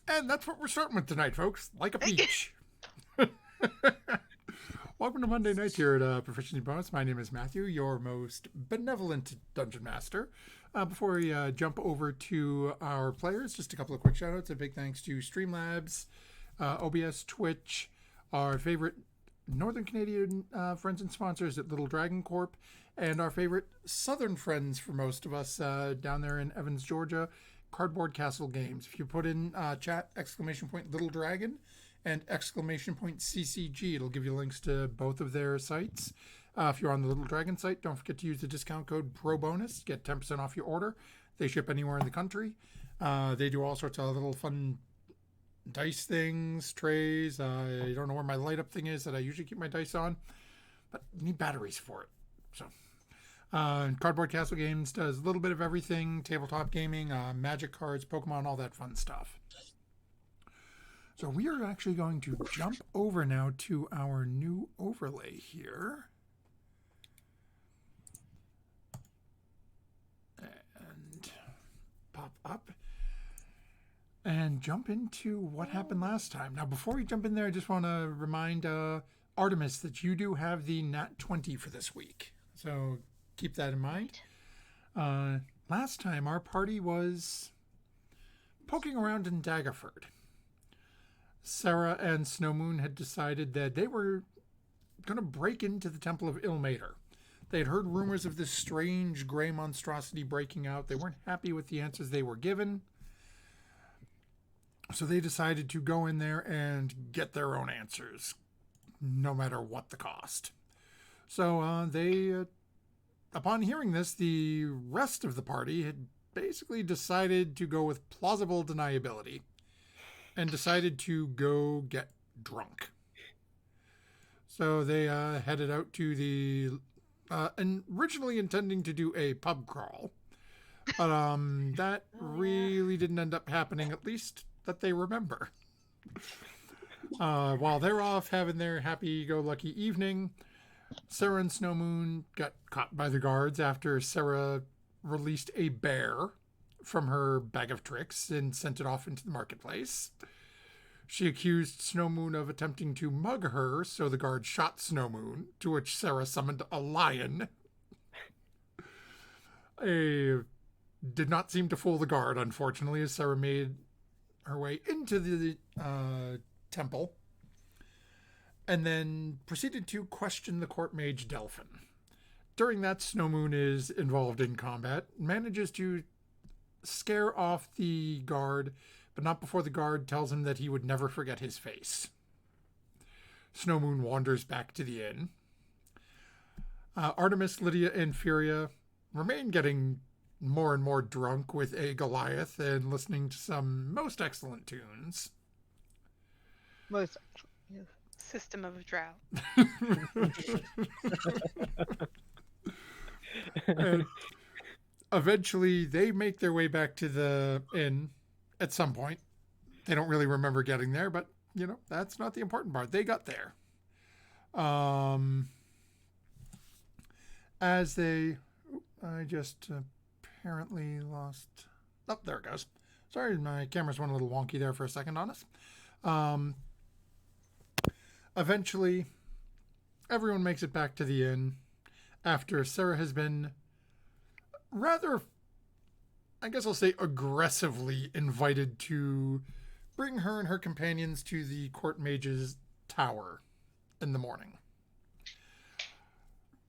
And that's what we're starting with tonight, folks. Like a peach. Welcome to Monday night here at Proficiency Bonus. My name is Matthew, your most benevolent dungeon master. Before we jump over to our players, just a couple of quick shout-outs. A big thanks to Streamlabs, OBS, Twitch, our favorite Northern Canadian friends and sponsors at Little Dragon Corp, and our favorite Southern friends for most of us down there in Evans, Georgia, Cardboard Castle Games. If you put in chat !Little Dragon and !CCG, it'll give you links to both of their sites. If you're on the Little Dragon site, don't forget to use the discount code PROBONUS. Get 10% off your order. They ship anywhere in the country. They do all sorts of little fun dice things, trays. I don't know where my light up thing is that I usually keep my dice on, but I need batteries for it. So Cardboard Castle Games does a little bit of everything: tabletop gaming, magic cards, Pokemon, all that fun stuff. So we are actually going to jump over now to our new overlay here. And pop up. And jump into what happened last time. Now, before we jump in there, I just want to remind Artemis that you do have the Nat 20 for this week. So keep that in mind. Last time, our party was poking around in Daggerford. Sarah and Snowmoon had decided that they were going to break into the Temple of Ilmater. They had heard rumors of this strange gray monstrosity breaking out. They weren't happy with the answers they were given. So they decided to go in there and get their own answers, no matter what the cost. So upon hearing this, the rest of the party had basically decided to go with plausible deniability and decided to go get drunk. So they headed out to the, and originally intending to do a pub crawl, but that really didn't end up happening, at least that they remember. While they're off having their happy-go-lucky evening, Sarah and Snowmoon got caught by the guards after Sarah released a bear from her bag of tricks and sent it off into the marketplace. She accused Snowmoon of attempting to mug her, so the guard shot Snowmoon, to which Sarah summoned a lion. Did not seem to fool the guard, unfortunately, as Sarah made her way into the temple and then proceeded to question the court mage Delphin. During that, Snowmoon is involved in combat, manages to scare off the guard, but not before the guard tells him that he would never forget his face. Snowmoon wanders back to the inn. Artemis, Lydia, and Furia remain getting more and more drunk with a Goliath and listening to some most excellent tunes. Most Yes. System of a Drought. And eventually, they make their way back to the inn at some point. They don't really remember getting there, but, you know, that's not the important part. They got there. As they... I just apparently lost... Oh, there it goes. Sorry, my camera's went a little wonky there for a second on us. Eventually, everyone makes it back to the inn after Sarah has been rather, I guess I'll say, aggressively invited to bring her and her companions to the court mage's tower in the morning.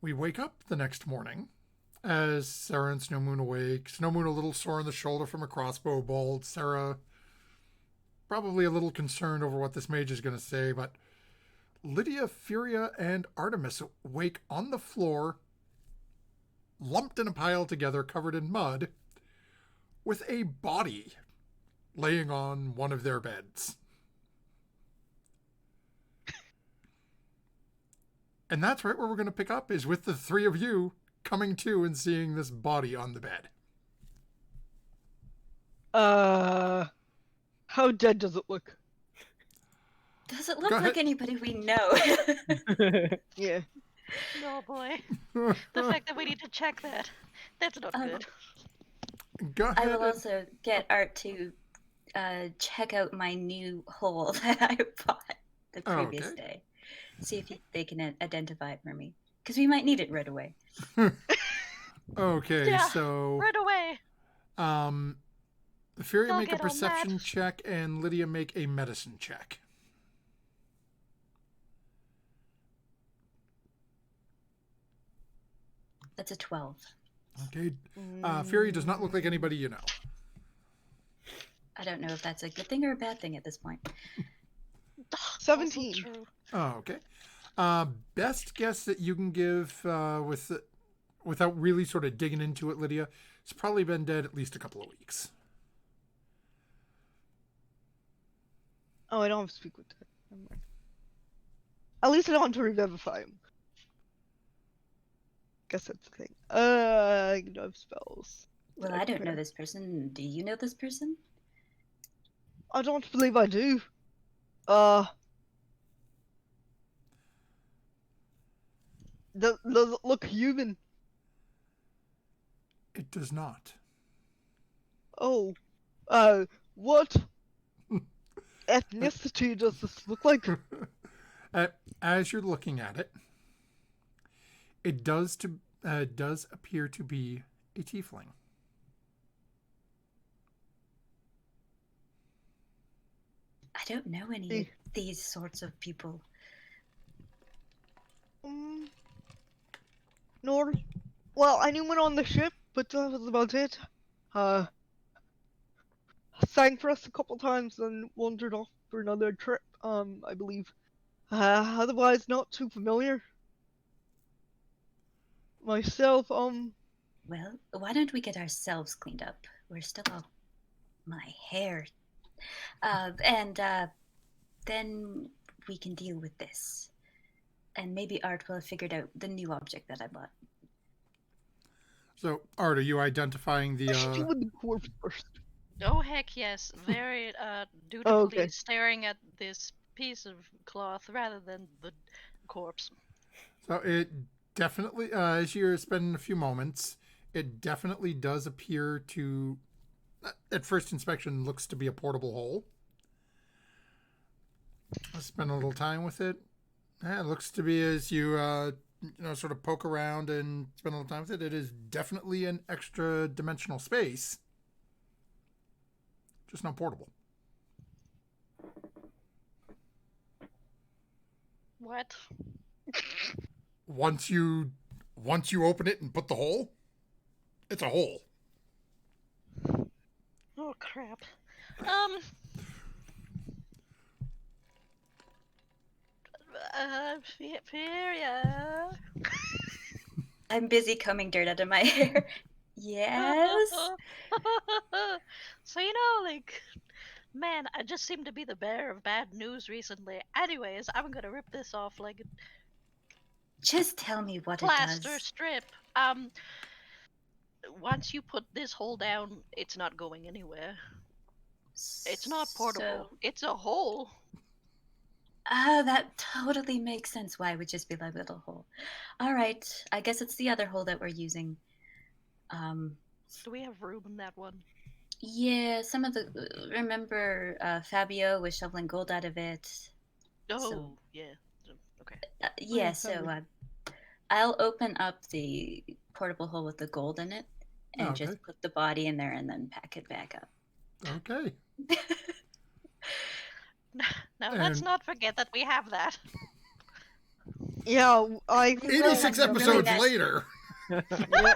We wake up the next morning as Sarah and Snowmoon awake. Snowmoon a little sore on the shoulder from a crossbow bolt. Sarah probably a little concerned over what this mage is going to say, but Lydia, Furia, and Artemis wake on the floor, lumped in a pile together, covered in mud, with a body laying on one of their beds. And that's right where we're going to pick up, is with the three of you coming to and seeing this body on the bed. How dead does it look? Does it look Go like ahead. anybody we know? Yeah. Oh boy. The fact that we need to check that. That's not good. Go I ahead. will also get Art to check out my new hole that I bought the Oh, previous okay. day. See if they can identify it for me. Because we might need it right away. Okay, Yeah, so right away. um, Fury I'll make a get on that. perception check, and Lydia make a medicine check. That's a 12. Okay. Fury does not look like anybody you know. I don't know if that's a good thing or a bad thing at this point. Also 17. true. Oh, okay. Best guess that you can give without really sort of digging into it, Lydia, it's probably been dead at least a couple of weeks. Oh, I don't have to speak with that. Never mind. At least I don't have to revivify him. Guess that's the thing. I don't have spells. Well, I don't know this person. Do you know this person? I don't believe I do. Does it look human? It does not. Oh. What ethnicity does this look like? As you're looking at it, it does appear to be a tiefling. I don't know any of these sorts of people. Nor. Well, I knew one on the ship, but that was about it. Sang for us a couple times and wandered off for another trip, I believe. Otherwise not too familiar. Myself, Well, why don't we get ourselves cleaned up? We're still all my hair. And then we can deal with this. And maybe Art will have figured out the new object that I bought. So, Art, are you identifying I should deal the? with the corpse first. Oh heck yes, very dutifully okay. staring at this piece of cloth rather than the corpse. So it definitely, as you're spending a few moments, it definitely does appear to, at first inspection, looks to be a portable hole. I spend a little time with it. Yeah, it looks to be as you sort of poke around and spend a little time with it. It is definitely an extra dimensional space, just not portable. What? Once you open it and put the hole, it's a hole. Oh crap. Feria. I'm busy combing dirt out of my hair. Yes? So like, man, I just seem to be the bearer of bad news recently. Anyways, I'm gonna rip this off like a Just tell me what it plaster does. strip. Once you put this hole down, it's not going anywhere. It's not portable. So, It's a hole. that totally makes sense why it would just be like a little hole. All right, I guess it's the other hole that we're using. Do we have room in that one? Yeah, some of the remember Fabio was shoveling gold out of it. Oh, yeah. Okay. Yeah, so I'll open up the portable hole with the gold in it and Okay. just put the body in there and then pack it back up. Okay. Now let's not forget that we have that. Yeah, I. 86 Really episodes that- later. Yeah.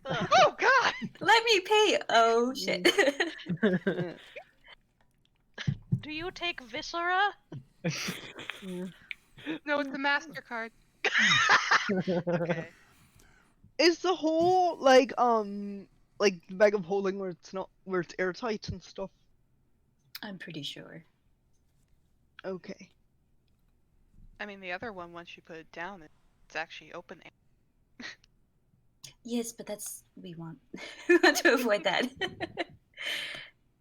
Oh God! Let me pay. Oh shit. Do you take viscera? No, it's a MasterCard. Okay. Is the hole like the bag of holding where it's airtight and stuff? I'm pretty sure. Okay. I mean, the other one, once you put it down, it's actually open air. Yes, but we want we want to avoid that.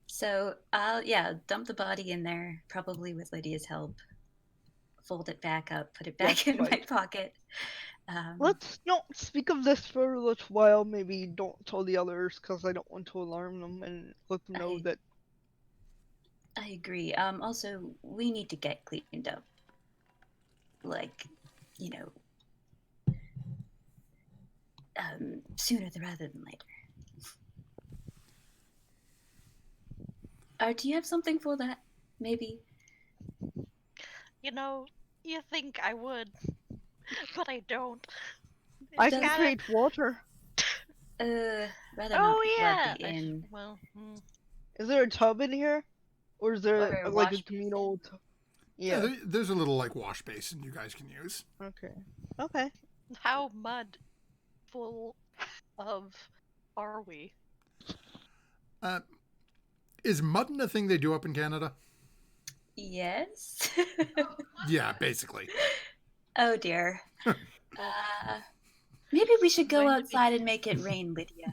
So I'll dump the body in there, probably with Lydia's help. Fold it back up, put it back in my pocket. Let's not speak of this for a little while. Maybe don't tell the others, because I don't want to alarm them and let them know that I agree. Also, we need to get cleaned up. Like, you know, sooner rather than later. Do you have something for that? Maybe? You know, you think I would, but I don't. I It's can gotta- create water. Rather not Oh flood yeah. the inn. Is there a tub in here? Or is there Or a like a wash communal basin? Yeah, Yeah. there's a little like wash basin you guys can use. Okay. Okay. How mud full of are we? Uh, is mudding a thing they do up in Canada? Yes. Yeah, basically. Oh dear. Maybe we should go Going to be- outside and make it rain, Lydia.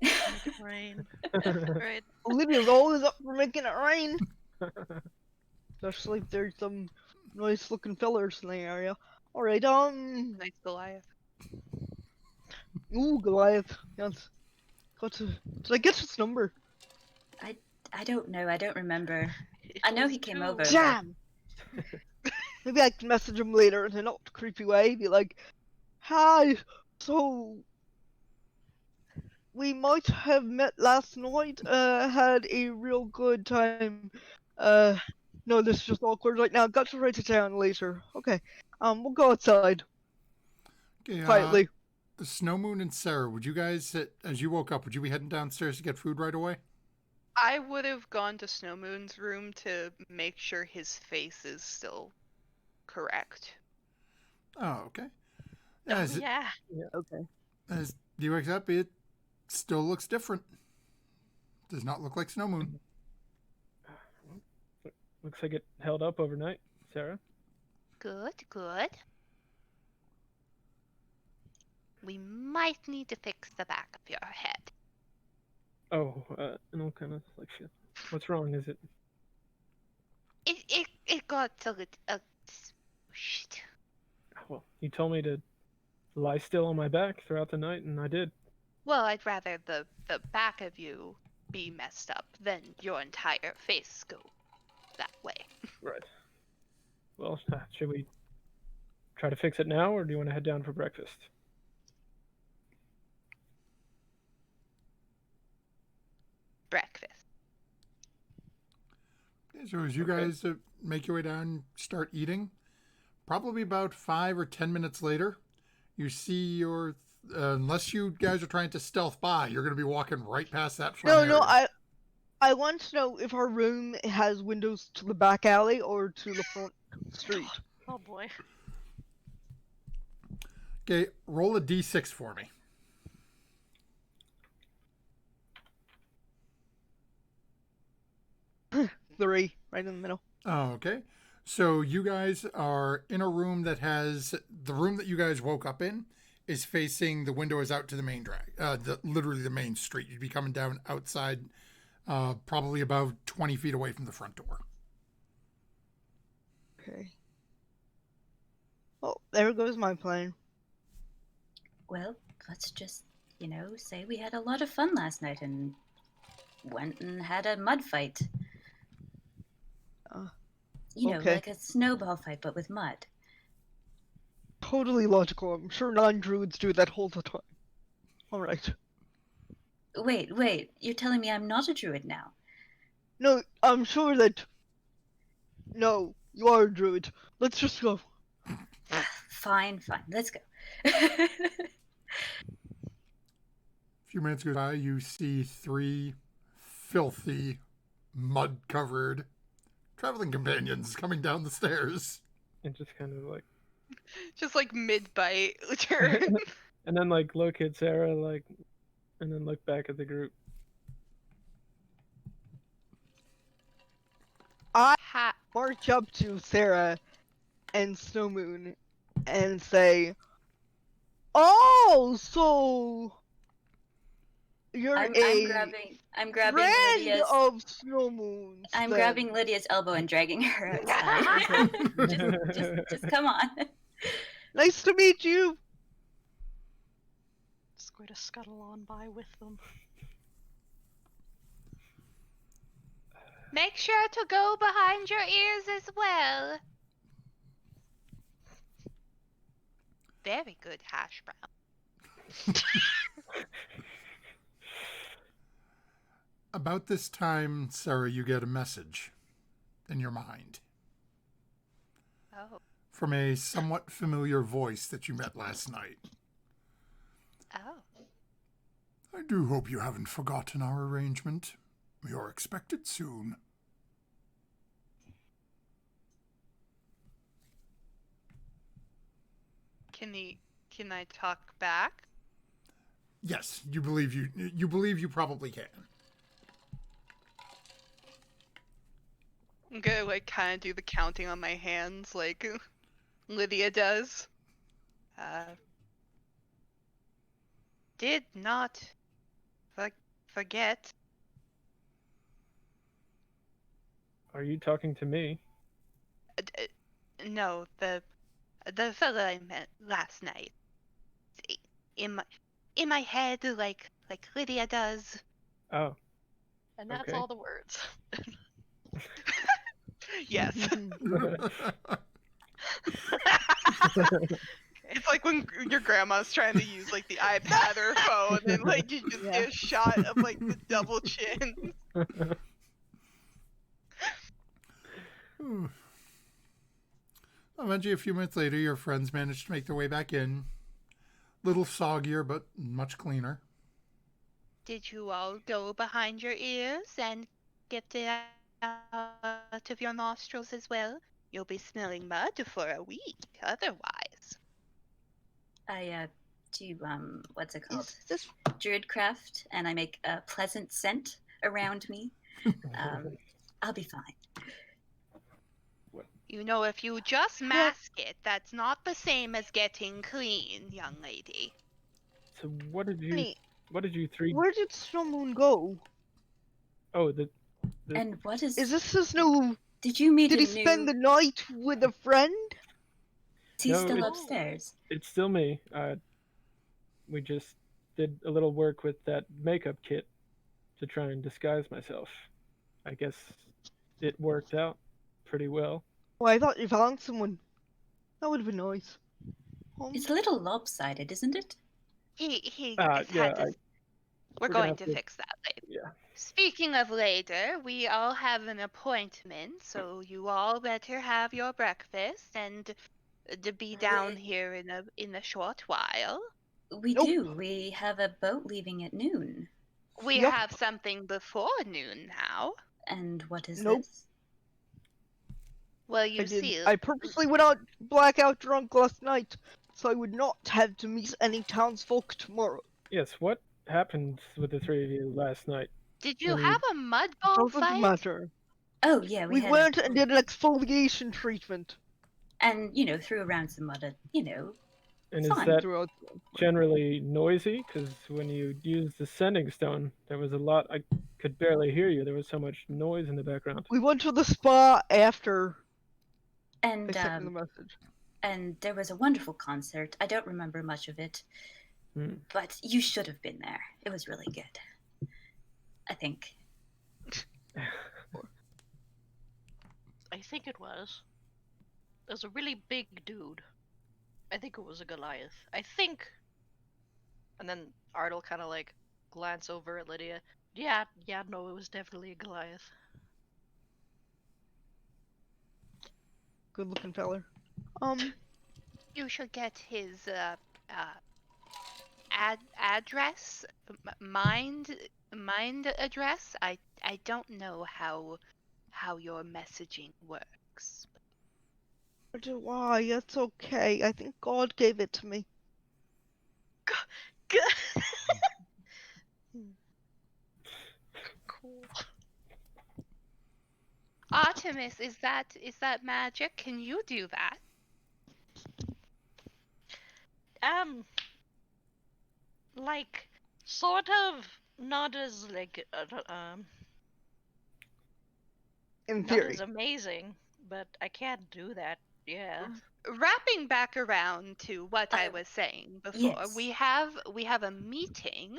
Make it rain. Right. Olivia's always up for making it rain. Especially if there's some nice looking fillers in the area. Alright, Nice Goliath. ooh, Goliath. Yes. Did I get his number? I don't know. I don't remember. It I know was he came too- over. but- Damn! Maybe I can message him later in a not creepy way. Be like, hi, so we might have met last night. Had a real good time. No, this is just awkward right now. Got to write it down later. Okay. We'll go outside Okay, quietly. the Snow Moon and Sarah, would you guys, as you woke up, would you be heading downstairs to get food right away? I would have gone to Snow Moon's room to make sure his face is still correct. Oh, okay. Oh, As, yeah. Okay. as you wake up, it still looks different. Does not look like Snow Moon. Looks like it held up overnight, Sarah. Good, good. We might need to fix the back of your head. Oh, and all kind of like shit. What's wrong? Is it? It got a little smooshed. Well, you told me to lie still on my back throughout the night, and I did. Well, I'd rather the back of you be messed up than your entire face go that way. Right. Well, should we try to fix it now, or do you want to head down for breakfast? Breakfast. So as you guys make your way down, start eating, probably about 5 or 10 minutes later, you see your, unless you guys are trying to stealth by, you're going to be walking right past that front No, area. I want to know if our room has windows to the back alley or to the front street. Oh boy. Okay, roll a d6 for me. 3, right in the middle. Oh, okay. So you guys are in a room that has, the room that you guys woke up in is facing, the window is out to the main drag, literally the main street. You'd be coming down outside, probably about 20 feet away from the front door. Okay. Well, there goes my plan. Well, let's just, say we had a lot of fun last night and went and had a mud fight. Okay. Like a snowball fight, but with mud. Totally logical. I'm sure non-druids do that all the time. Alright. Wait, you're telling me I'm not a druid now? No, I'm sure that... No, you are a druid. Let's just go. Fine, let's go. A few minutes go by, you see 3 filthy, mud-covered traveling companions coming down the stairs. And just kind of like, Just like mid-bite turn. and then like look at Sarah, like, and then look back at the group. Ha. March up to Sarah and Snow Moon and say, "Oh, so you're I'm a grabbing friend Lydia's. of Snow Moon's." I'm then." grabbing Lydia's elbow and dragging her outside. just come on. Nice to meet you. Just going to scuttle on by with them. Make sure to go behind your ears as well. Very good hash brown. About this time, Sarah, you get a message in your mind Oh. from a somewhat familiar voice that you met last night. Oh. I do hope you haven't forgotten our arrangement. You're expected soon. Can I talk back? Yes, you believe you probably can. I'm gonna like kind of do the counting on my hands like Lydia does. Did not forget. Are you talking to me? No, the fellow I met last night. In my head, like Lydia does. Oh, And that's Okay. all the words. Yes. It's like when your grandma's trying to use like the iPad or phone, and like you just get a shot of like the double chin. Eventually, a few minutes later, your friends managed to make their way back in. Little soggier, but much cleaner. Did you all go behind your ears and get it out of your nostrils as well? You'll be smelling mud for a week otherwise. I do what's it called? Is this Druidcraft, and I make a pleasant scent around me. I'll be fine. You know, if you just mask it, that's not the same as getting clean, young lady. So what did you Honey, three? where did Snowmoon go? Oh, the And what is? Is this his new? Did you meet Did a he new? spend the night with a friend? Is he No, still it's- upstairs? it's still me. We just did a little work with that makeup kit to try and disguise myself. I guess it worked out pretty well. Oh, I thought you found someone. That would have been nice. It's a little lopsided, isn't it? He Yeah, has had to. we're We're gonna going have to to- fix that later. Yeah. Speaking of later, we all have an appointment, so you all better have your breakfast and to be down here in a short while. We Nope. do. We have a boat leaving at noon. We Yup. have something before noon now. And what is Nope. this? Well, you I did. see, I purposely went out blackout drunk last night, so I would not have to meet any townsfolk tomorrow. Yes. What happened with the three of you last night? did you when have a mud ball Doesn't fight? matter. Oh yeah, We had went and did an exfoliation treatment. and threw around some mud. And is Fine. that Throughout. generally noisy? Because when you used the sending stone, there was a lot. I could barely hear you. There was so much noise in the background. We went to the spa after I And sent you the message. and there was a wonderful concert. I don't remember much of it, Hmm. but you should have been there. It was really good. I think. I think it was. There's a really big dude. I think it was a Goliath. I think. And then Art'll kind of like glance over at Lydia. Yeah, no, it was definitely a Goliath. Good looking feller. You should get his address, mind address. I don't know how your messaging works. Why? It's okay. I think God gave it to me. Cool. Artemis, is that magic? Can you do that? Like, sort of, not as like, In not theory. as amazing, but I can't do that. Yeah. Wrapping back around to what I Uh, was saying before, yes. we have a meeting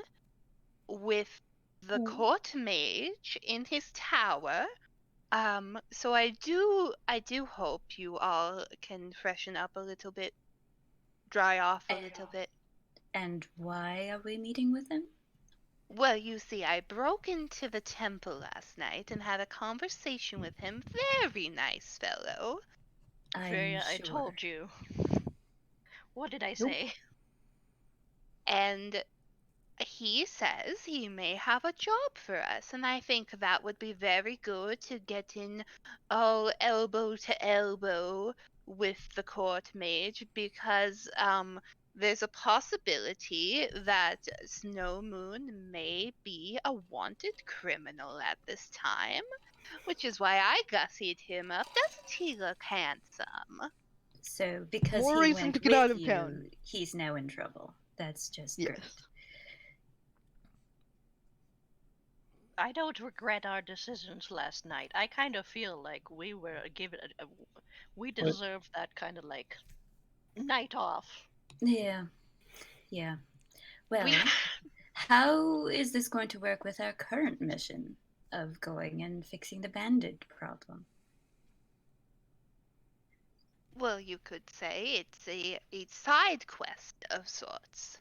with the Who? court mage in his tower So I do hope you all can freshen up a little bit, dry off a little bit. And why are we meeting with him? Well, you see, I broke into the temple last night and had a conversation with him. Very nice fellow. I'm Feria, I sure. told you. What did I Nope. say? And he says he may have a job for us, and I think that would be very good to get in all elbow to elbow with the court mage, because there's a possibility that Snow Moon may be a wanted criminal at this time, which is why I gussied him up. Doesn't he look handsome? So because More he reason went to get with out of you, town. he's now in trouble. That's just Yes. great. I don't regret our decisions last night. I kind of feel like we were given we deserved that kind of like night off. Yeah. Yeah. Well, We how is this going to work with our current mission of going and fixing the bandit problem? Well, you could say it's a side quest of sorts.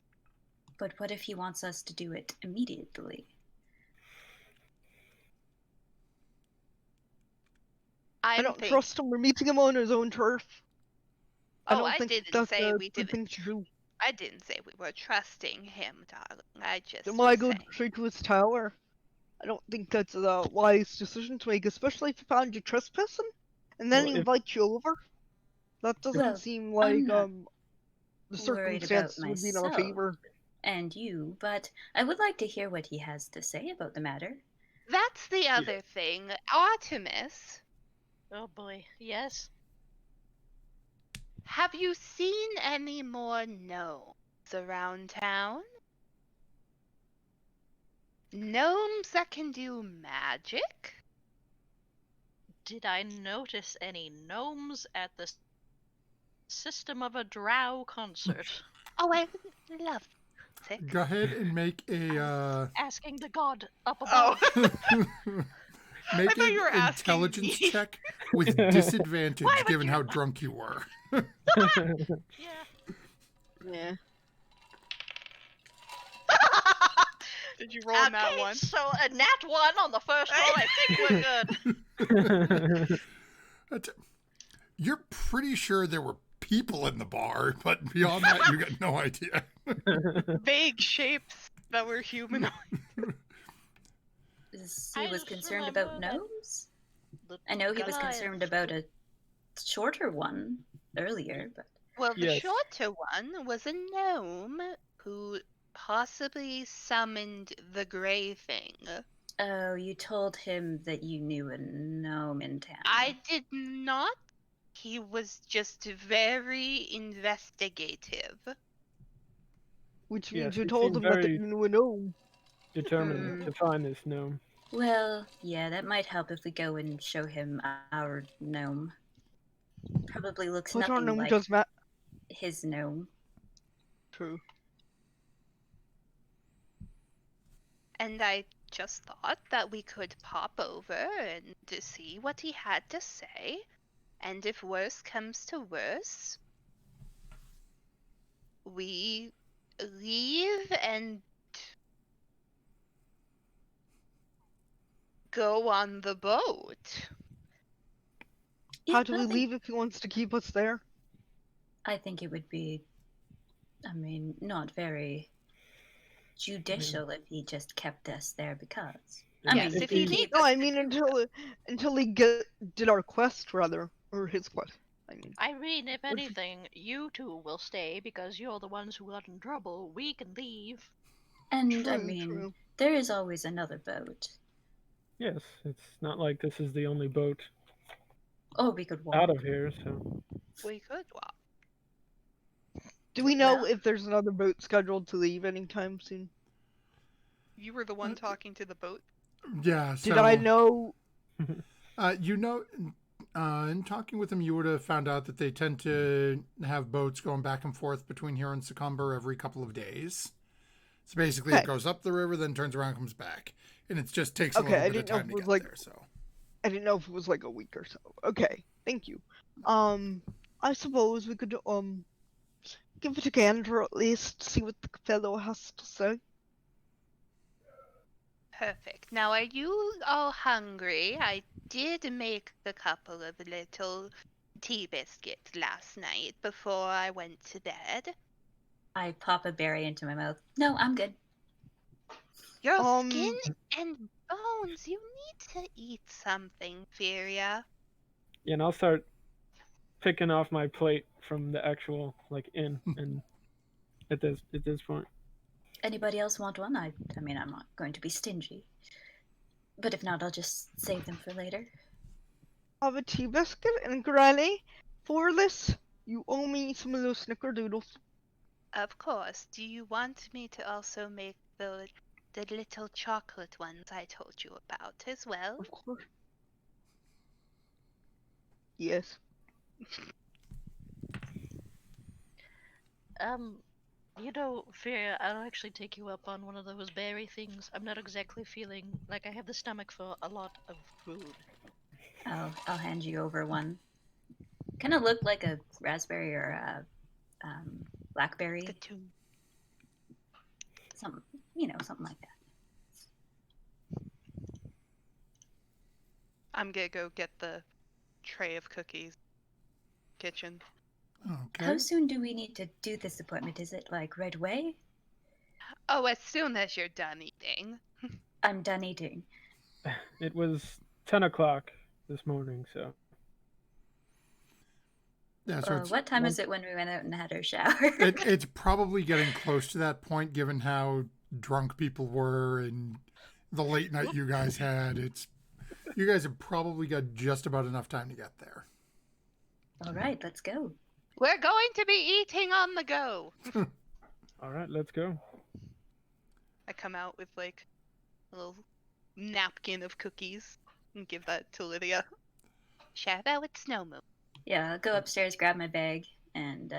But what if he wants us to do it immediately? I don't think- trust him. We're meeting him on his own turf. Oh, don't I think didn't that's say a we good didn't. thing to do. I didn't say we were trusting him, darling. I just Then why was go saying. straight to his tower? I don't think that's a wise decision to make, especially if he found you trespassing and then Well, if- invite you over. That doesn't Well, seem I'm like not the worried about circumstances would be in our myself. favor. And you, but I would like to hear what he has to say about the matter. That's the other thing. Artemis, Oh boy, yes. have you seen any more gnomes around town? Gnomes that can do magic? Did I notice any gnomes at the System of a Drow concert? Oh, I love music. Go ahead and make a Asking the god up Oh, above. make thought you were an asking intelligence me. check with disadvantage, Why would given you- how drunk you were. Yeah. Yeah. Did you roll that Okay, one? so a nat 1 on the first roll. I think we're good. That's- You're pretty sure there were people in the bar, but beyond that, you got no idea. Vague shapes that were humanoid. He I was just concerned remember about that gnomes? The I know he was Goliath- concerned about a shorter one earlier, but Well, the Yes. shorter one was a gnome who possibly summoned the gray thing. oh, you told him that you knew a gnome in town. I did not. He was just very investigative. Which Yes, means you he told seemed him that very- you knew a gnome. Determined to find this gnome. Well, yeah, that might help if we go and show him our gnome. Probably looks But our nothing gnome like does not. his gnome. True. And I just thought that we could pop over and to see what he had to say. And if worse comes to worse, we leave and go on the boat. How Yeah, do I we think- leave if he wants to keep us there? I think it would be, not very judicial if he just kept us there because. Yes, if he needs No, I mean until he did our quest rather, or his quest. I mean, if anything, you two will stay because you're the ones who got in trouble. We can leave. And True. there is always another boat. Yes, it's not like this is the only boat Oh, we could walk. out of here, so we could walk. Do we know Well- if there's another boat scheduled to leave anytime soon? You were the one talking to the boat. Yeah. So, Did I know? In talking with them, you would have found out that they tend to have boats going back and forth between here and Succumber every couple of days. So basically, Okay. it goes up the river, then turns around, comes back, and it just takes Okay, a I little bit of didn't know time if to it was get like- there. So I didn't know if it was like a week or so. Okay, thank you. I suppose we could give it a gander at least, see what the fellow has to say. Perfect. Now, are you all hungry? I did make a couple of little tea biscuits last night before I went to bed. I pop a berry into my mouth. No, I'm good. Your Um, skin and bones, you need to eat something, Furia. Yeah, and I'll start picking off my plate from the actual inn, and at this point. Anybody else want one? I mean, I'm not going to be stingy. But if not, I'll just save them for later. have a tea biscuit, and Granny, for this, you owe me some of those snickerdoodles. Of course. Do you want me to also make the little chocolate ones I told you about as well? Of course. Yes. Fear, I'll actually take you up on one of those berry things. I'm not exactly feeling like I have the stomach for a lot of food. I'll hand you over one. Kind of look like a raspberry or a blackberry. The two. Something like that. I'm gonna go get the tray of cookies. Kitchen. Okay. How soon do we need to do this appointment? Is it like right away? Oh, as soon as you're done eating. I'm done eating. It was 10 o'clock this morning, so. Yeah, so it's, What time is it when we went out and had our shower? it's probably getting close to that point, given how drunk people were and the late night you guys had. You guys have probably got just about enough time to get there. All right, let's go. We're going to be eating on the go. All right, let's go. I come out with like a little napkin of cookies and give that to Lydia. Shout out with Snow Moon. Yeah, I'll go upstairs, grab my bag, and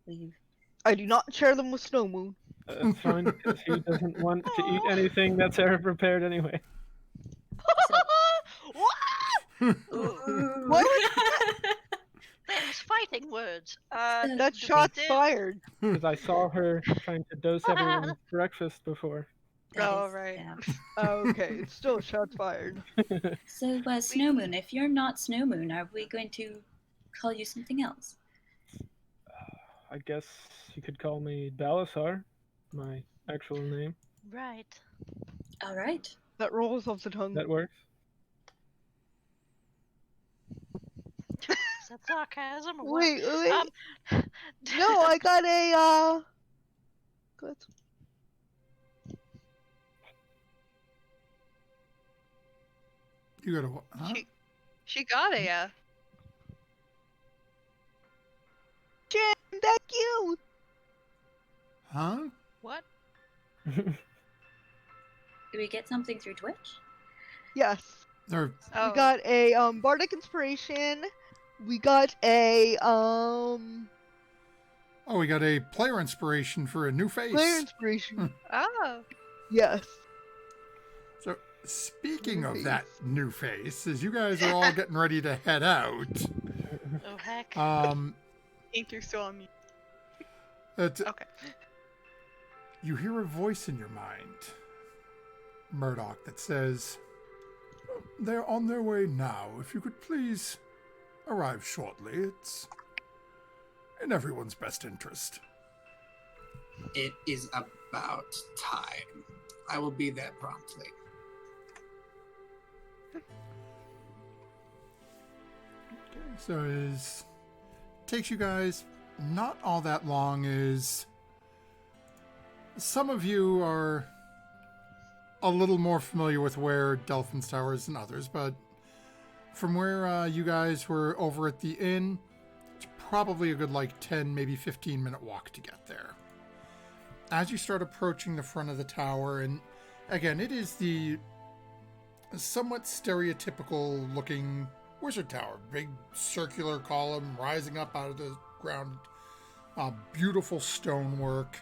leave. I do not share them with Snow Moon. That's fine, because he doesn't want to eat anything that's ever prepared anyway. What? There's fighting words. That shot's fired. Because I saw her trying to dose everyone breakfast before. Right. Yeah. Okay, it's still shots fired. So, Snow Moon, if you're not Snow Moon, are we going to call you something else? I guess you could call me Balasar, my actual name. Right. All right. That rolls off the tongue. That works. Is that sarcasm or what? Wait. No, I got a Good. You got a what? Huh? She got a Jim, thank you. Huh? What? Do we get something through Twitch? Yes. Or Oh. We got a bardic inspiration. We got a we got a player inspiration for a new face. player inspiration. Oh. Yes. So speaking New of face. that new face, as you guys are all getting ready to head out, Oh heck. Ink, you're still on me. it's, Okay. you hear a voice in your mind, Murdoch, that says, "They're on their way now. If you could please arrive shortly. It's in everyone's best interest." It is about time. I will be there promptly. Okay, so it takes you guys not all that long. Is some of you are a little more familiar with where Delphin's Tower is than others, but from where you guys were over at the inn, it's probably a good 10, maybe 15-minute walk to get there. As you start approaching the front of the tower, and again, it is the somewhat stereotypical looking wizard tower. Big circular column rising up out of the ground. Beautiful stonework.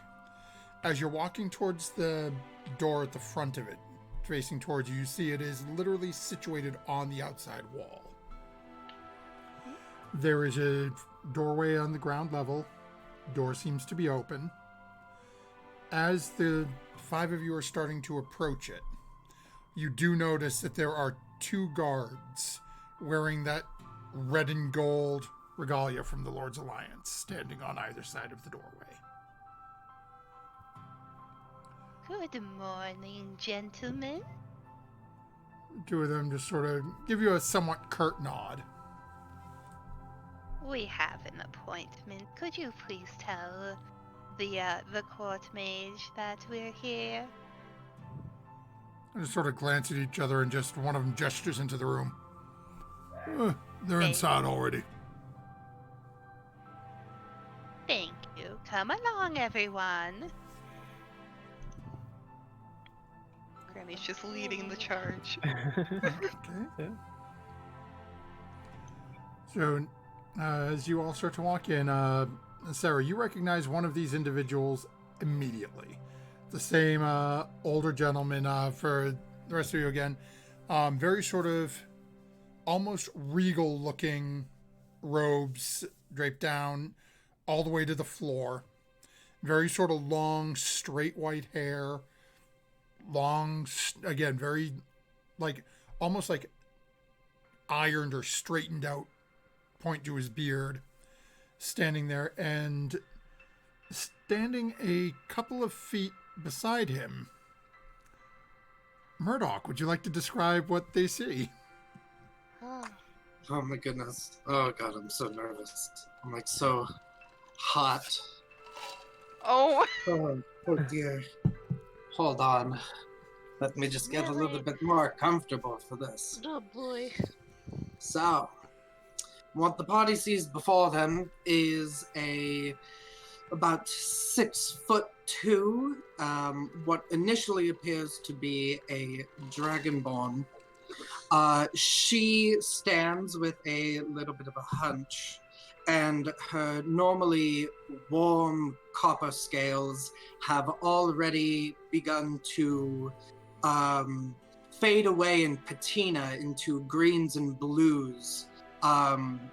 As you're walking towards the door at the front of it, facing towards you. You see it is literally situated on the outside wall. There is a doorway on the ground level. Door seems to be open. As the 5 of you are starting to approach it, you do notice that there are 2 guards wearing that red and gold regalia from the Lord's Alliance standing on either side of the doorway. Good morning, gentlemen. 2 of them just sort of give you a somewhat curt nod. We have an appointment. Could you please tell the court mage that we're here? They just sort of glance at each other and just one of them gestures into the room. They're inside already. Thank you. Come along, everyone. Granny's just leading the charge. Okay. Yeah. So, as you all start to walk in, Sarah, you recognize one of these individuals immediately. The same older gentleman for the rest of you again. Very sort of almost regal looking robes draped down all the way to the floor. Very sort of long, straight white hair. Long, again, very like almost like ironed or straightened out point to his beard, standing there, and standing a couple of feet beside him. Murdoch, would you like to describe what they see? Oh my goodness. Oh god, I'm so nervous. I'm like so hot. Oh! Oh dear. Hold on. Let me just get a little bit more comfortable for this. Oh boy. So, what the party sees before them is about 6'2", what initially appears to be a dragonborn. She stands with a little bit of a hunch, and her normally warm copper scales have already begun to fade away and patina into greens and blues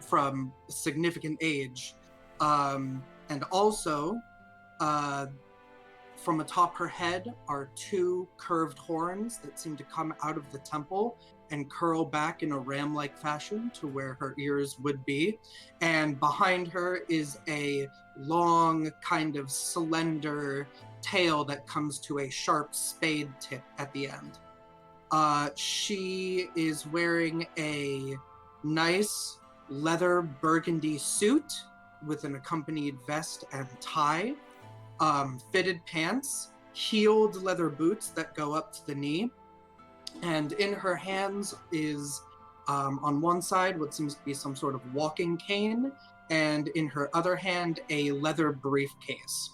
from significant age. And also, from atop her head are 2 curved horns that seem to come out of the temple and curl back in a ram-like fashion to where her ears would be. And behind her is a long, kind of slender tail that comes to a sharp spade tip at the end. She is wearing a nice leather burgundy suit with an accompanied vest and tie, fitted pants, heeled leather boots that go up to the knee, and in her hands is, on one side, what seems to be some sort of walking cane, and in her other hand, a leather briefcase.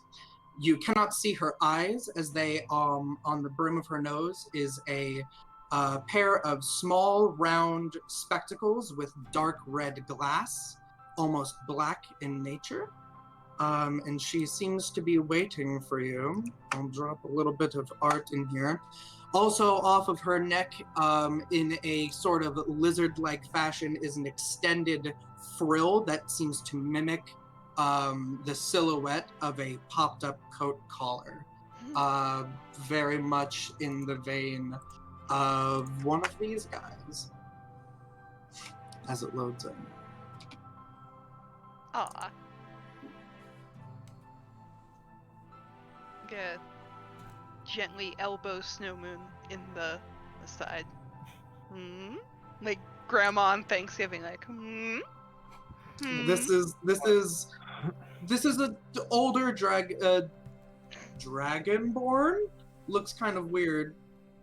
You cannot see her eyes, as they, on the brim of her nose, is a pair of small, round spectacles with dark red glass, almost black in nature. And she seems to be waiting for you. I'll drop a little bit of art in here. Also off of her neck, in a sort of lizard-like fashion, is an extended frill that seems to mimic the silhouette of a popped-up coat collar. Very much in the vein of one of these guys. As it loads in. Aw. Gonna gently elbow Snowmoon in the side. Like grandma on Thanksgiving, like, This is an older dragonborn. Looks kind of weird.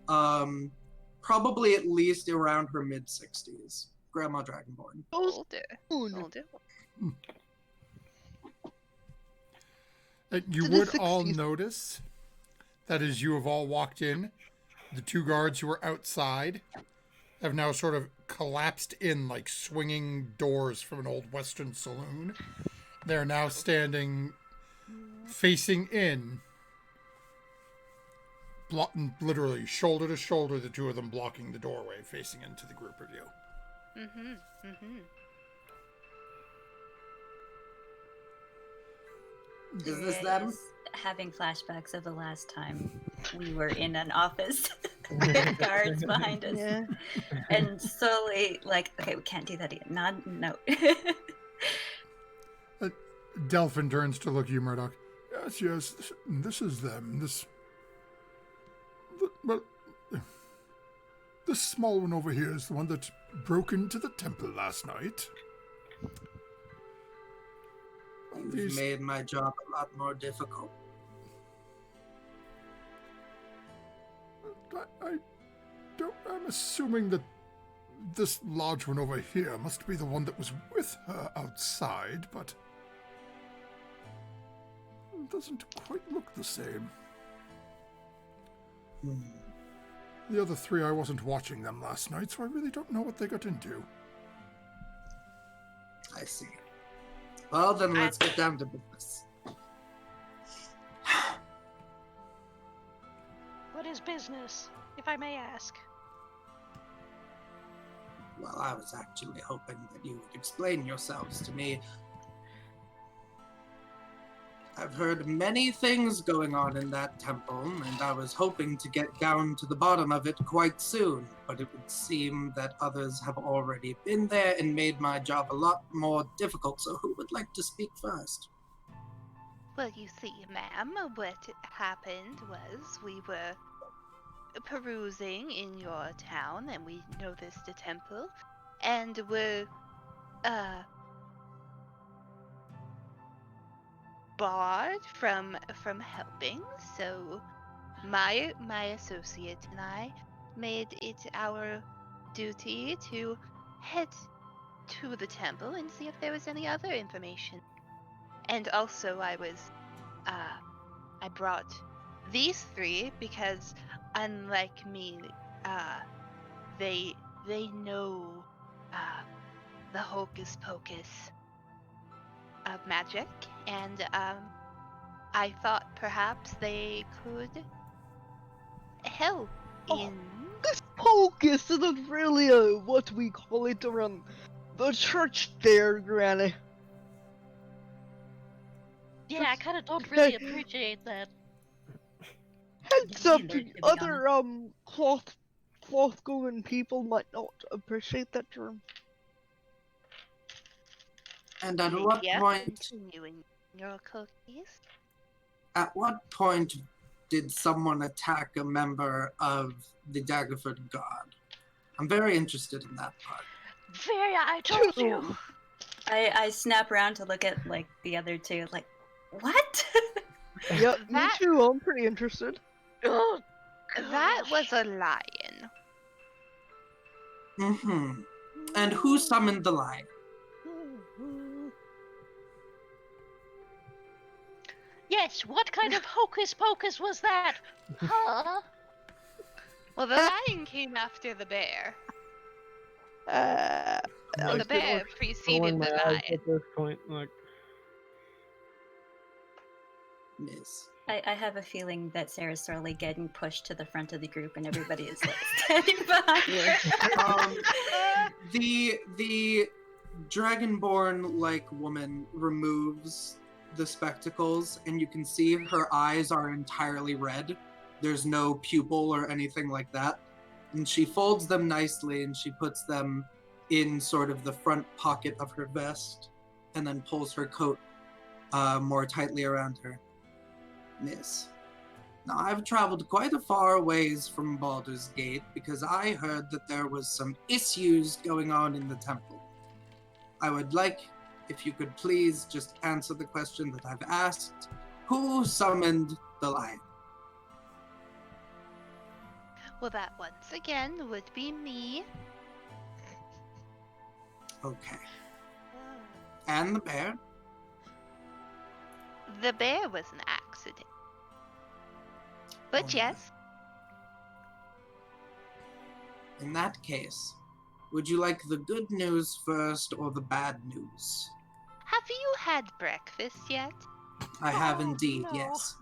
Probably at least around her mid-60s. Grandma Dragonborn. Older. You To the would all 60s. notice that as you have all walked in, the 2 guards who were outside have now sort of collapsed in like swinging doors from an old Western saloon. They're now standing facing in literally shoulder to shoulder, the two of them blocking the doorway, facing into the group of you. Is this Daria them? is having flashbacks of the last time we were in an office with guards behind us. Yeah. And slowly, like, okay, we can't do that again. No. Delphin turns to look at you, Murdoch. Yes, this is them. Well, this small one over here is the one that broke into the temple last night. You've made my job a lot more difficult. I'm assuming that this large one over here must be the one that was with her outside, but it doesn't quite look the same. The other three, I wasn't watching them last night, so I really don't know what they got into. I see. Well, then let's get down to business. What is business, if I may ask? Well, I was actually hoping that you would explain yourselves to me. I've heard many things going on in that temple, and I was hoping to get down to the bottom of it quite soon, but it would seem that others have already been there and made my job a lot more difficult, so who would like to speak first? Well, you see, ma'am, what happened was we were perusing in your town, and we noticed a temple, and were, barred from helping, so my associate and I made it our duty to head to the temple and see if there was any other information. And also I brought these three because, unlike me, they know the hocus pocus of magic, and I thought perhaps they could help in. This pocus isn't really what we call it around the church there, Granny. Yeah, I kind of don't really appreciate that. Heads up, Neither, to be other cloth going people might not appreciate that term. And at what Yeah, point? continuing your cookies. At what point did someone attack a member of the Daggerford Guard? I'm very interested in that part. I told you. I snap around to look at like the other two, like, what? Yep, me That- too. I'm pretty interested. Oh, That gosh. was a lion. Mm-hmm. And who summoned the lion? Yes, what kind of hocus pocus was that? Huh? Well, the lion came after the bear. Uh, And the Like, bear rolling preceded my the eyes lion. at this point, like, Miss. I have a feeling that Sarah's slowly getting pushed to the front of the group, and everybody is like standing behind her. The dragonborn like woman removes the spectacles, and you can see her eyes are entirely red. There's no pupil or anything like that. And she folds them nicely, and she puts them in sort of the front pocket of her vest, and then pulls her coat more tightly around her. Miss, now I've traveled quite a far ways from Baldur's Gate because I heard that there was some issues going on in the temple. I would like if you could please just answer the question that I've asked. Who summoned the lion? Well, that once again would be me. Okay. And the bear? The bear was an accident. But Oh, yes, In that case, would you like the good news first or the bad news? have you had breakfast yet? I have Oh, indeed, no. yes.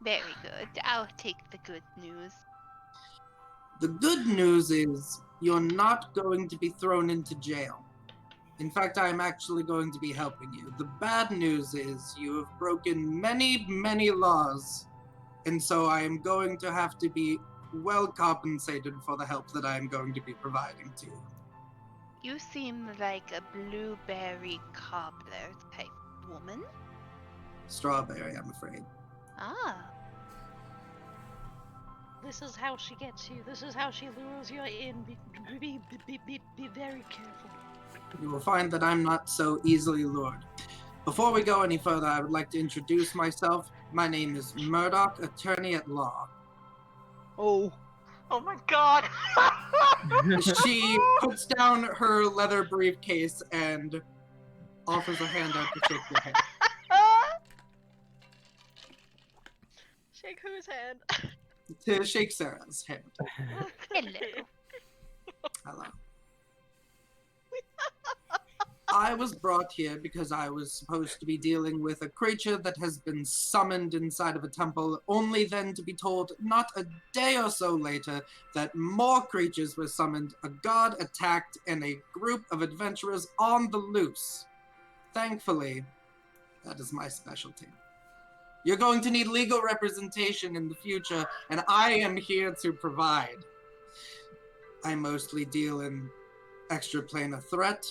Very good. I'll take the good news. The good news is you're not going to be thrown into jail. In fact, I'm actually going to be helping you. The bad news is you have broken many, many laws, and so I am going to have to be well compensated for the help that I am going to be providing to you. You seem like a blueberry cobbler type woman. Strawberry, I'm afraid. Ah. This is how she gets you. This is how she lures you in. Be very careful. You will find that I'm not so easily lured. Before we go any further, I would like to introduce myself. My name is Murdoch, attorney at law. Oh. Oh my god! She puts down her leather briefcase and offers a hand out to shake your hand. Shake whose hand? To shake Sarah's hand. Hello. Hello. I was brought here because I was supposed to be dealing with a creature that has been summoned inside of a temple, only then to be told not a day or so later that more creatures were summoned, a god attacked, and a group of adventurers on the loose. Thankfully, that is my specialty. You're going to need legal representation in the future, and I am here to provide. I mostly deal in extraplanar threat,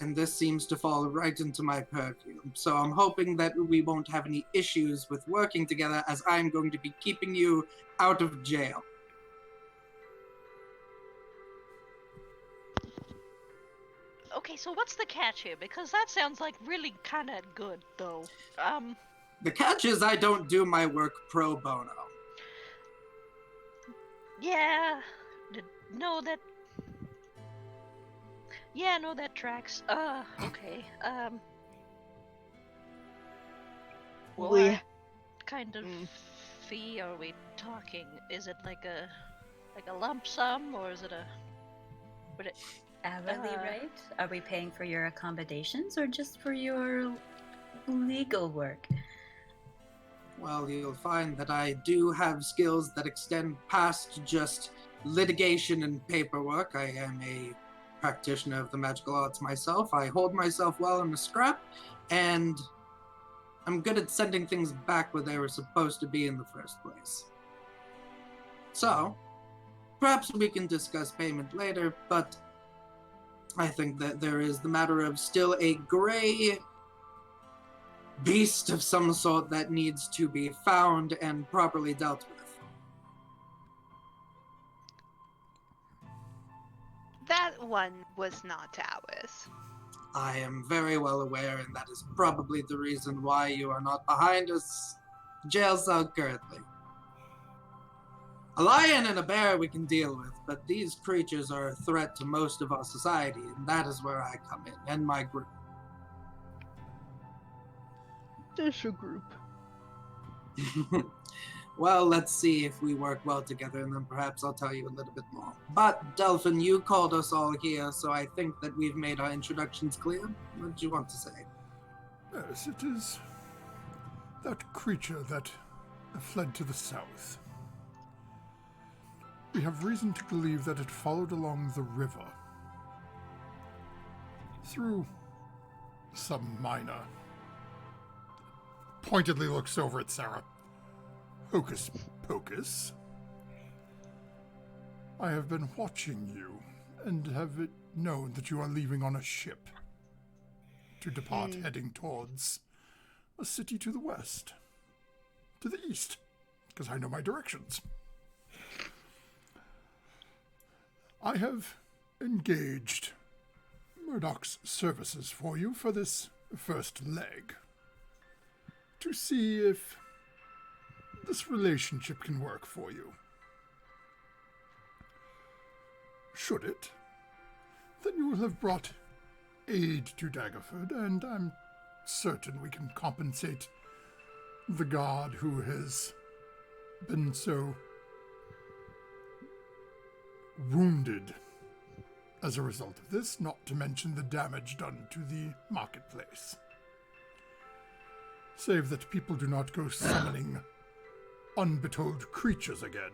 and this seems to fall right into my purview. So I'm hoping that we won't have any issues with working together, as I'm going to be keeping you out of jail. Okay, so what's the catch here? Because that sounds like really kind of good, though. The catch is I don't do my work pro bono. Yeah. No, that. Yeah, no, that tracks. Okay. We- What kind of Mm. fee are we talking? Is it like a lump sum, or is it a? Would it? Hourly rate? Are we paying for your accommodations or just for your legal work? Well, you'll find that I do have skills that extend past just litigation and paperwork. I am a practitioner of the magical arts myself. I hold myself well in the scrap, and I'm good at sending things back where they were supposed to be in the first place. So, perhaps we can discuss payment later, but I think that there is the matter of still a gray beast of some sort that needs to be found and properly dealt with. That one was not ours. I am very well aware, and that is probably the reason why you are not behind us jail cell currently. A lion and a bear we can deal with, but these creatures are a threat to most of our society, and that is where I come in, and my group. There's a group. Well, let's see if we work well together, and then perhaps I'll tell you a little bit more. But, Delphin, you called us all here, so I think that we've made our introductions clear. What do you want to say? Yes, it is that creature that fled to the south. We have reason to believe that it followed along the river through some minor. Pointedly looks over at Sarah. Hocus pocus. I have been watching you and have known that you are leaving on a ship to depart heading towards a city to the west. To the east, because I know my directions. I have engaged Murdoch's services for you for this first leg, to see if this relationship can work for you. Should it, then you will have brought aid to Daggerford, and I'm certain we can compensate the god who has been so wounded as a result of this, not to mention the damage done to the marketplace. Save that people do not go summoning unbetold creatures again.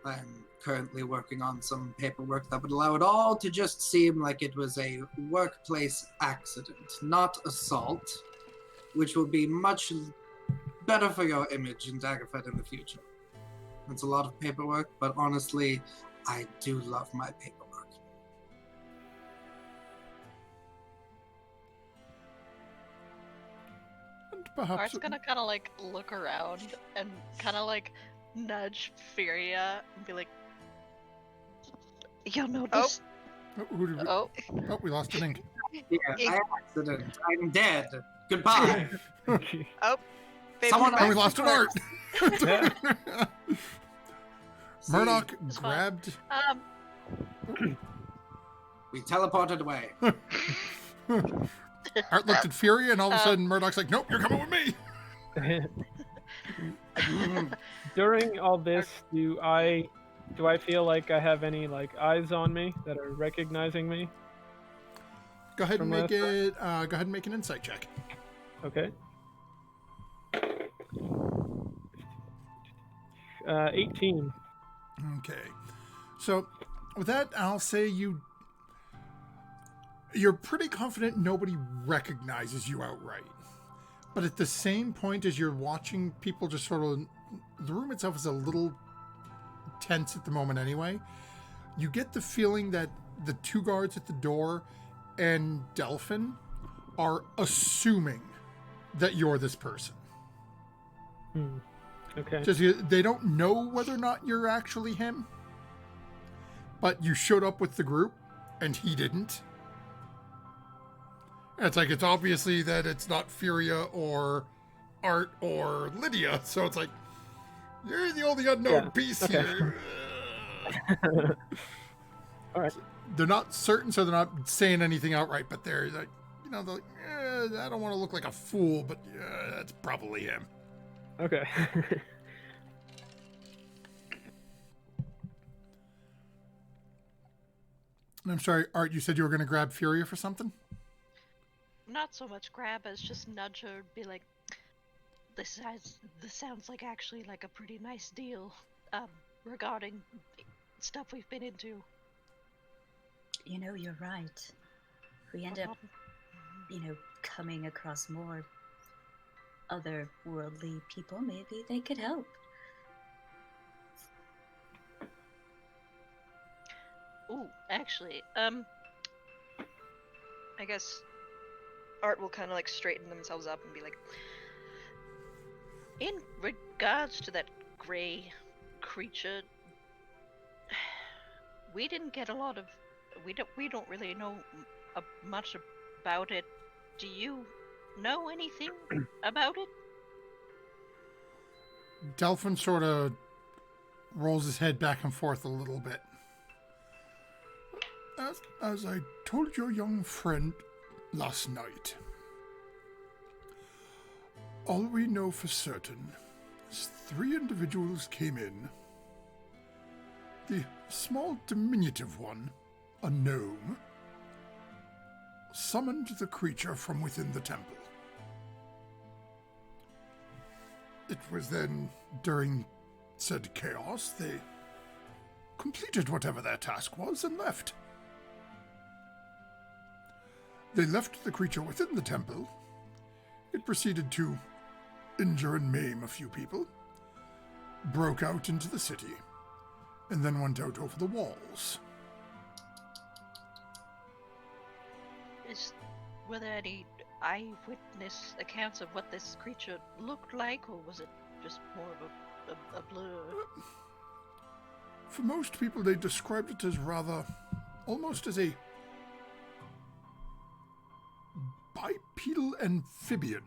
I'm currently working on some paperwork that would allow it all to just seem like it was a workplace accident, not assault, which will be much better for your image in Daggerford in the future. It's a lot of paperwork, but honestly, I do love my paperwork. And perhaps Art's gonna kind of like look around and kind of like nudge Furia and be like, "You'll notice." who did we... Oh, Oh, we lost an ink. Yeah, I accident. I'm dead. Goodbye. Okay. Baby, Someone And we else- lost an art. Yeah. See, Murdoch It's fine. grabbed. we teleported away. Art looked at Fury, and all of a sudden Murdoch's like, "Nope, you're coming with me." During all this, do I feel like I have any like eyes on me that are recognizing me? Go ahead and From make last it. Go ahead and make an insight check. Okay. 18. Okay. So with that, I'll say you're pretty confident nobody recognizes you outright. But at the same point as you're watching people just sort of, the room itself is a little tense at the moment anyway. You get the feeling that the two guards at the door and Delphin are assuming that you're this person. Okay. Just they don't know whether or not you're actually him. But you showed up with the group and he didn't. And it's like, it's obviously that it's not Furia or Art or Lydia. So it's like, you're the only unknown piece okay. here. All right. They're not certain, so they're not saying anything outright, but they're like, they're like, I don't want to look like a fool, but that's probably him. Okay. And I'm sorry, Art, you said you were going to grab Furia for something? not so much grab as just nudge her, be like, this sounds like actually like a pretty nice deal, regarding stuff we've been into. You know, you're right. We end up, coming across more otherworldly people. Maybe they could help. Ooh, actually, I guess Art will kind of like straighten themselves up and be like, in regards to that gray creature, we didn't get a lot of, we don't really know much about it. Do you know anything about it? Delphin sort of rolls his head back and forth a little bit. As I told your young friend last night, all we know for certain is 3 individuals came in. The small diminutive one, a gnome, summoned the creature from within the temple. It was then, during said chaos, they completed whatever their task was and left. They left the creature within the temple. It proceeded to injure and maim a few people, broke out into the city, and then went out over the walls. Were there any eyewitness accounts of what this creature looked like, or was it just more of a blur? For most people, they described it as rather, almost as a bipedal amphibian,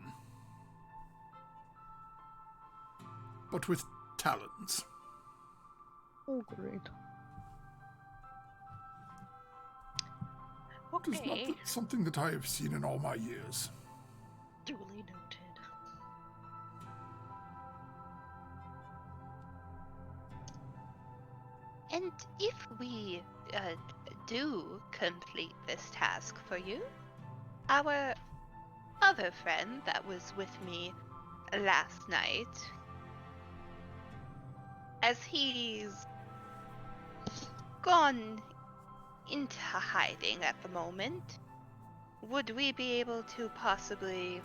but with talons. Oh, great. It is Okay, not something that I have seen in all my years. duly noted. And if we do complete this task for you, our other friend that was with me last night, as he's gone into hiding at the moment, would we be able to possibly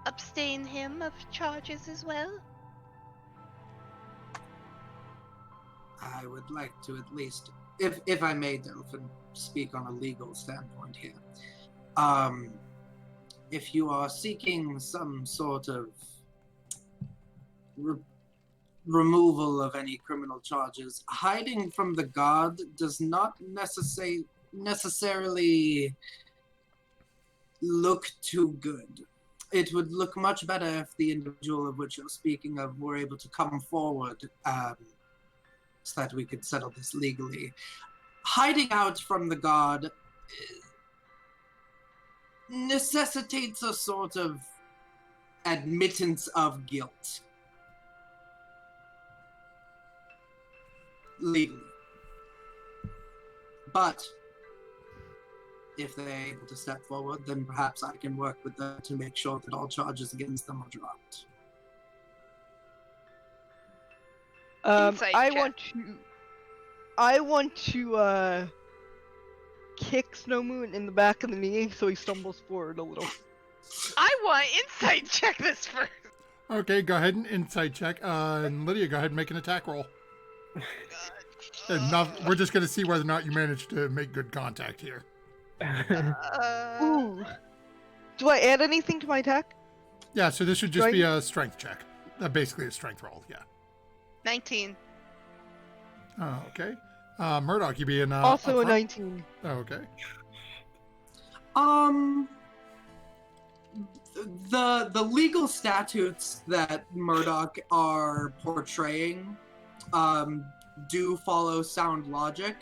abstain him of charges as well? I would like to at least, if I may, Delphin, speak on a legal standpoint here. If you are seeking some sort of removal of any criminal charges, hiding from the guard does not necessarily look too good. It would look much better if the individual of which you're speaking of were able to come forward so that we could settle this legally. Hiding out from the guard necessitates a sort of admittance of guilt. Legally. But if they're able to step forward, then perhaps I can work with them to make sure that all charges against them are dropped. Insight I check. want to kick Snow Moon in the back of the knee so he stumbles forward a little. I want insight check this first. Okay, go ahead and insight check. And Lydia, go ahead and make an attack roll. We're just going to see whether or not you manage to make good contact here. Ooh. Do I add anything to my attack? Yeah, so this should just be a strength check. Basically a strength roll, yeah. 19. Oh, okay. Murdoch, you being Also a upfront? 19. Oh, okay. The legal statutes that Murdoch are portraying do follow sound logic,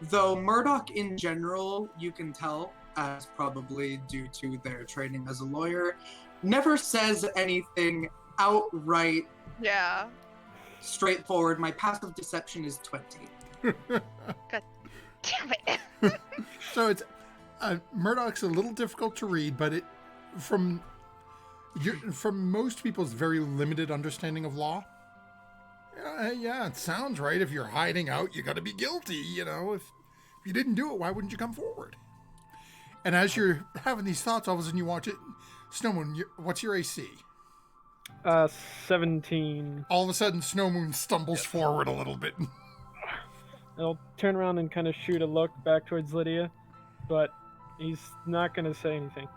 though Murdoch in general, you can tell, as probably due to their training as a lawyer, never says anything outright Yeah. straightforward. My passive deception is 20. Damn it. So it's Murdoch's a little difficult to read, but from most people's very limited understanding of law, yeah, it sounds right. If you're hiding out, you got to be guilty. You know, if you didn't do it, why wouldn't you come forward? And as you're having these thoughts, all of a sudden you watch it. Snowmoon, what's your AC? 17. All of a sudden, Snowmoon stumbles forward a little bit. I'll turn around and kind of shoot a look back towards Lydia, but he's not going to say anything.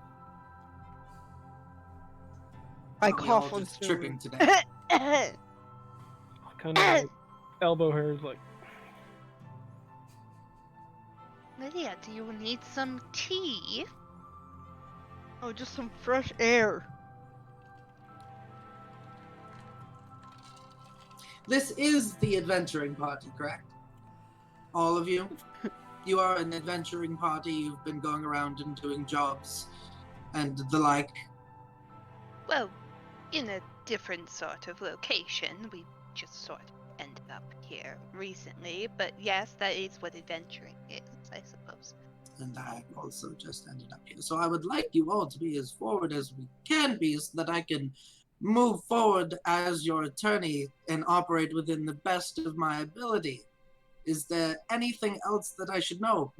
I We're cough all on just Snow tripping Moon. today. I'll kind of like, elbow her, like, Lydia, do you need some tea? Oh, just some fresh air. This is the adventuring party, correct? All of you? You are an adventuring party. You've been going around and doing jobs and the like. Well, in a different sort of location. We just sort of ended up here recently, but yes, that is what adventuring is, I suppose. And I also just ended up here. So I would like you all to be as forward as we can be so that I can move forward as your attorney and operate within the best of my ability. Is there anything else that I should know?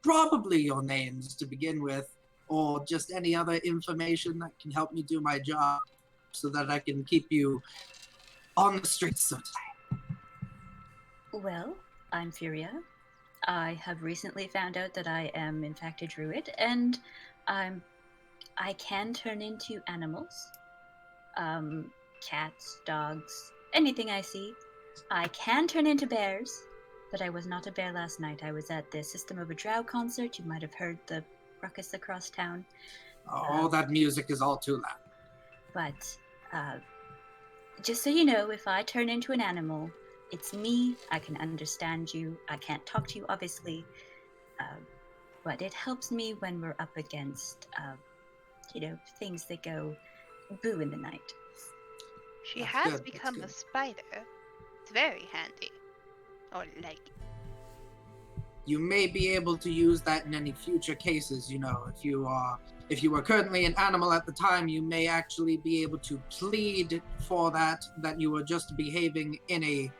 Probably your names to begin with, or just any other information that can help me do my job so that I can keep you on the streets, so to say. Well, I'm Furia. I have recently found out that I am in fact a druid, and I can turn into animals. Cats, dogs, anything I see. I can turn into bears, but I was not a bear last night. I was at the System of a Drow concert. You might have heard the ruckus across town. Oh, that music is all too loud. But just so you know, if I turn into an animal, it's me. I can understand you. I can't talk to you, obviously. But it helps me when we're up against, things that go boo in the night. She That's has good, that's become a good. spider. It's very handy. Or like you may be able to use that in any future cases. If you were currently an animal at the time, you may actually be able to plead for that you were just behaving in a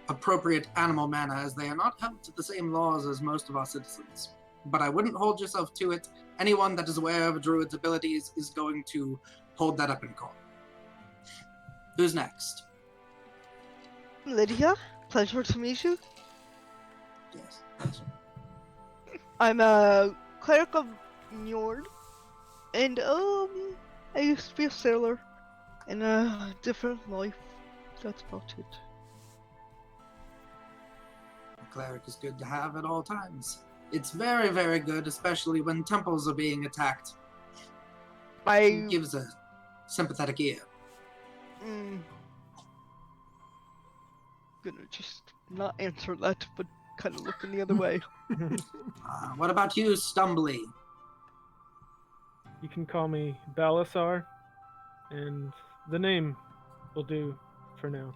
appropriate animal manner, as they are not held to the same laws as most of our citizens. But I wouldn't hold yourself to it. Anyone that is aware of a druid's abilities is going to hold that up in court. Who's next? Lydia, pleasure to meet you. Yes. I'm a cleric of Njord, and I used to be a sailor in a different life. That's about it. A cleric is good to have at all times. It's very, very good, especially when temples are being attacked. It gives a sympathetic ear. Gonna just not answer that, but kind of looking the other way. What about you, Stumbly? You can call me Balasar, and the name will do for now.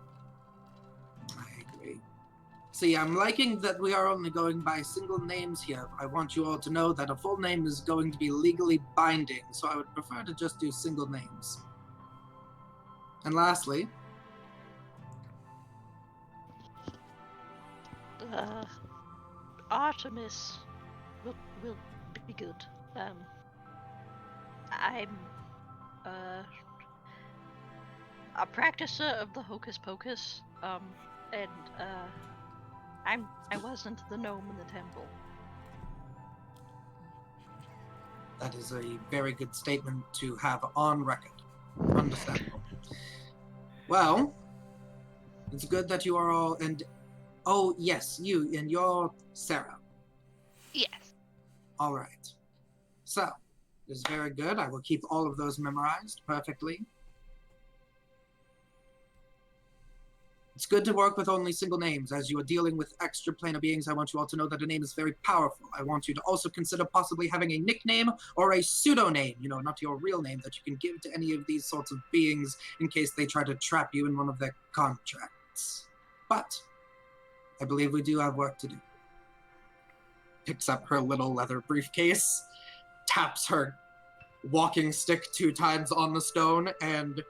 I agree. See, I'm liking that we are only going by single names here. I want you all to know that a full name is going to be legally binding, so I would prefer to just do single names. And lastly, Artemis will be good. I'm a practicer of the Hocus Pocus, and I wasn't the gnome in the temple. that is a very good statement to have on record. Understandable. Well, it's good that you are all, and oh yes, you, and you're Sarah. Yes. All right. So, it is very good. I will keep all of those memorized perfectly. It's good to work with only single names. As you are dealing with extra planar beings, I want you all to know that a name is very powerful. I want you to also consider possibly having a nickname or a pseudonym, not your real name, that you can give to any of these sorts of beings in case they try to trap you in one of their contracts. But I believe we do have work to do. Picks up her little leather briefcase, taps her walking stick 2 times on the stone, and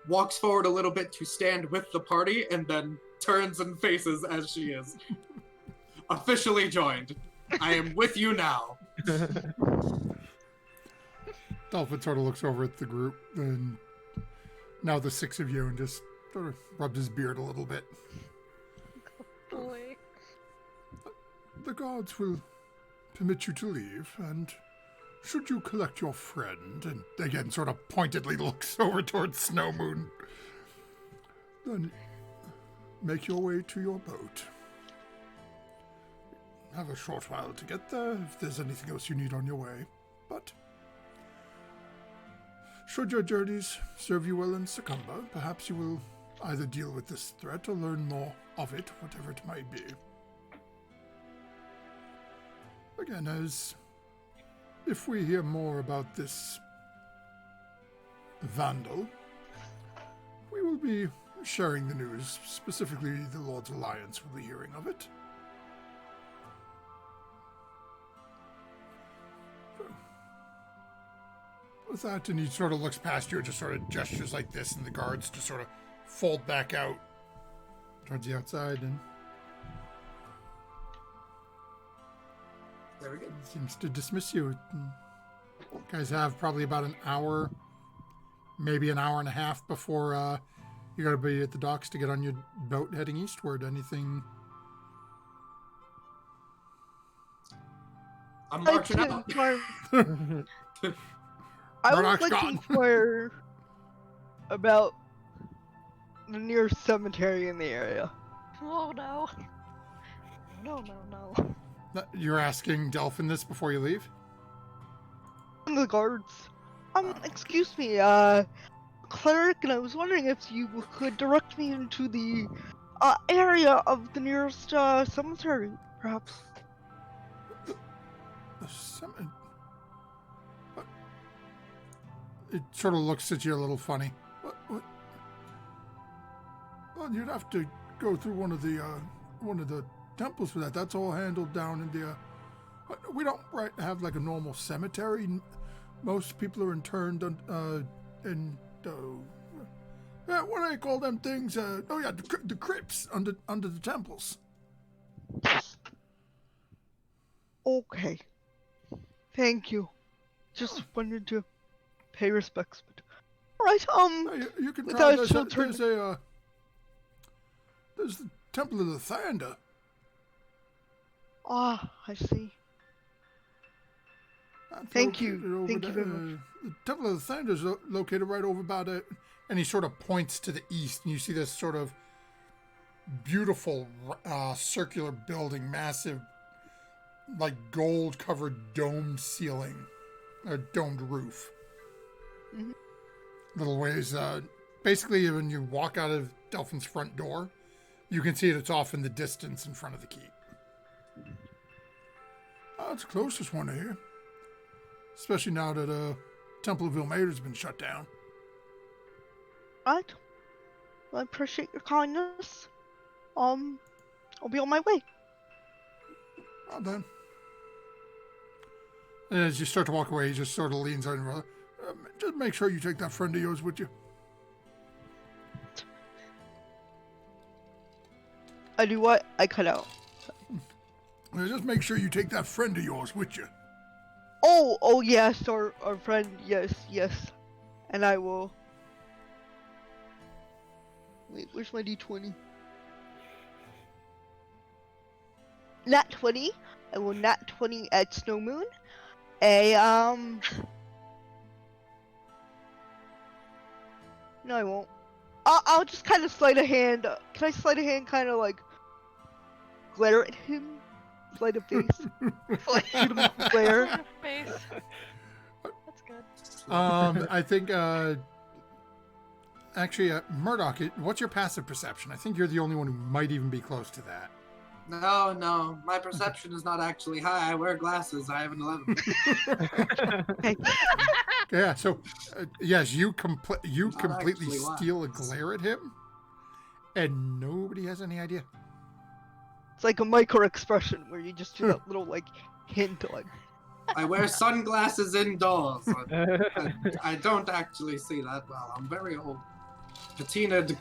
walks forward a little bit to stand with the party, and then turns and faces as she is. Officially joined. I am with you now. Dolphin sort of looks over at the group, and now the 6 of you, and just sort of rubs his beard a little bit. Boy. The guards will permit you to leave, and should you collect your friend, and again sort of pointedly looks over towards Snow Moon, then make your way to your boat. Have a short while to get there if there's anything else you need on your way, but should your journeys serve you well in Succumba, perhaps you will either deal with this threat or learn more of it, whatever it might be. Again, as if we hear more about this vandal, we will be sharing the news. Specifically, the Lord's Alliance will be hearing of it. So, with that, and he sort of looks past you and just sort of gestures like this, and the guards just sort of fold back out towards the outside, and Very good. seems to dismiss you. You guys have probably about an hour, maybe an hour and a half before you got to be at the docks to get on your boat heading eastward. Anything? I'm marching out. I would Murdoch's like to gone. inquire about the nearest cemetery in the area. Oh no. No. You're asking Delphin this before you leave? And the guards. Excuse me, cleric, and I was wondering if you could direct me into the area of the nearest cemetery, perhaps. The cemetery? It sort of looks at you a little funny. What? Well, you'd have to go through one of the temples for that. That's all handled down in the. We don't have like a normal cemetery. Most people are interned in what do they call them things? The crypts under the temples. Okay. Thank you. Just wanted to pay respects. But... Alright, You can without try. children... There's the Temple of the Thunder. Ah, I see. Thank you. Thank you very much. The Temple of the Thunder is located right over by the... And he sort of points to the east, and you see this sort of beautiful circular building, massive, like gold-covered domed ceiling, or domed roof. Mm-hmm. Little ways. Basically, when you walk out of Delphin's front door, you can see it's off in the distance in front of the keep. It's the closest one to here. Especially now that Temple of Ilmater's been shut down. Right. Well, I appreciate your kindness. I'll be on my way. Well then. And as you start to walk away, he just sort of leans on you. Just make sure you take that friend of yours with you. I do what? I cut out. Just make sure you take that friend of yours with you. Oh yes, our friend, yes. And I will... Wait, where's my D20? Nat 20. I will nat 20 at Snow Moon. No, I won't. I'll just kind of sleight a hand. Can I sleight a hand kind of like glare at him? Sleight of face? Shoot him a glare? Face. That's good. I think, actually, Murdoch, what's your passive perception? I think you're the only one who might even be close to that. No, my perception is not actually high. I wear glasses. I have an 11. Okay. Yeah, so, yes, you completely actually steal a glare at him, and nobody has any idea. It's like a micro expression where you just do that little like hint like. I wear sunglasses indoors. I don't actually see that well. I'm very old. Patinaed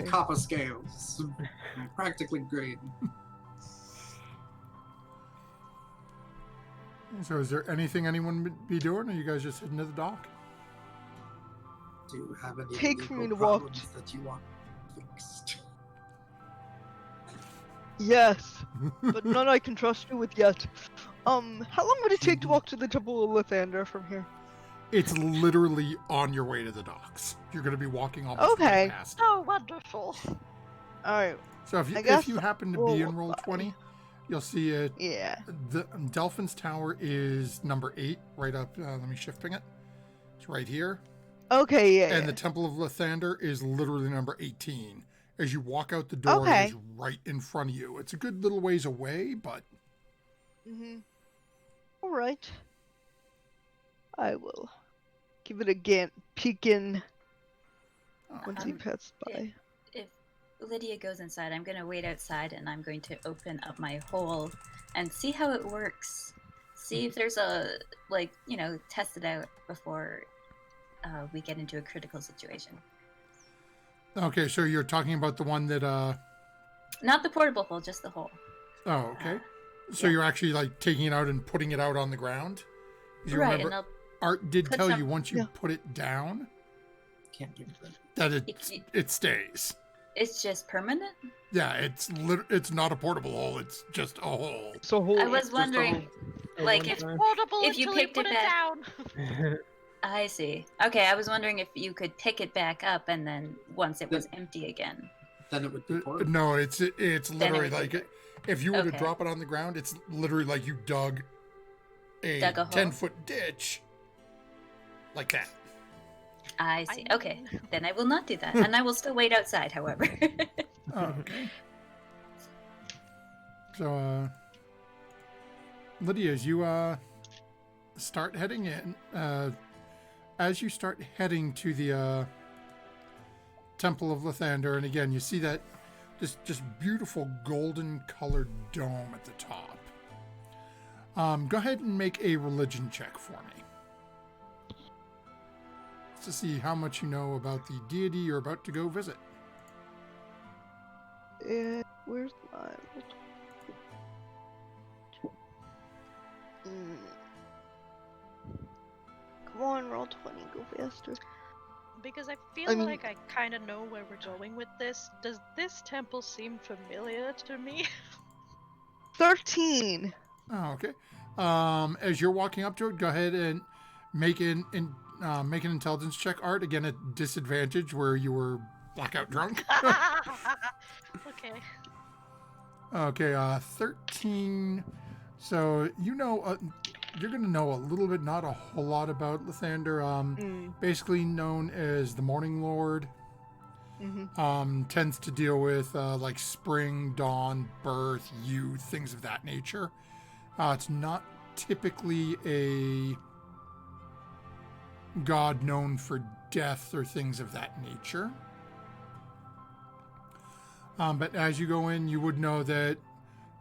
copper scales. Practically green. So is there anything anyone would be doing, or are you guys just heading to the dock? Do you have any Take legal me to walk. problems that you want fixed? Yes, but none I can trust you with yet. How long would it take to walk to the Temple of Lathander from here? It's literally on your way to the docks. You're going to be walking almost right past it. Oh, wonderful. Alright. So if you happen to be in roll 20, you'll see it. Yeah. The Delphin's Tower is number 8, right up. Let me shift ping it. It's right here. Okay, yeah. And the Temple of Lathander is literally number 18. As you walk out the door, Okay. it is right in front of you. It's a good little ways away, but... Alright. I will give it a peek in once he passes by. If Lydia goes inside, I'm going to wait outside and I'm going to open up my hole and see how it works. See if there's a, test it out before we get into a critical situation. Okay, so you're talking about the one that... Not the portable hole, just the hole. Oh, okay. So you're actually, taking it out and putting it out on the ground? You Right, remember, and I'll Art did put tell some- you once you put it down Can't do that. that it stays. It's just permanent? Yeah, it's not a portable hole. It's just a hole. So I was wondering, if Portable If you until picked put it it back- down. I see. Okay, I was wondering if you could pick it back up and then once it was empty again. Then it would be portable. No, it's literally would like be- if you were to Okay. drop it on the ground, it's literally like you dug a Dug a hole. 10-foot ditch like that. I see. Okay, then I will not do that. And I will still wait outside, however. Oh, okay. So, Lydia, as you start heading in, as you start heading to the Temple of Lathander, and again, you see that this just beautiful golden colored dome at the top. Go ahead and make a religion check for me. To see how much you know about the deity you're about to go visit. Where's my... Come on, roll 20, go faster. Because I feel I mean- like I kind of know where we're going with this. Does this temple seem familiar to me? 13! Oh, okay. As you're walking up to it, go ahead and make an intelligence check, Art. Again, at disadvantage where you were blackout drunk. Okay. Okay, 13. So you know, you're going to know a little bit, not a whole lot about Lathander. Basically known as the Morning Lord. Tends to deal with like spring, dawn, birth, youth, things of that nature. It's not typically a god known for death or things of that nature. But as you go in, you would know that,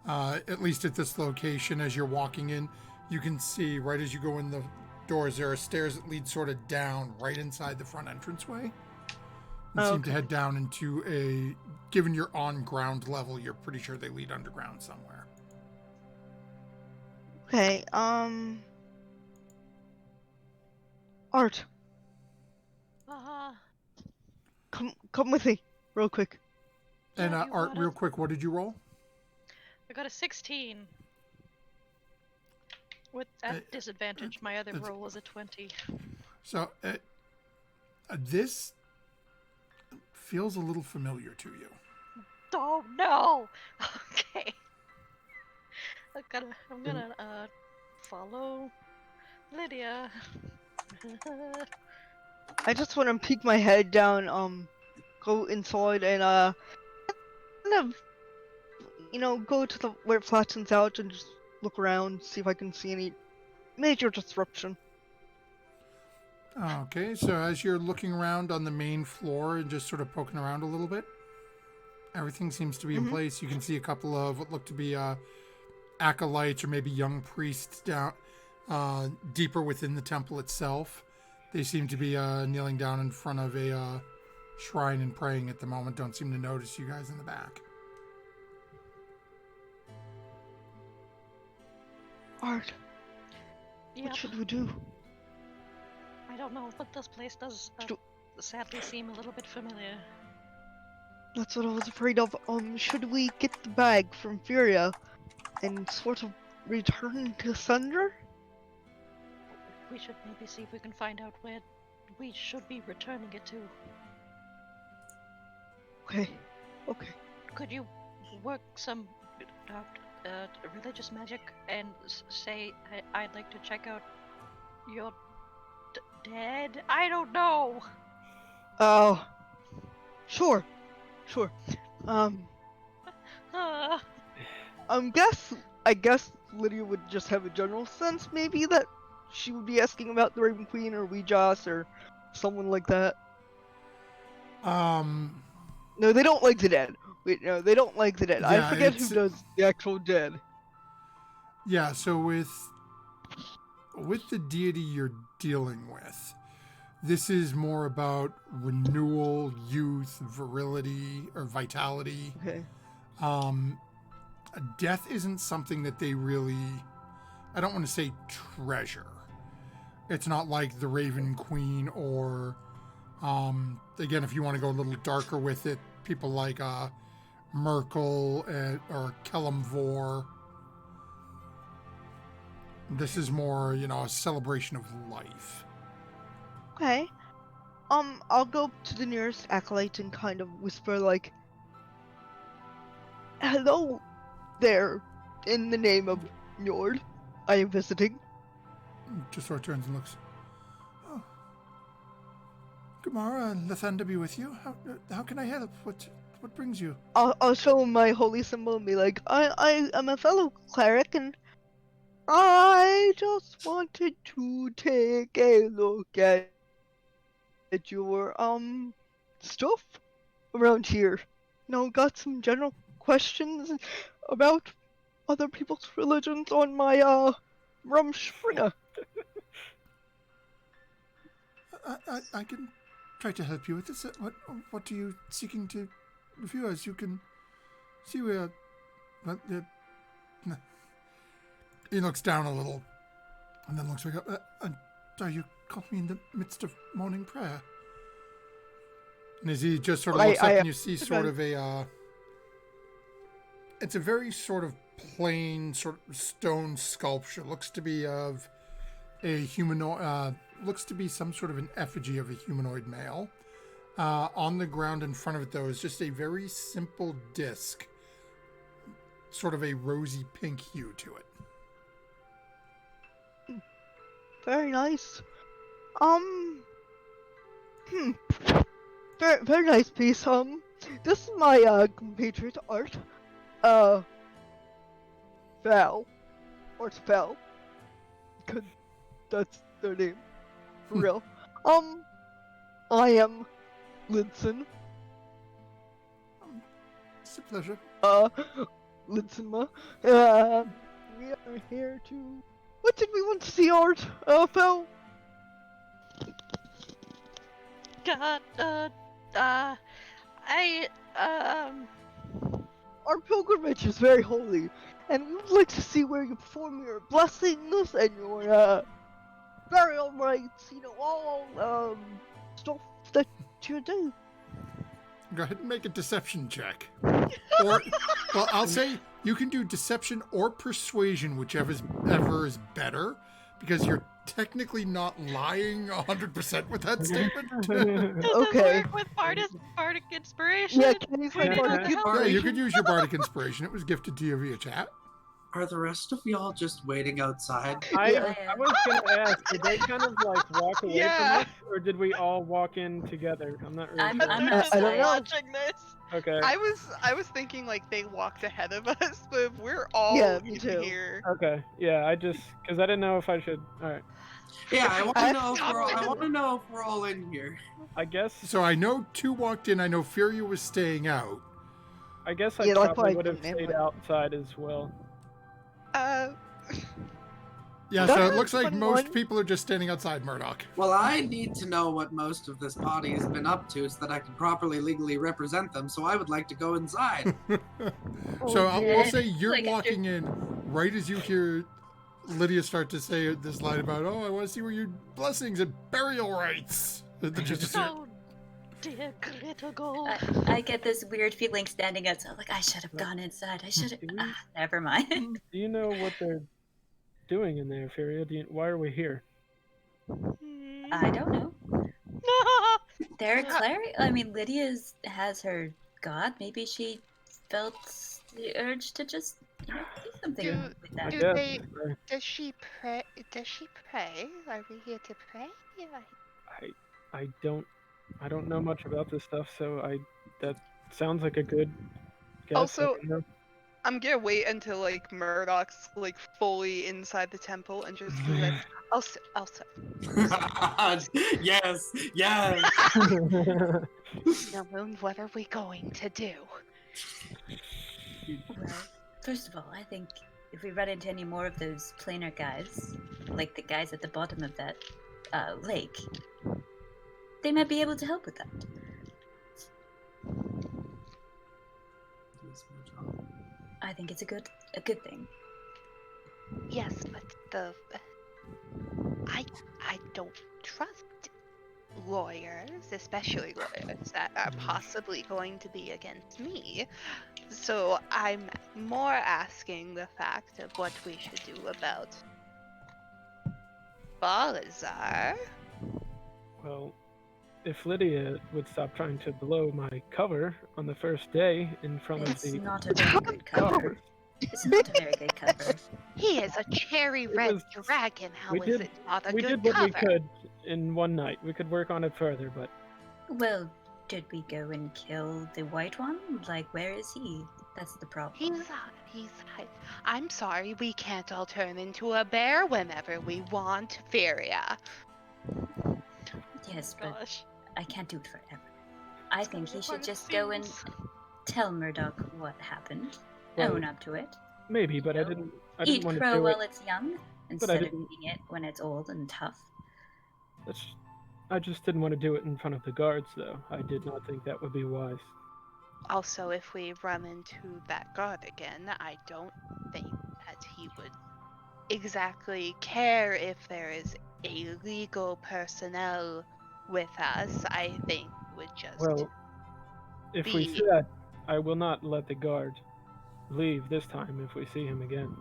at least at this location, as you're walking in, you can see right as you go in the doors, there are stairs that lead sort of down right inside the front entranceway. And seem to head down into a, given you're on ground level, you're pretty sure they lead underground somewhere. Okay, Art, come with me, real quick. And Yeah, you Art, wanna- real quick, what did you roll? I got a 16. With at disadvantage, my other roll was a 20. So, this feels a little familiar to you. Oh no! Okay. I'm gonna follow Lydia. I just want to peek my head down, go inside and, kind of, go to the where it flattens out and just look around, see if I can see any major disruption. Okay, so as you're looking around on the main floor and just sort of poking around a little bit, everything seems to be in place. You can see a couple of what look to be acolytes or maybe young priests down deeper within the temple itself. They seem to be kneeling down in front of a shrine and praying at the moment. Don't seem to notice you guys in the back. Art, Yep. what should we do? I don't know, but this place does sadly seem a little bit familiar. That's what I was afraid of. Should we get the bag from Furia and sort of return to Thunder? We should maybe see if we can find out where we should be returning it to. Okay. Could you work some religious magic and say I'd like to check out your dead? I don't know. Oh, sure. I guess Lydia would just have a general sense, maybe, that she would be asking about the Raven Queen or Weejas or someone like that. No, they don't like the dead. Wait, no, they don't like the dead. I Yeah, forget who it's- does the actual dead. Yeah, so with the deity you're dealing with, this is more about renewal, youth, virility, or vitality. Okay. Death isn't something that they really, I don't want to say treasure. It's not like the Raven Queen or, again, if you want to go a little darker with it, people like Merkel or Kellamvor. This is more, a celebration of life. Okay. I'll go to the nearest acolyte and kind of whisper like, "Hello there, in the name of Njord. I am visiting." Just sort of turns and looks. Oh. Gamara, Lathander be with you. How can I help? What brings you? I'll show him my holy symbol and be like, I am a fellow cleric and I just wanted to take a look at your stuff around here. got some general questions about other people's religions on my Rumspringa. I can try to help you with this. What are you seeking to review? As you can see, we are. He looks down a little, and then looks back up. You caught me in the midst of morning prayer. And as he just sort of looks up, and you see sort of a. It's a very sort of plain, sort of stone sculpture. Looks to be of a humanoid. Looks to be some sort of an effigy of a humanoid male. On the ground in front of it, though, is just a very simple disc, sort of a rosy pink hue to it. Very nice. Very, very nice piece. This is my compatriot Art. Val. Or Spell. Cause that's their name. For real. I am Linson. It's a pleasure. Linson, we are here to... What did we want to see, Art? Val? Our pilgrimage is very holy, and we would like to see where you perform your blessings and your, burial rites, all, stuff that you do. Go ahead and make a deception check. Or, well, I'll say you can do deception or persuasion, whichever is better, because you're technically not lying 100% with that statement. Does Okay. this work with bardic inspiration? Yeah, can you find bardic Yeah, inspiration? you could use your bardic inspiration. It was gifted to you via chat. Are the rest of y'all just waiting outside? I Yeah. was gonna ask, did they kind of like walk away Yeah. from us, or did we all walk in together? I'm not really I'm- sure. I'm They're just I don't know. watching this. Okay. I was thinking like they walked ahead of us, but if we're all Yeah, me in too. here. Okay. Yeah, because I didn't know if I should. All right. Yeah, I want to know. Stop it. I want to know if we're all in here. I guess. So I know 2 walked in. I know Furia was staying out. I guess I Yeah, that's probably why I would have didn't name stayed it. outside as well. Yeah, That's so it a looks like fun most one. people are just standing outside Murdoch. Well, I need to know what most of this party has been up to so that I can properly legally represent them, so I would like to go inside. So yeah. I'll say you're Like, walking in right as you hear Lydia start to say this line about, oh, I want to see where your blessings and burial rites. Oh, dear critical. I get this weird feeling standing outside. Like, I should have gone inside. I should have. Do we- Never mind. Do you know what they're doing in there, Furia? Why are we here? I don't know. They're cleric. I mean, has her god. Maybe she felt the urge to just do something Do- with that. I Do guess. they- Does she pray? Are we here to pray? I don't know much about this stuff, so that sounds like a good guess. Also- I don't know. I'm gonna wait until like Murdoch's like fully inside the temple and just be like, also. Yes, yes. Now, Moon, what are we going to do? Well, first of all, I think if we run into any more of those planar guys, like the guys at the bottom of that lake, they might be able to help with that. I think it's a good thing. Yes, but I don't trust lawyers, especially lawyers that are possibly going to be against me. So I'm more asking the fact of what we should do about Balazar. Well, if Lydia would stop trying to blow my cover on the first day in front of It's the not a very good cover. It's not a very good cover. He is a cherry red was- dragon. How we is did- it not a we good did what we cover? could in one night. We could work on it further, but Well, did we go and kill the white one? Like, where is he? That's the problem. I'm sorry, we can't all turn into a bear whenever we want, Feria. Yes, but Gosh. I can't do it forever. I think he should just go and tell Murdoch what happened. Well, Own up to it. Maybe, but I didn't Eat want to crow do while it. it's young, I instead of didn't- eating it when it's old and tough. I just didn't want to do it in front of the guards, though. I did not think that would be wise. Also, if we run into that guard again, I don't think that he would exactly care if there is a legal personnel with us. I think would just Well, if we be- see that, I will not let the guard leave this time if we see him again.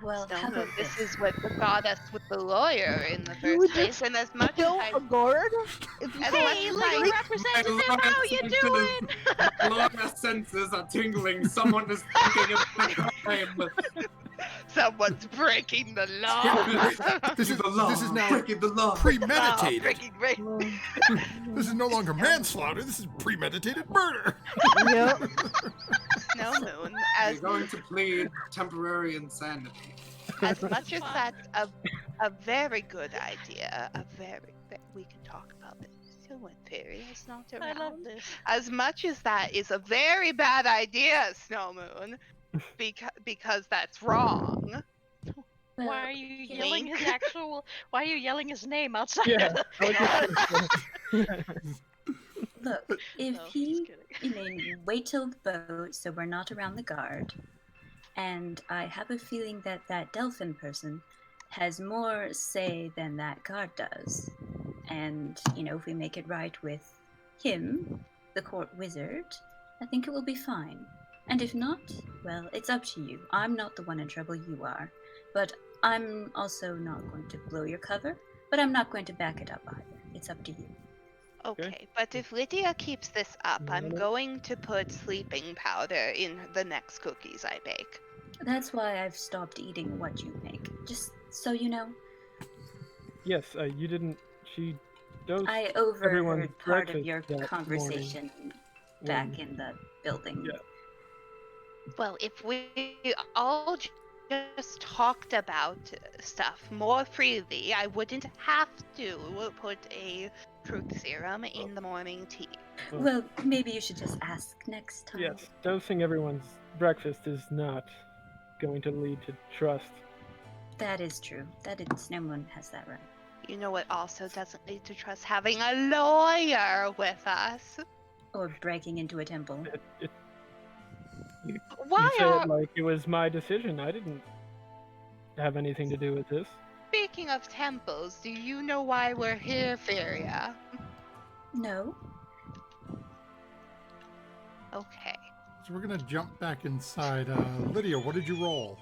Well, No, how no, about this this? is what got us with the lawyer in the You first would place. just And as much as Kill I, a guard? If you as say- much Hey, as legal I, representative, My how you doing? My lower senses are tingling. Someone is thinking of the crime. someone's breaking the law. This is the law. this is now breaking the law. premeditated. breaking. This is no longer manslaughter. This is premeditated murder. Yep. Snow Moon, You're as going to plead temporary insanity. as much as that's a very good idea, we can talk about this when Fairy is not I around. love this. As much as that is a very bad idea, Snow Moon, because that's wrong. Well, Why are you yelling Wink. his actual? Why are you yelling his name outside? Yeah, of the- I was just look, if No, just he, kidding. wait till the boat so we're not around the guard. And I have a feeling that that Delphin person has more say than that guard does. And, if we make it right with him, the court wizard, I think it will be fine. And if not, well, it's up to you. I'm not the one in trouble, you are. But I'm also not going to blow your cover, but I'm not going to back it up either. It's up to you. Okay, but if Lydia keeps this up, I'm Mhm. going to put sleeping powder in the next cookies I bake. That's why I've stopped eating what you make. Just so you know, Yes, you didn't. She dosed I everyone's overheard part of breakfast your that conversation when- back in the building. Yeah. Well, if we all just talked about stuff more freely, I wouldn't have to put a truth serum in the morning tea. Well, maybe you should just ask next time. Yes, dosing everyone's breakfast is not going to lead to trust. That is true. No one has that right. You know what also doesn't lead to trust? Having a lawyer with us. Or breaking into a temple. You Why said are... it like it was my decision. I didn't have anything to do with this. Speaking of temples, do you know why we're here, Feria? No. Okay. So we're gonna jump back inside. Lydia, what did you roll?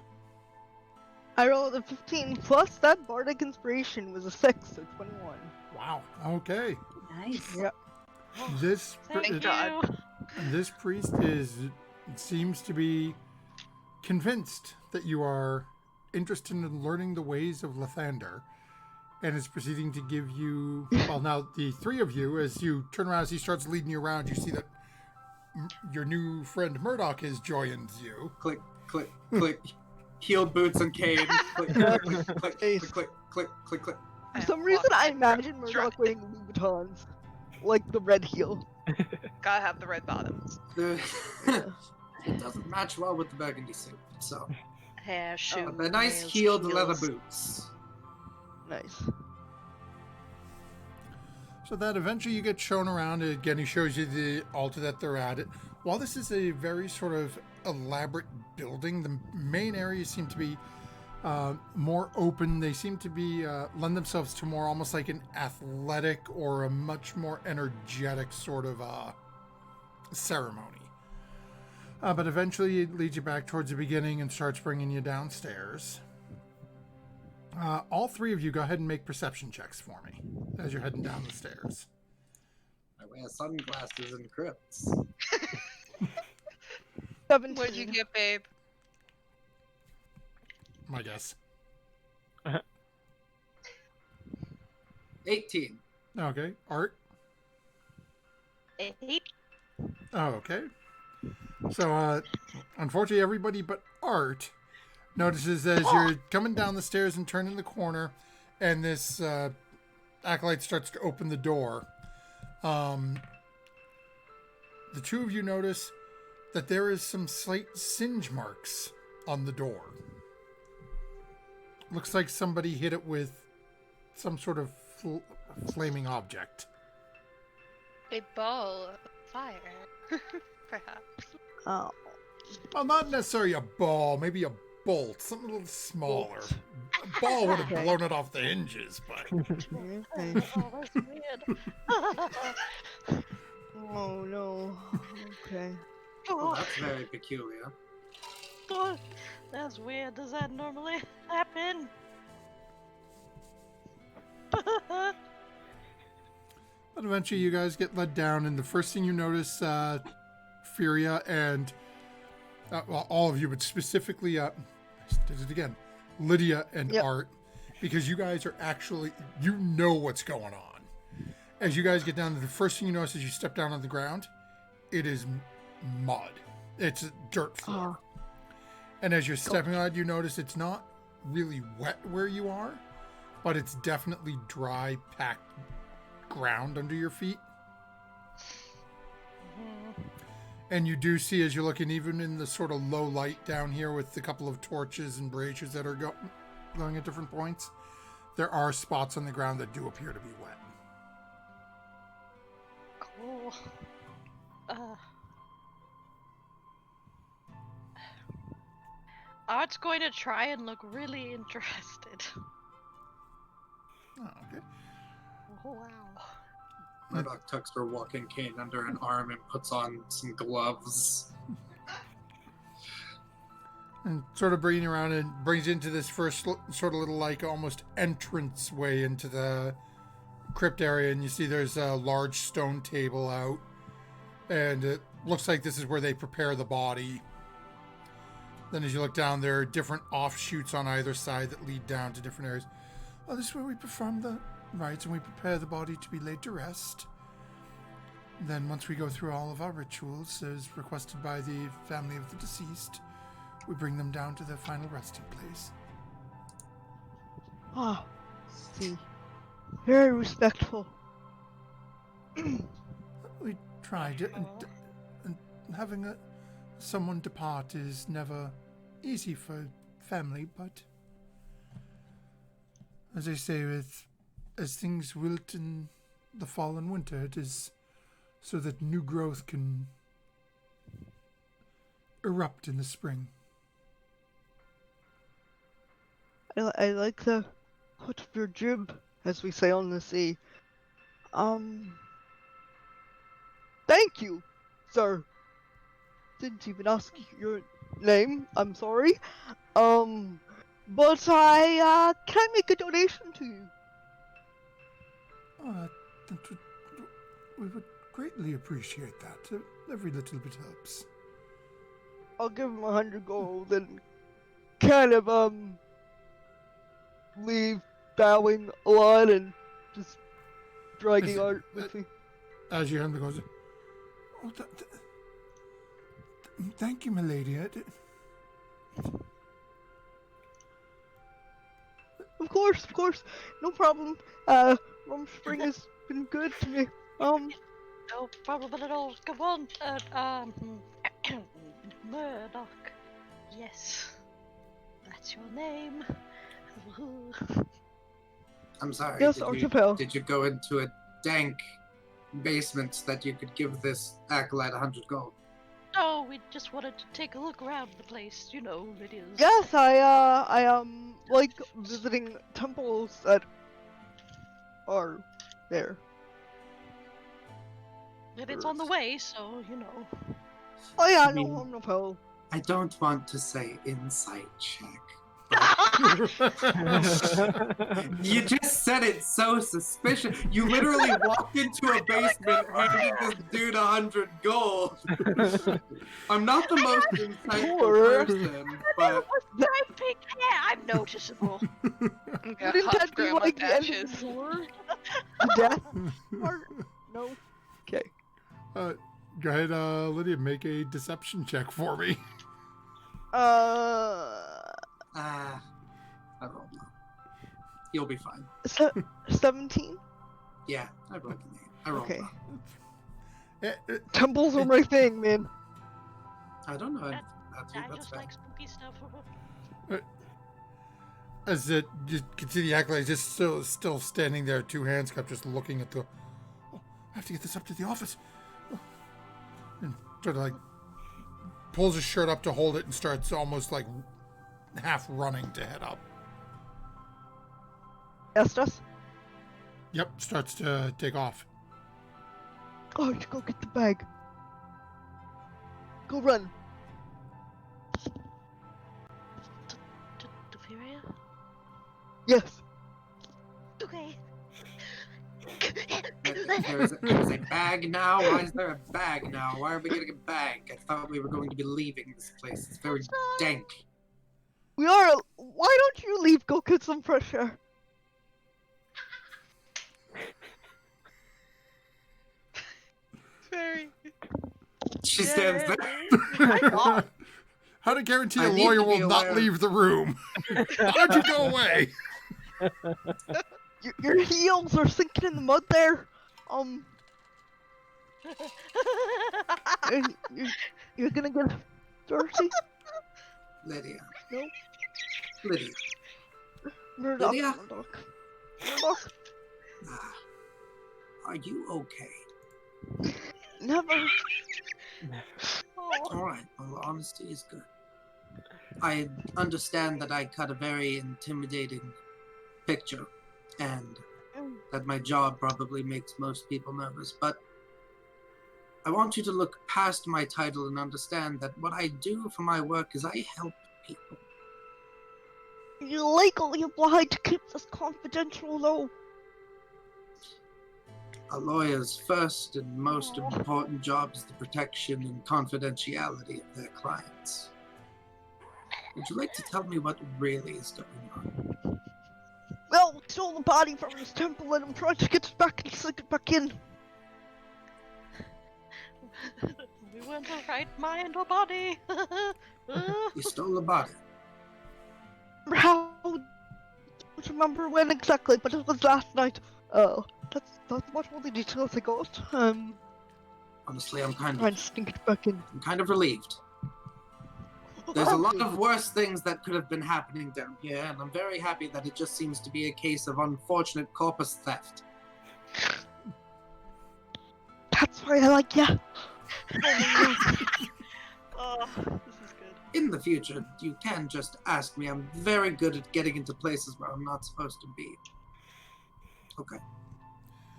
I rolled a 15 plus that bardic inspiration was a 6, so 21. Wow. Okay. Nice. Yep. This Thank God. you. this priest seems to be convinced that you are interested in learning the ways of Lathander, and is proceeding to give you. Well, now the three of you, as you turn around, as he starts leading you around, you see that your new friend Murdoch has joined you. Click, click, click. Heeled boots and cane. Click, click, click, click, click, click, click, click, click. For some reason, I imagine Murdoch wearing Louboutins. Like the red heel. Gotta have the red bottoms. It doesn't match well with the burgundy suit. So, Hair, shoes, the nice nails, heeled leather heels. boots. Nice. So that eventually you get shown around. Again, he shows you the altar that they're at. While this is a very sort of elaborate building, the main areas seem to be more open. They seem to be lend themselves to more almost like an athletic or a much more energetic sort of ceremony. But eventually it leads you back towards the beginning and starts bringing you downstairs. All three of you go ahead and make perception checks for me as you're heading down the stairs. I wear sunglasses and crypts. 17. What'd you get, babe? My guess. 18. Okay. Art? 8. Oh, okay. So, unfortunately, everybody but Art notices as you're coming down the stairs and turning the corner, and this acolyte starts to open the door. The two of you notice that there is some slight singe marks on the door. Looks like somebody hit it with some sort of flaming object. A ball of fire, perhaps. Oh. Well, not necessarily a ball, maybe a bolt, something a little smaller. A ball would have Okay. blown it off the hinges, but Okay. Oh, that's weird. Oh no. Okay. Well, that's very peculiar. Oh, that's weird. Does that normally happen? But eventually you guys get led down, and the first thing you notice, Furia and, well, all of you, but specifically, I did it again, Lydia and Yep. Art, because you guys are actually, you know what's going on. As you guys get down, the first thing you notice as you step down on the ground, it is mud. It's a dirt floor. And as you're stepping on it, you notice it's not really wet where you are, but it's definitely dry, packed ground under your feet. And you do see, as you're looking, even in the sort of low light down here with a couple of torches and braziers that are going at different points, there are spots on the ground that do appear to be wet. Cool. Art's going to try and look really interested. Oh, okay. Oh, wow. Murdoch tucks her walking cane under an arm and puts on some gloves. And sort of bringing you around and brings you into this first sort of little like almost entrance way into the crypt area. And you see there's a large stone table out. And it looks like this is where they prepare the body. Then as you look down, there are different offshoots on either side that lead down to different areas. Oh, this is where we perform the rites and we prepare the body to be laid to rest. Then once we go through all of our rituals, as requested by the family of the deceased, we bring them down to their final resting place. Ah, see. Very respectful. We tried it, and having someone depart is never easy for family, but as I say, as things wilt in the fall and winter, it is so that new growth can erupt in the spring. I like the cut of your jib, as we say on the sea. Thank you, sir. Didn't even ask your name. I'm sorry. But can I make a donation to you? We would greatly appreciate that. Every little bit helps. I'll give him 100 gold and kind of leave bowing a lot and just dragging Art with me. As your hand goes, oh, thank you, milady. Of course, no problem. Rum Spring has been good to me. No problem at all. Come on. Murdoch. Yes. That's your name. I'm sorry. Yes, did Archipel. you go into a dank basement so that you could give this acolyte 100 gold? Oh, we just wanted to take a look around the place. You know, it is. Yes, I like visiting temples that are there. And it's on the way, so, you know. Oh yeah, I mean- no problem. I don't want to say insight check. You just said it so suspicious. You literally walked into a basement handing this dude 100 gold. I'm not the most insightful Sure. person, but My pink hair, I'm noticeable. You didn't have to like the end of the door? The death part? No? Okay. Go ahead, Lydia, make a deception check for me. I rolled low. You'll be fine. 17? Yeah, I rolled an 8. I rolled Okay. low. Eh, Temples are my thing, man. I don't know. That- Matthew, I that's just fair. like spooky stuff. As it, you can see the acolyte just still standing there, two hands cupped, just looking at the. Oh, I have to get this up to the office. Oh. And sort of like pulls his shirt up to hold it and starts almost like half running to head up. Estes? Yep, starts to take off. Oh, to go get the bag. Go run. To Furia? Yes. Okay. There is a bag now? Why is there a bag now? Why are we getting a bag? I thought we were going to be leaving this place. It's very dank. We are. Why don't you leave? Go get some fresh air. Very. She stands there. How to guarantee I a need lawyer to be will not aware. leave the room? How'd you go away? Your heels are sinking in the mud there. You're gonna get dirty. Lydia. No. Lydia. Murdoch. Lydia? Murdoch. Murdoch. Ah, are you okay? Never. Alright, well, honesty is good. I understand that I cut a very intimidating picture, and that my job probably makes most people nervous, but I want you to look past my title and understand that what I do for my work is I help people. You're legally obliged to keep this confidential, though. A lawyer's first and most important job is the protection and confidentiality of their clients. Would you like to tell me what really is going on? Well, we stole the body from his temple and I'm trying to get it back and sink it back in. We weren't the right mind or body. You stole the body. How? I don't remember when exactly, but it was last night. That's much more the details I got. Honestly, I'm kind Trying to sneak it back in. of relieved. There's a lot of worse things that could have been happening down here, and I'm very happy that it just seems to be a case of unfortunate corpus theft. That's why I like ya. Oh, this is good. In the future, you can just ask me. I'm very good at getting into places where I'm not supposed to be. Okay.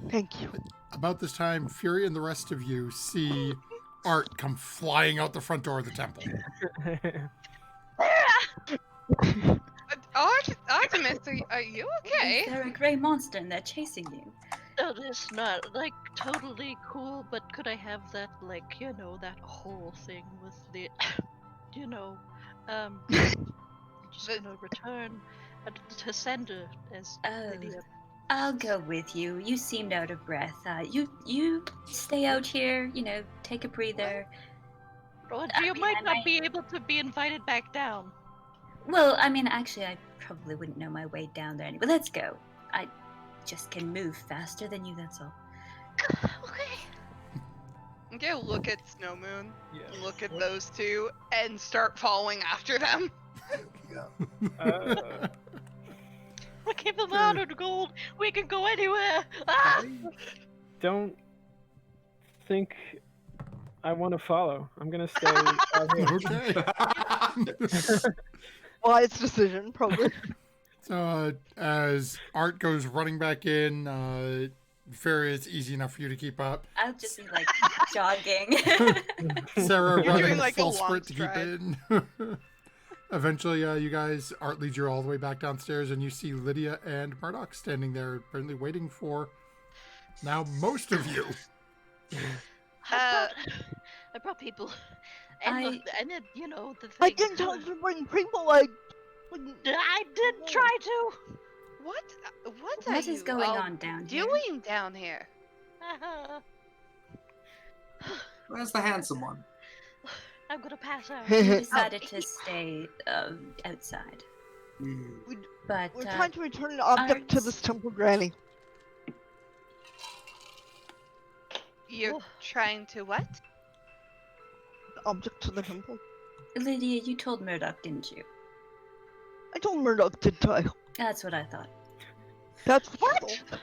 Thank you. About this time, Fury and the rest of you see Art come flying out the front door of the temple. Artemis, are you okay? Is there a grey monster in there chasing you? No, it's not like totally cool, but could I have that, like, you know, that whole thing with the, you know, I'm just gonna return to sender as Oh. Lydia. I'll go with you. You seemed out of breath. You stay out here. You know, take a breather. Or I you mean, might I not might- be able to be invited back down. Well, I mean, actually, I probably wouldn't know my way down there anyway. Let's go. I just can move faster than you. That's all. Okay. I'm gonna look at Snow Moon, Yeah. look at those two, and start following after them. We keep them honored gold. We can go anywhere. Ah! I don't think I want to follow. I'm gonna stay out here. Okay. Wise decision, probably. So as Art goes running back in, Fury, it's easy enough for you to keep up. I'll just be like jogging. Sarah You're running doing, like, a full long sprint to keep stride. in. Eventually, you guys, Art leads you all the way back downstairs, and you see Lydia and Murdoch standing there, apparently waiting for now most of you. I brought people. And then, you know, the thing. I didn't tell you to bring people. I did try to. What are What you is going all on down here? doing down here? Where's the handsome one? I'm gonna pass out. We decided to stay outside, Hmm. but We're trying to return an object to Arts. this temple, Granny. You're trying to what? object to the temple. Lydia, you told Murdoch, didn't you? I told Murdoch, didn't I? That's what I thought. That's what What? you thought.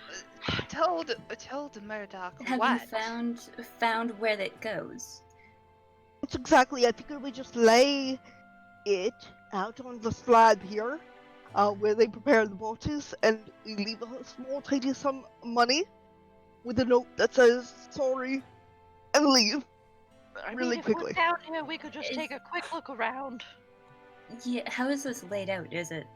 Told Murdoch Have what? you found where that goes? That's exactly. I figured we just lay it out on the slab here, where they prepare the boxes, and we leave a small, tiny sum of money with a note that says sorry, and leave. I Really mean, if quickly. we're down here, we could just Is- take a quick look around. Yeah, how is this laid out? Is it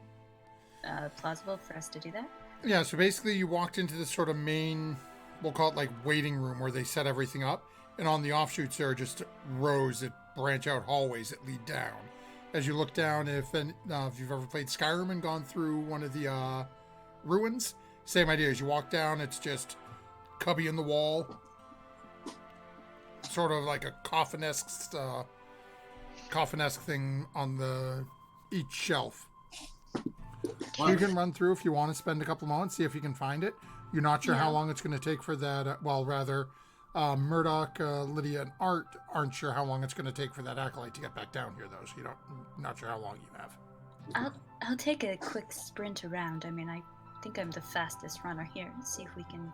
plausible for us to do that? Yeah, so basically you walked into this sort of main, we'll call it like waiting room where they set everything up. And on the offshoots there are just rows that branch out hallways that lead down. As you look down, if you've ever played Skyrim and gone through one of the ruins, same idea. As you walk down, it's just cubby in the wall. Sort of like a coffin-esque thing on each shelf. You can run through if you want to spend a couple moments, see if you can find it. You're not sure how long it's going to take for that. Murdoch, Lydia, and Art aren't sure how long it's going to take for that acolyte to get back down here, though. So not sure how long you have. I'll take a quick sprint around. I mean, I think I'm the fastest runner here. See if we can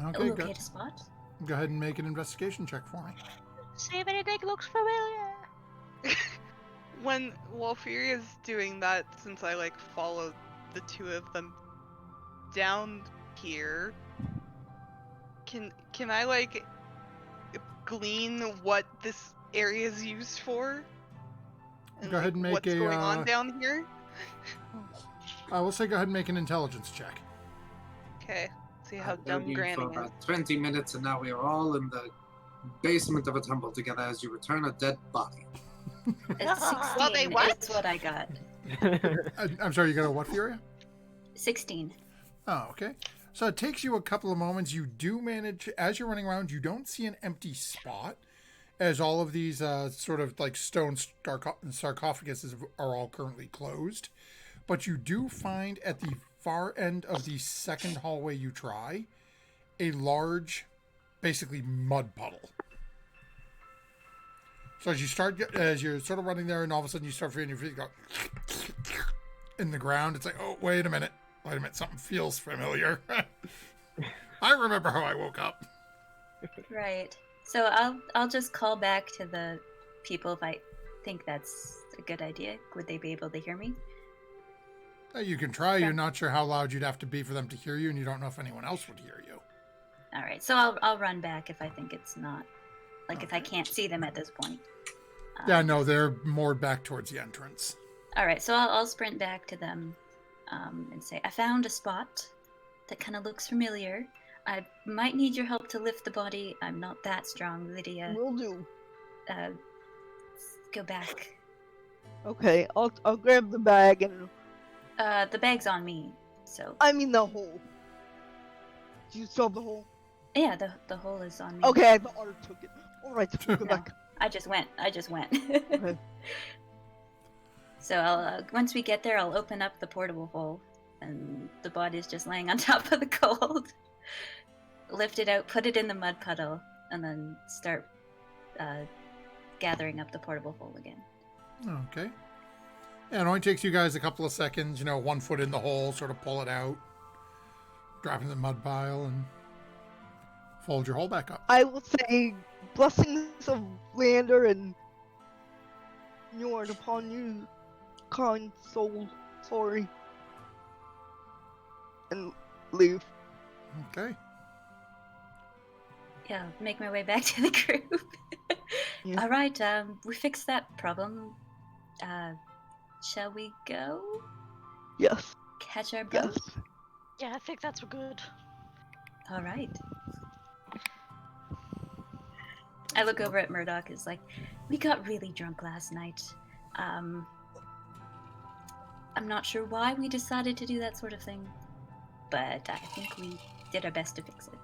Okay, locate a spot. go ahead and make an investigation check for me. See if anything looks familiar. While Fury is doing that, since I like followed the two of them down here, can I like glean what this area is used for? Go ahead and make what's a, going on down here? I will say go ahead and make an intelligence check. Okay. See how I've known dumb you for Granny is. about 20 minutes, and now we are all in the basement of a temple together as you return a dead body. It's 16 Well, they what? is what I got. I'm sorry, you got a what, Furia? 16. Oh, okay. So it takes you a couple of moments. You do manage, as you're running around, you don't see an empty spot, as all of these sort of like stone sarcophaguses are all currently closed. But you do find at the far end of the second hallway you try, a large, basically mud puddle. So as you're sort of running there, and all of a sudden you start feeling your feet go in the ground. It's like, oh, wait a minute, something feels familiar. I remember how I woke up. Right. So I'll just call back to the people if I think that's a good idea. Would they be able to hear me? You can try. You're not sure how loud you'd have to be for them to hear you, and you don't know if anyone else would hear you. All right. So I'll run back if I think it's not, like if I can't see them at this point. Yeah, no, they're more back towards the entrance. All right. So I'll sprint back to them and say, I found a spot that kind of looks familiar. I might need your help to lift the body. I'm not that strong, Lydia. Will do. Go back. Okay, I'll grab the bag and The bag's on me, so... I mean the hole. Do you still have the hole? Yeah, the hole is on me. Okay, I thought Art took it. Alright, we'll go No, back. I just went. Okay. So I'll once we get there, I'll open up the portable hole, and the body's just laying on top of the cold. Lift it out, put it in the mud puddle, and then start gathering up the portable hole again. Okay. Yeah, it only takes you guys a couple of seconds, 1 foot in the hole, sort of pull it out, drop it in the mud pile, and fold your hole back up. I will say blessings of Lander and Njord upon you, kind soul. Sorry. And leave. Okay. Yeah, I'll make my way back to the group. Yeah. All right, we fixed that problem. Shall we go? Yes. Catch our boat? Yes. Yeah, I think that's good. All right. I look over at Murdoch. It's like, we got really drunk last night. I'm not sure why we decided to do that sort of thing, but I think we did our best to fix it.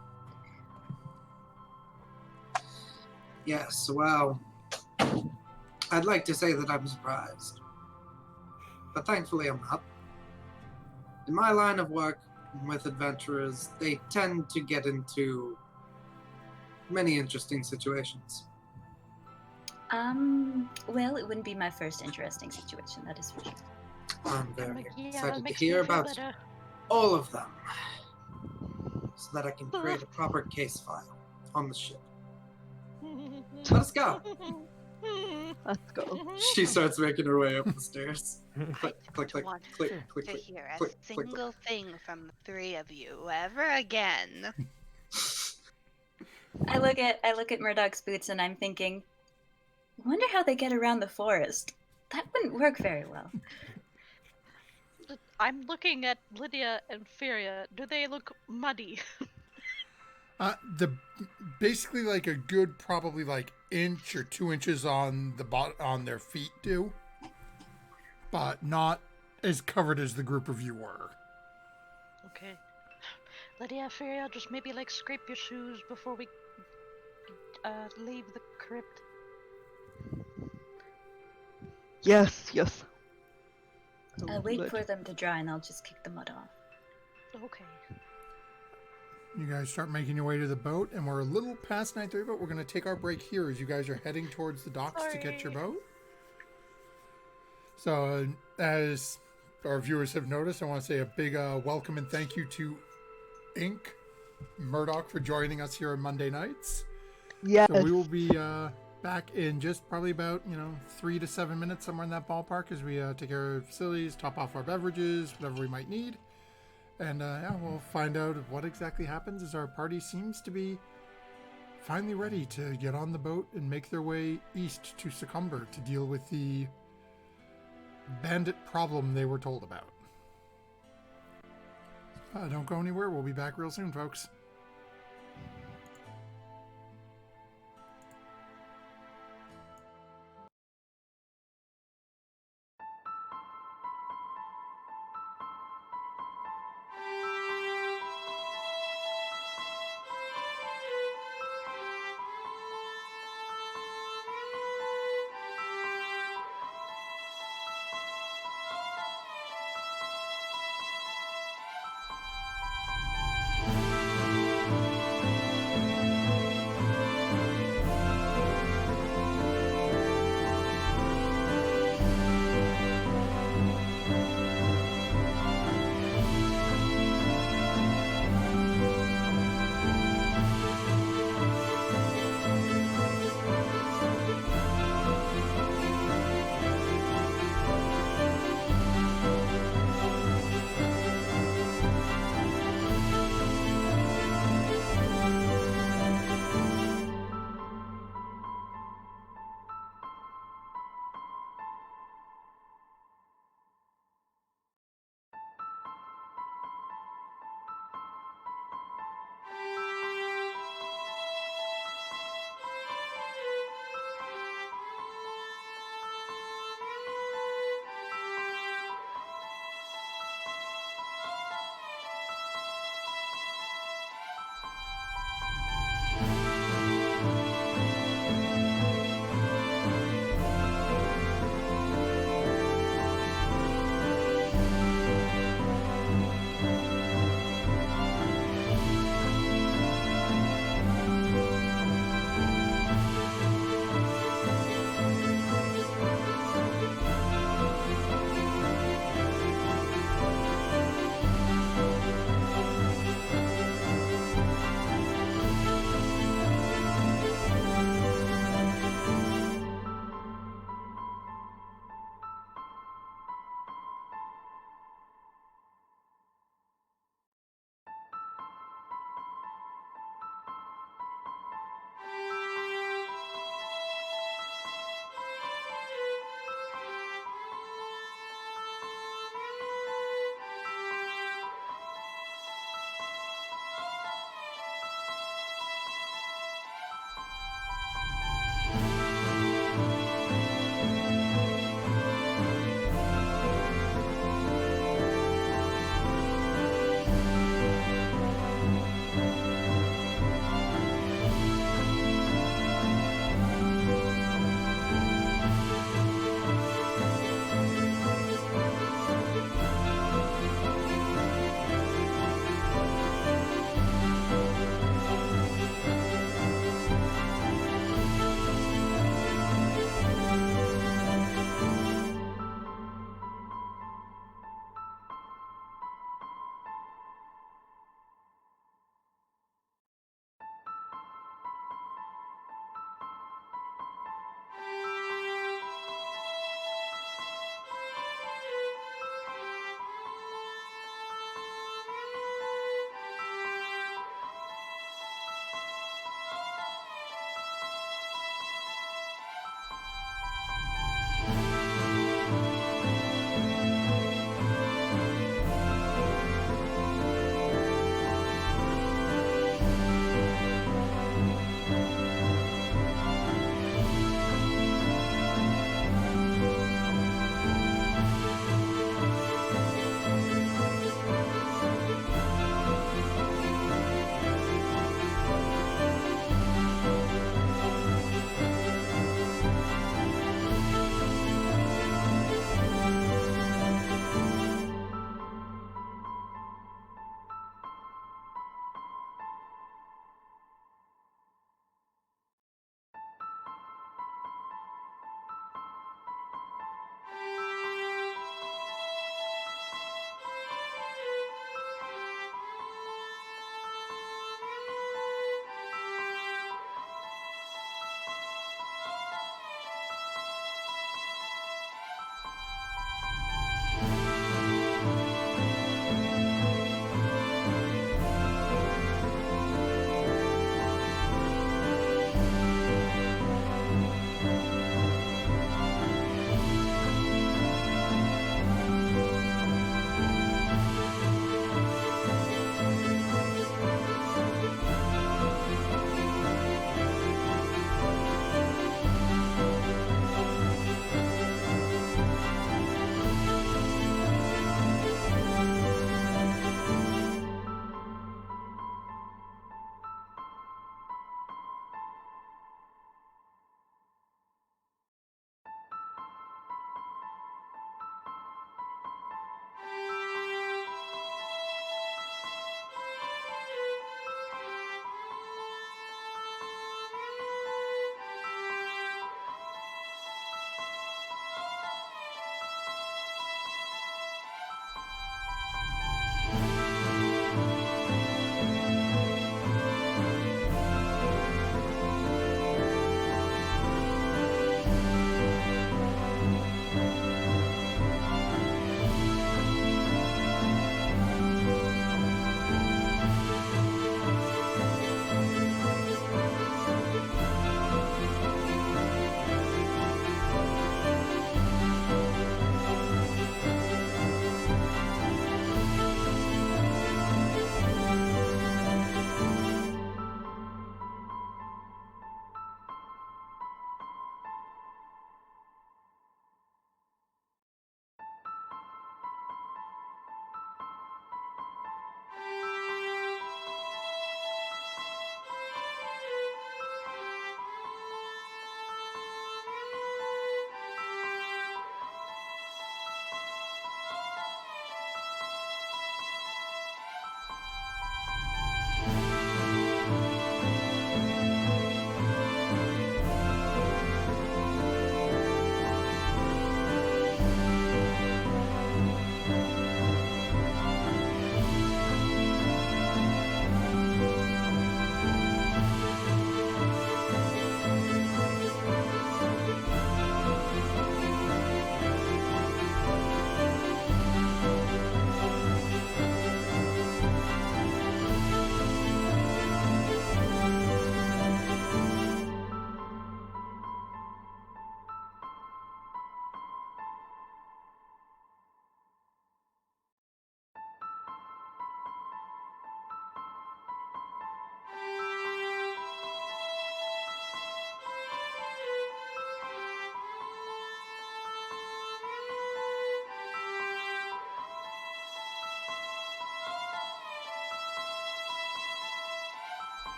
Yes, well, I'd like to say that I'm surprised, but thankfully I'm not. In my line of work with adventurers, they tend to get into many interesting situations. Well, it wouldn't be my first interesting situation, that is for sure. I'm very Yeah, that excited to makes hear me feel about better. all of them, so that I can create a proper case file on the ship. Let us go. Let's go. She starts making her way up the stairs. I Click, click, don't click, want click, Sure. click, to click, hear a click, click, single thing from the three of you ever again. I look at Murdoch's boots and I'm thinking, I wonder how they get around the forest. That wouldn't work very well. I'm looking at Lydia and Feria. Do they look muddy? The basically like a good probably like inch or 2 inches on the on their feet do, but not as covered as the group of you were. Okay. Lydia, Feria, just maybe like scrape your shoes before we leave the crypt. Yes, yes. I I'll will do wait that. for them to dry and I'll just kick the mud off. Okay. You guys start making your way to the boat, and we're a little past 9:30, but we're going to take our break here as you guys are heading towards the docks to get your Sorry. boat. So, as our viewers have noticed, I want to say a big welcome and thank you to Inc. Murdoch for joining us here on Monday nights. Yes. So we will be back in just probably about 3 to 7 minutes, somewhere in that ballpark, as we take care of facilities, top off our beverages, whatever we might need. And we'll find out what exactly happens as our party seems to be finally ready to get on the boat and make their way east to Succumber to deal with the bandit problem they were told about. Don't go anywhere. We'll be back real soon, folks.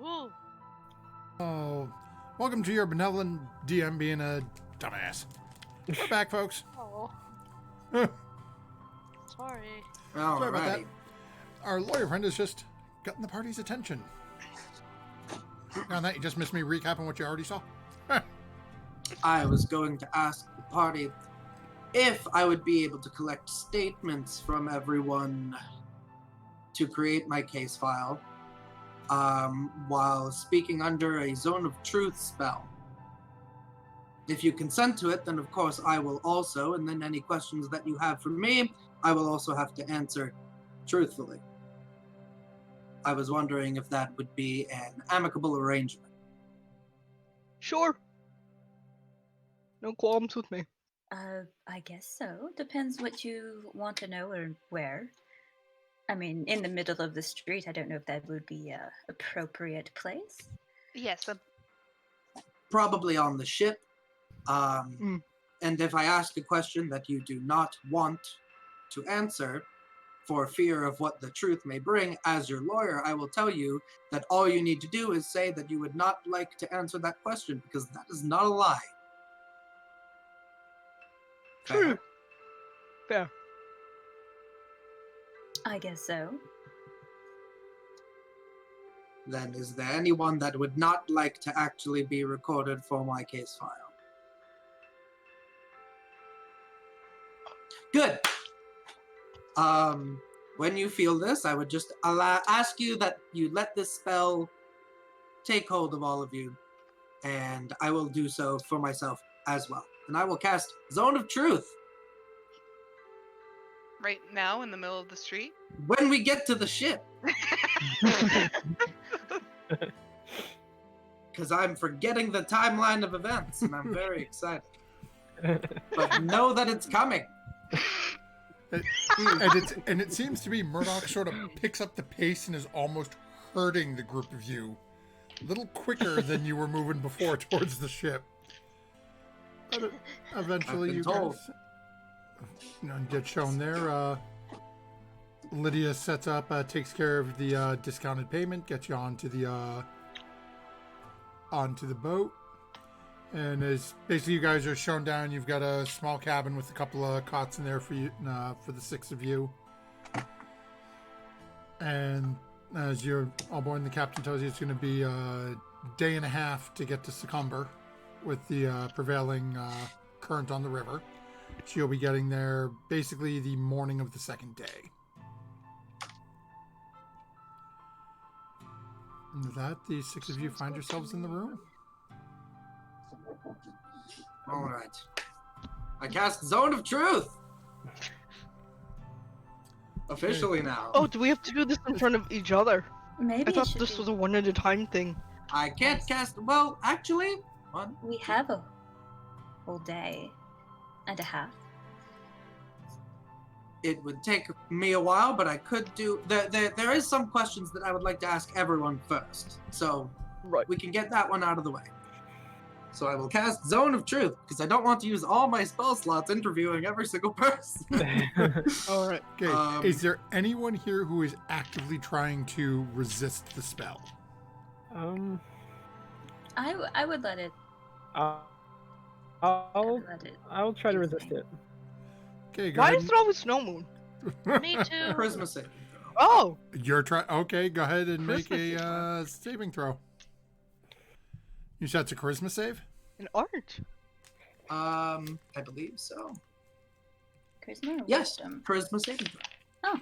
Ooh. Oh, welcome to your benevolent DM being a dumbass. We're back, folks. Oh. Sorry. Sorry about that. Alrighty. Our lawyer friend has just gotten the party's attention. On that, you just missed me recapping what you already saw. I was going to ask the party if I would be able to collect statements from everyone to create my case file while speaking under a Zone of Truth spell. If you consent to it, then of course I will also, and then any questions that you have for me, I will also have to answer truthfully. I was wondering if that would be an amicable arrangement. Sure. No qualms with me. I guess so. Depends what you want to know or where. I mean, in the middle of the street, I don't know if that would be a appropriate place. Yes, Probably on the ship. And if I ask a question that you do not want to answer, for fear of what the truth may bring, as your lawyer, I will tell you that all you need to do is say that you would not like to answer that question, because that is not a lie. True. Fair. I guess so. Then is there anyone that would not like to actually be recorded for my case file? Good. When you feel this, I would just ask you that you let this spell take hold of all of you, and I will do so for myself as well. And I will cast Zone of Truth Right now, in the middle of the street. when we get to the ship, because I'm forgetting the timeline of events, and I'm very excited. But know that it's coming. And it seems to be Murdoch sort of picks up the pace and is almost herding the group of you. A little quicker than you were moving before towards the ship. But eventually I've you been told. guys get shown there. Lydia sets up, takes care of the discounted payment, gets you onto the boat. And as basically you guys are shown down, you've got a small cabin with a couple of cots in there for you, for the 6 of you. And as you're all aboard, the captain tells you it's going to be a day and a half to get to Succumber with the prevailing current on the river. So you'll be getting there basically the morning of the 2nd day. And with that, the 6 of you find yourselves in the room. All right. I cast Zone of Truth. Officially now. Oh, do we have to do this in front of each other? Maybe I it thought should this be- was a one at a time thing. I can't cast. Well, actually, one. We have a whole day and a half. It would take me a while, but I could do. There is some questions that I would like to ask everyone first, so Right. we can get that one out of the way. So I will cast Zone of Truth because I don't want to use all my spell slots interviewing every single person. All right. Okay, is there anyone here who is actively trying to resist the spell? I would let it. I'll Let it. I'll try to resist it. Okay, go Why ahead. is it always snow moon? Me too. Charisma saving throw. Oh, You're trying. Okay, go ahead and make Christmas a saving throw. You said it's a charisma save? an art. I believe so. Charisma or Yes, wisdom? charisma saving throw. Oh,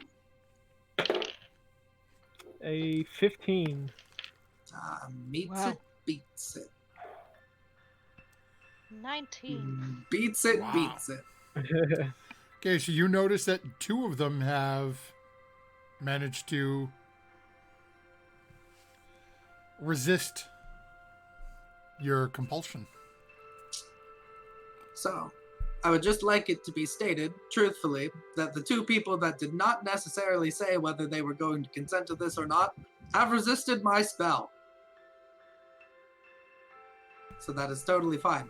A 15. Meets Wow. it, beats it. 19. Beats it, Wow. beats it. Okay, so you notice that 2 of them have managed to resist your compulsion. So, I would just like it to be stated, truthfully, that the 2 people that did not necessarily say whether they were going to consent to this or not have resisted my spell. So that is totally fine.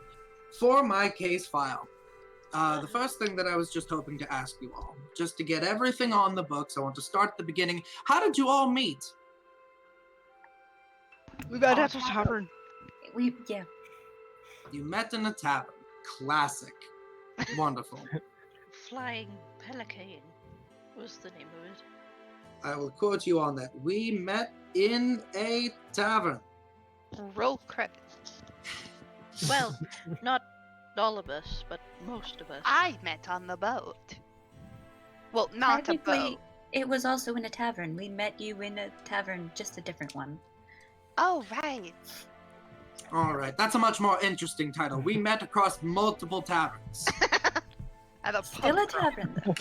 For my case file, the first thing that I was just hoping to ask you all, just to get everything on the books, I want to start at the beginning. How did you all meet? We met Oh, at a tavern. Yeah. You met in a tavern. Classic. Wonderful. Flying Pelican was the name of it. I will quote you on that. We met in a tavern. Roll credits. Well, not all of us, but most of us. I met on the boat. Well, not a Technically, boat. it was also in a tavern. We met you in a tavern, just a different one. Oh, right. All right, that's a much more interesting title. We met across multiple taverns. At a Still pub a crawl. tavern, though.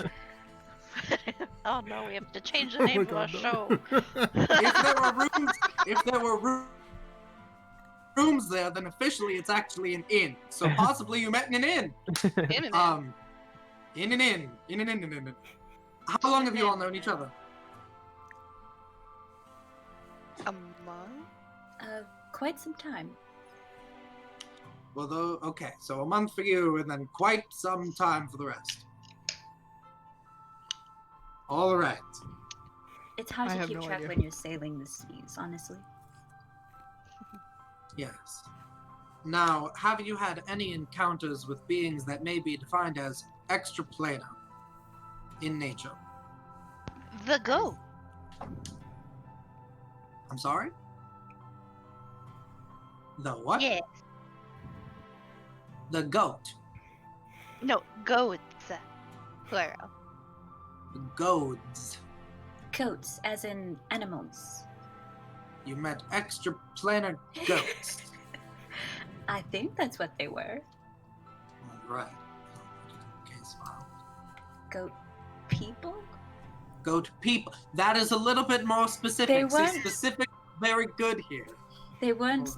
Oh no, we have to change the Oh name my of our God, no. show. If there were rooms there, then officially it's actually an inn. So possibly you met in an inn. In and In an inn. How long have you all known each other? a month? Quite some time. Well, though, okay, so a month for you, and then quite some time for the rest. All right. It's hard I to have keep no track idea. when you're sailing the seas, honestly. Yes. Now, have you had any encounters with beings that may be defined as extraplanar in nature? The goat. I'm sorry? The what? Yes. The goat. No, goats. Plural. The goads. Coats, as in animals. You met extraplanar goats. I think that's what they were. All right. Case file. Goat people? Goat people. That is a little bit more specific. They See, weren't- specific, very good here. They weren't,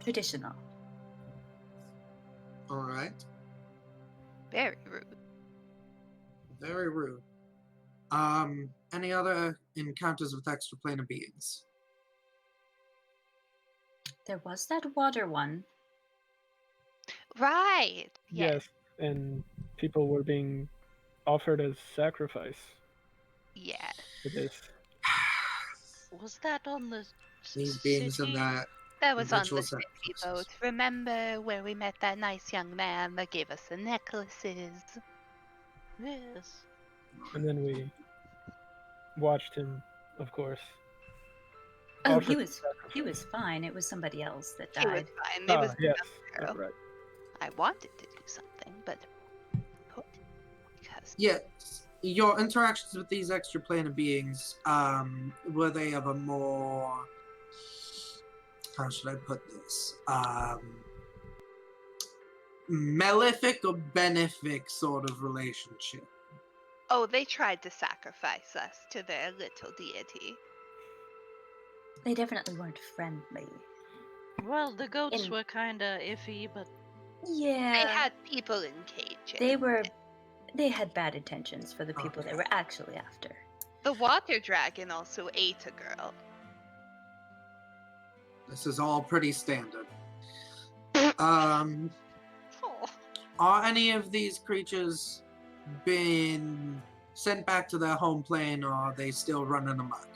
traditional. All right. Very rude. Very rude. Any other encounters with extraplanar beings? There was that water one. Right. Yes, and people were being offered as sacrifice Yeah. for this. Was that on the These beings city? of that That was on ritual the city sacrifices. boat. Remember where we met that nice young man that gave us the necklaces? Yes. And then we watched him, of course. Oh, offer he was fine. It was somebody else that He was died. fine. It was yes, girl. that's right. I wanted to do something, but couldn't because Yes. Your interactions with these extraplanar beings, were they of a more, how should I put this? Malefic or benefic sort of relationship? oh, they tried to sacrifice us to their little deity. They definitely weren't friendly. Well, the goats In- were kinda iffy, but Yeah. They had people in cages. They had bad intentions for the people they were actually after. The water dragon also ate a girl. This is all pretty standard. Oh. Are any of these creatures been sent back to their home plane, or are they still running amok?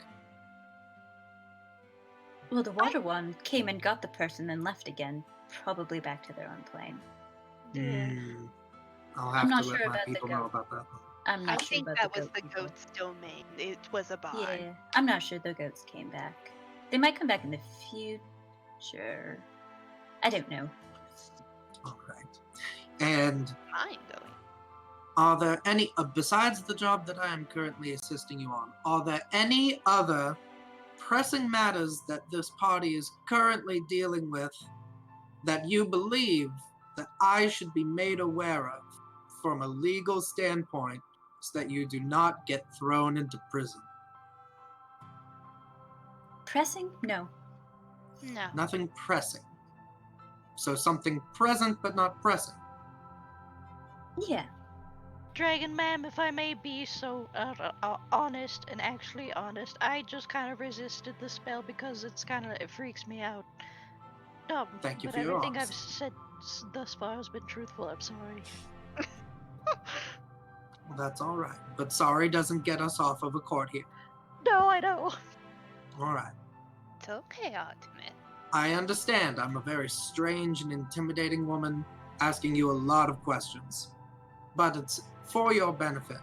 Well, the water one came and got the person and left again, probably back to their own plane. yeah. I'll I'm have not to sure let my about the people know goat. about that. I'm I not sure think about that the was goat the people. goat's domain. It was a barn. Yeah, I'm not sure the goats came back. They might come back in the future. I don't know. All right. And Fine, going. are there any, besides the job that I am currently assisting you on, are there any other pressing matters that this party is currently dealing with that you believe that I should be made aware of from a legal standpoint so that you do not get thrown into prison? Pressing? No. No. Nothing pressing. So something present but not pressing. Yeah. Dragon ma'am, if I may be so honest and actually honest, I just kind of resisted the spell because it freaks me out. Thank you but for your everything I've honesty. said thus far has been truthful. I'm sorry. Well, that's all right. But sorry doesn't get us off of a court here. No, I know. All right. It's okay, Artemis. I understand. I'm a very strange and intimidating woman, asking you a lot of questions. But it's for your benefit.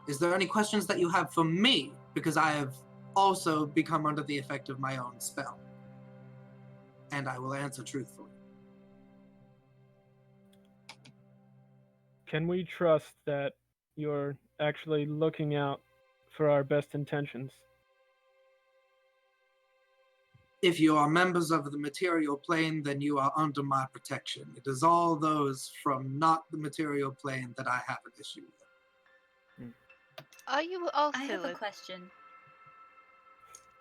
Is there any questions that you have for me? Because I have also become under the effect of my own spell. And I will answer truthfully. Can we trust that you're actually looking out for our best intentions? If you are members of the material plane, then you are under my protection. It is all those from not the material plane that I have an issue with. Are you also I have a question.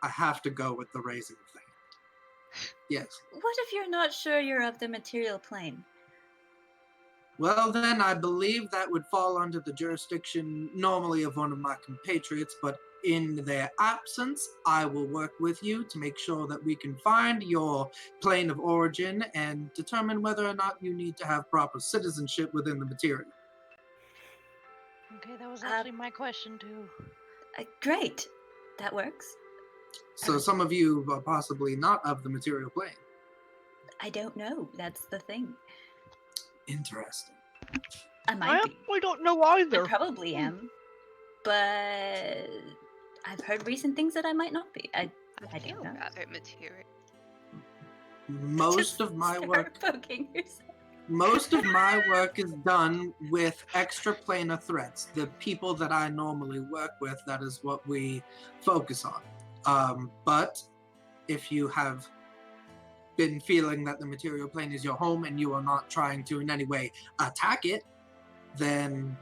I have to go with the raising of the hand. Yes. What if you're not sure you're of the material plane? Well, then I believe that would fall under the jurisdiction normally of one of my compatriots, but in their absence, I will work with you to make sure that we can find your plane of origin and determine whether or not you need to have proper citizenship within the material. Okay, that was actually my question too. Great. That works. So some of you are possibly not of the material plane. I don't know. That's the thing. Interesting. I might be. I don't know I either. probably am. But I've heard recent things that I might not be. I feel don't know. rather material. Most of my Start work poking yourself. Most of my work is done with extraplanar threats. The people that I normally work with, that is what we focus on. But if you have been feeling that the material plane is your home and you are not trying to in any way attack it, then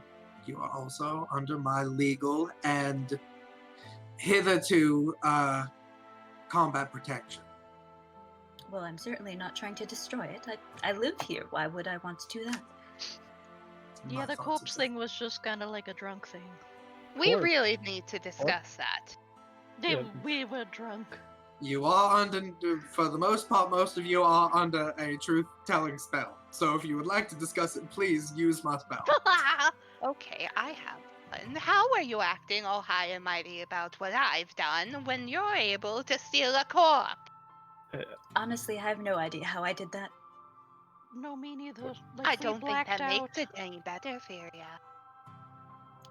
you are also under my legal and hitherto combat protection. Well, I'm certainly not trying to destroy it. I live here. Why would I want to do that? Yeah, My the thoughts corpse exactly. thing was just kind of like a drunk thing. We Course. really need to discuss that. Yeah. We were drunk. You are under, for the most part, most of you are under a truth-telling spell. So if you would like to discuss it, please use my spell. Okay, I have one. How are you acting all high and mighty about what I've done when you're able to steal a corpse? Honestly, I have no idea how I did that. No, me neither. Like, I we don't think blacked that out. makes it any better, Feria.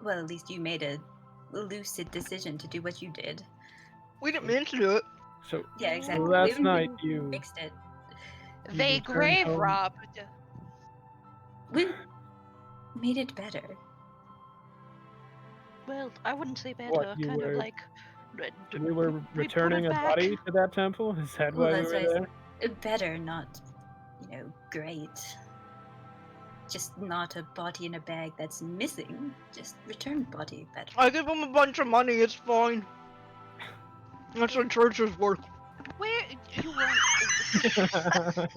Well, at least you made a lucid decision to do what you did. We didn't mean to do it. So Yeah, exactly. last We night you fixed it. They returned grave home. robbed. We made it better. Well, I wouldn't say better. What, you kind of were- like. We were we put returning it a back. body to that temple? Is that Well, why we that's were why there? Better, not, great. Just not a body in a bag that's missing. Just return body better. I give him a bunch of money, it's fine. That's how churches work. Where you were?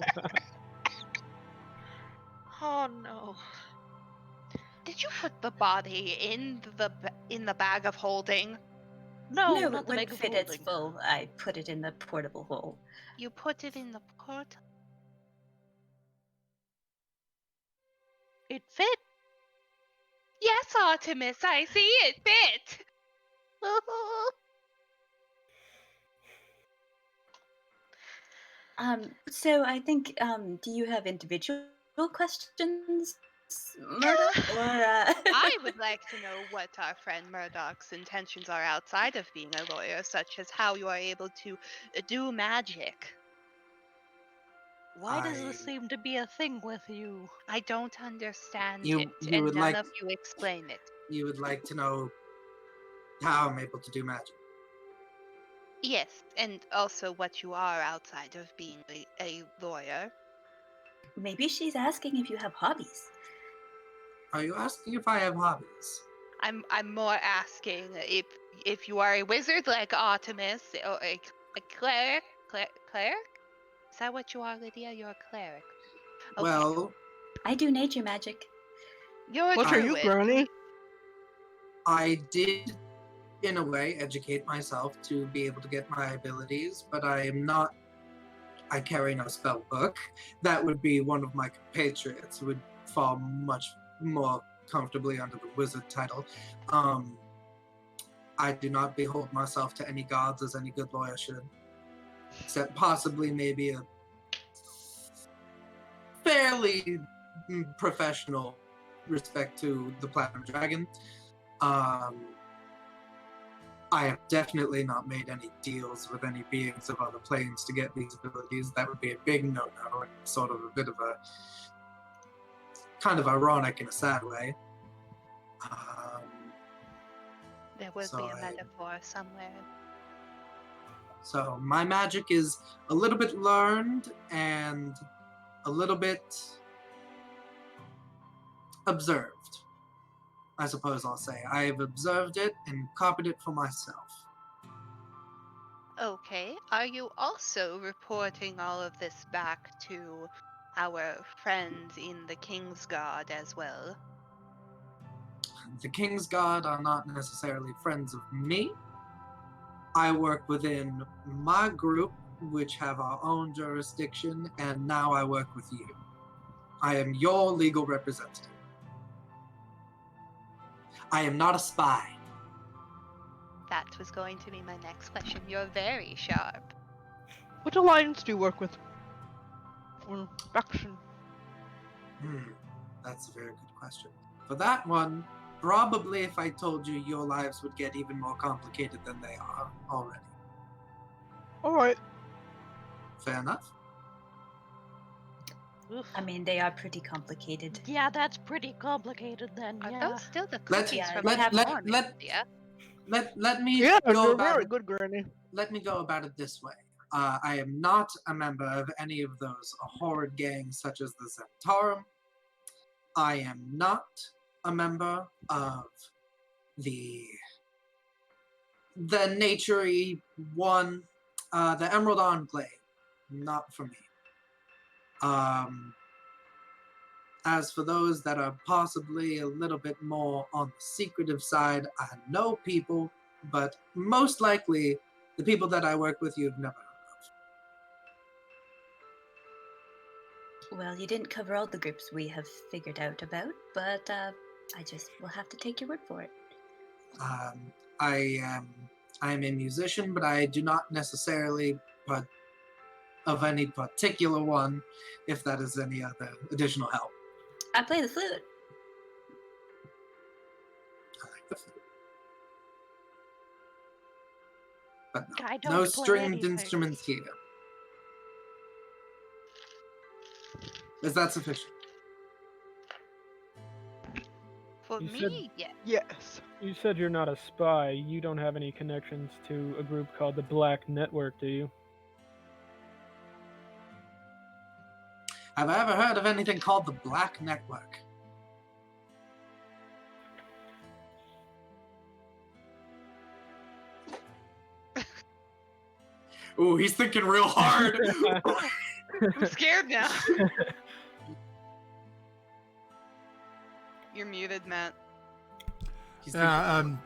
Oh no. Did you put the body in the bag of holding? No, no, not the when bag of fit it's holding. full, I put it in the portable hole. You put it in the portal. It fit. Yes, Artemis, I see it fit. So I think, do you have individual questions, Murdoch? Or, I would like to know what our friend Murdoch's intentions are outside of being a lawyer, such as how you are able to do magic. Why does this seem to be a thing with you? I don't understand You- it, you and would none like- of you explain it. You would like to know how I'm able to do magic. Yes, and also what you are outside of being a lawyer. maybe she's asking if you have hobbies. Are you asking if I have hobbies? I'm more asking if you are a wizard like Artemis or a cleric. Cleric? Is that what you are, Lydia? You're a cleric. Okay. Well, I do nature magic. You're a What are you, druid. Granny? I did, in a way, educate myself to be able to get my abilities, but I am not. I carry no spell book. That would be one of my compatriots who would fall much more comfortably under the wizard title. I do not behold myself to any gods as any good lawyer should. Except possibly maybe a fairly professional respect to the Platinum Dragon. I have definitely not made any deals with any beings of other planes to get these abilities. That would be a big no-no, and sort of a bit of a kind of ironic in a sad way. There will So be a metaphor somewhere. So my magic is a little bit learned and a little bit observed, I suppose I'll say. I have observed it and copied it for myself. Okay. Are you also reporting all of this back to our friends in the King's Guard as well? The King's Guard are not necessarily friends of me. I work within my group, which have our own jurisdiction, and now I work with you. I am your legal representative. I am not a spy. That was going to be my next question. You're very sharp. What alliance do you work with? Or faction? That's a very good question. For that one, probably if I told you, your lives would get even more complicated than they are already. Alright. Fair enough? Oof. I mean, they are pretty complicated. Yeah, that's pretty complicated then. Are Yeah. those still the Let- cookies yeah, from they have before, let- yeah? Let me Yeah, go you're about very it. good, Granny. Let me go about it this way. I am not a member of any of those horrid gangs such as the Zentarum. I am not a member of the nature-y one, the Emerald Enclave. Not for me. As for those that are possibly a little bit more on the secretive side, I know people, but most likely the people that I work with you've never heard Well, you didn't cover all the groups we have figured out about, but I just will have to take your word for it. of. I am a musician, but I do not necessarily but of any particular one, if that is any other additional help. I play the flute. I like the flute. But I no, don't no play stringed anything. instruments here. Is that sufficient? For You me, said- yeah. Yes. You said you're not a spy. You don't have any connections to a group called the Black Network, do you? Have I ever heard of anything called the Black Network? Ooh, he's thinking real hard. I'm scared now. You're muted, Matt. He's thinking Yeah, hard. I'm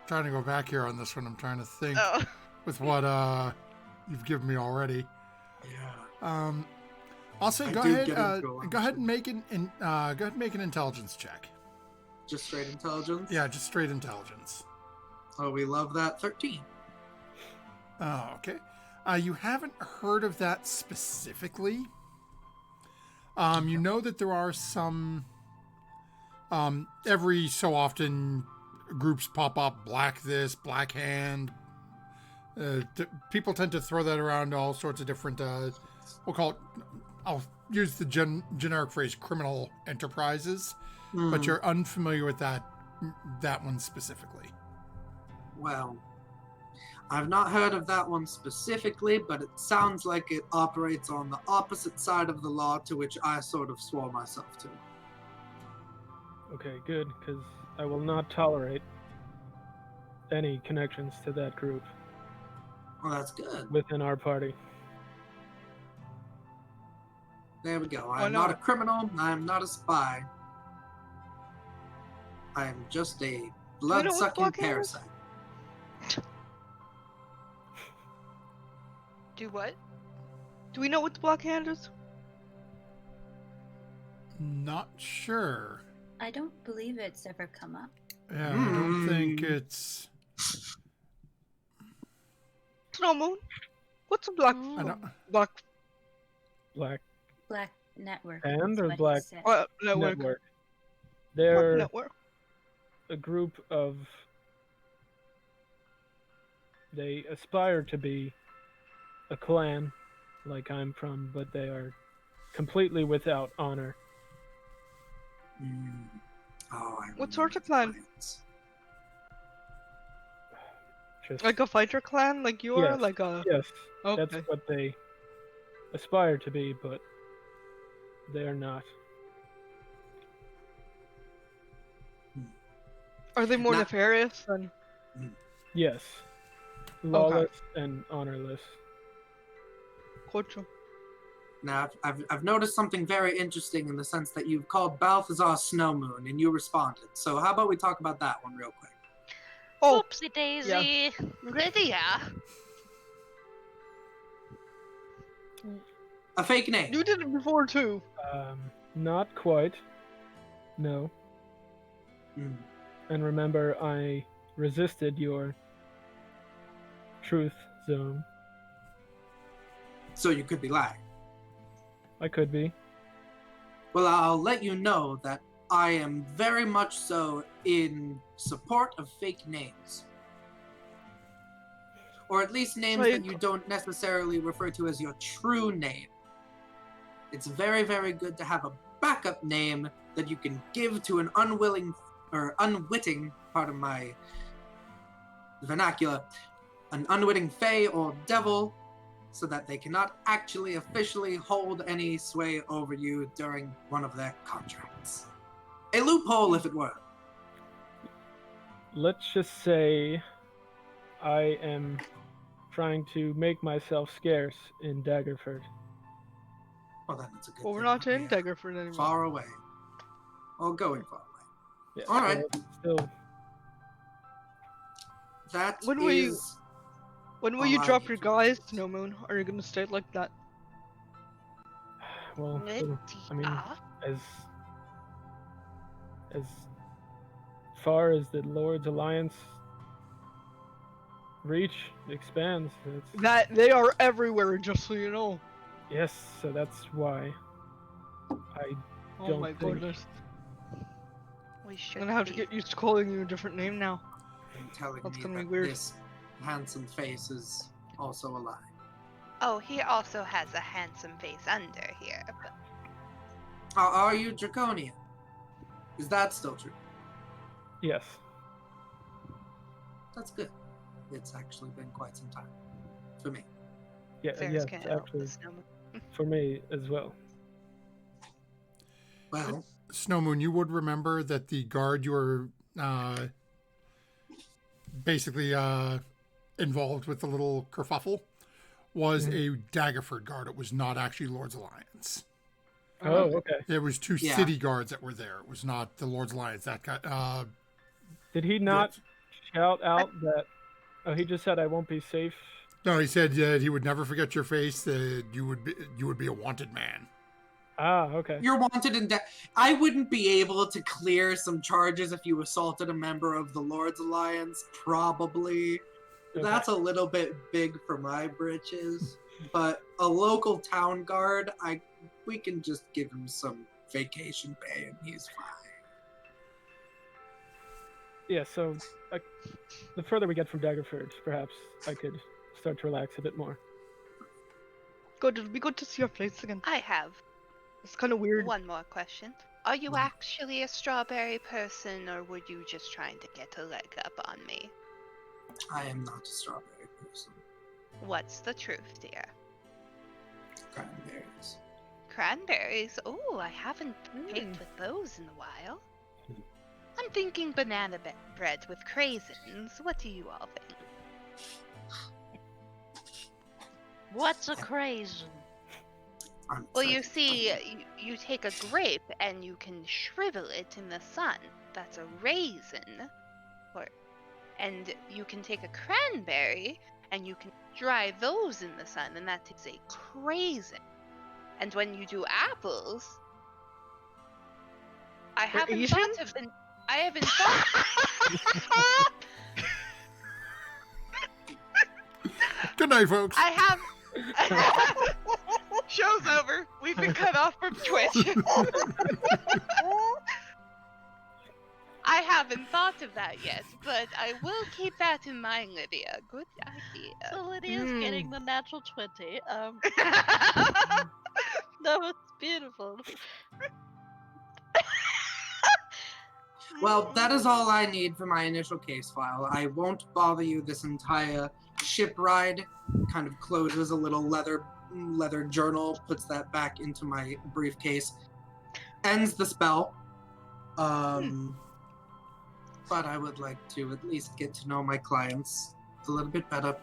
trying to go back here on this one. I'm trying to think Oh. with what you've given me already. Yeah. I'll say I go do ahead. get into a lot Go of ahead shit. and go ahead and make an intelligence check. Just straight intelligence? Yeah, just straight intelligence. Oh, we love that. 13. Oh, okay. You haven't heard of that specifically. You know that there are some. Every so often, groups pop up. Black this, Black Hand. People tend to throw that around all sorts of different. We'll call it. I'll use the generic phrase criminal enterprises, but you're unfamiliar with that one specifically. Well, I've not heard of that one specifically, but it sounds like it operates on the opposite side of the law to which I sort of swore myself to. Okay, good, because I will not tolerate any connections to that group Well, that's good. within our party. There we go. Why I'm not a not? criminal. I'm not a spy. I am just a blood-sucking Black Hand is? parasite. Do what? Do we know what the Black Hand is? Not sure. I don't believe it's ever come up. Yeah, I don't think it's. Snow Moon? What's a black I don't. black Black Black network. Band is or what he Black said. network? Network. What They're network? a group of. They aspire to be a clan, like I'm from, but they are completely without honor. Mm. Oh, I What sort of remember clan? clans. Just Like a fighter clan, like you are, yes, like a. yes, Okay. that's what they aspire to be, but they are not. Are they more Not- nefarious than? Yes, lawless and honorless. Gotcha. Now, I've noticed something very interesting in the sense that you've called Balthazar Snow Moon and you responded. So how about we talk about that one real quick? Oh, Oopsie daisy. Lydia. A fake name. you did it before too. Not quite. No. Mm. And remember, I resisted your truth zone. So you could be lying. I could be. Well, I'll let you know that I am very much so in support of fake names. Or at least names that you don't necessarily refer to as your true name. It's very, very good to have a backup name that you can give to an unwitting, pardon my vernacular, an unwitting fae or devil, so that they cannot actually officially hold any sway over you during one of their contracts. A loophole, if it were. Let's just say I am trying to make myself scarce in Daggerford. Well, then it's a good Well, we're thing not that in we are Daggerford anymore. far away. Or going far away. Yeah, All right. Still, That When will you- is When will all you I drop need your from you. guys, Snow Moon? Are you gonna stay like that? well, Lydia. I mean, as far as the Lord's Alliance reach expands, it's, That they are everywhere, just so you know. yes, so that's why I Oh don't my think goodness. We I'm should gonna have to be. get used to calling you a different name now. and telling That's me gonna be that weird. this handsome face is also a lie. Oh, he also has a handsome face under here. But Are you Draconian? Is that still true? yes. That's good. It's actually been quite some time. For me. Yeah, Ferris yes, can't help actually, the snowman. for me as well. Well, Snow Moon, you would remember that the guard you were basically involved with the little kerfuffle was a Daggerford guard. It was not actually Lord's Alliance. Oh, okay. It was two Yeah. city guards that were there. It was not the Lord's Alliance. That guy. Did he not shout out that? Oh, he just said I won't be safe. No, he said that he would never forget your face. That you would be a wanted man. Ah, okay. you're wanted in I wouldn't be able to clear some charges if you assaulted a member of the Lord's Alliance, probably. Okay. That's a little bit big for my britches. But a local town guard, we can just give him some vacation pay and he's fine. Yeah, so the further we get from Daggerford, perhaps I could start to relax a bit more. Good, it'll be good to see your face again. I have It's kind of weird. one more question. Are you actually a strawberry person, or were you just trying to get a leg up on me? I am not a strawberry person. What's the truth, dear? Cranberries. Cranberries? Oh, I haven't baked with those in a while. I'm thinking banana bread with craisins. What do you all think? What's a craisin? I'm Well, you excited. see, you take a grape and you can shrivel it in the sun. That's a raisin. And you can take a cranberry and you can dry those in the sun, and that is a craisin. And when you do apples, I haven't thought of an. I haven't thought. Good night, folks. I have. Show's over. We've been cut off from Twitch. I haven't thought of that yet, but I will keep that in mind, Lydia. Good idea. So Lydia's getting the natural 20. I No, it's beautiful. Well, that is all I need for my initial case file. I won't bother you this entire ship ride. Kind of closes a little leather journal, puts that back into my briefcase, ends the spell. But I would like to at least get to know my clients a little bit better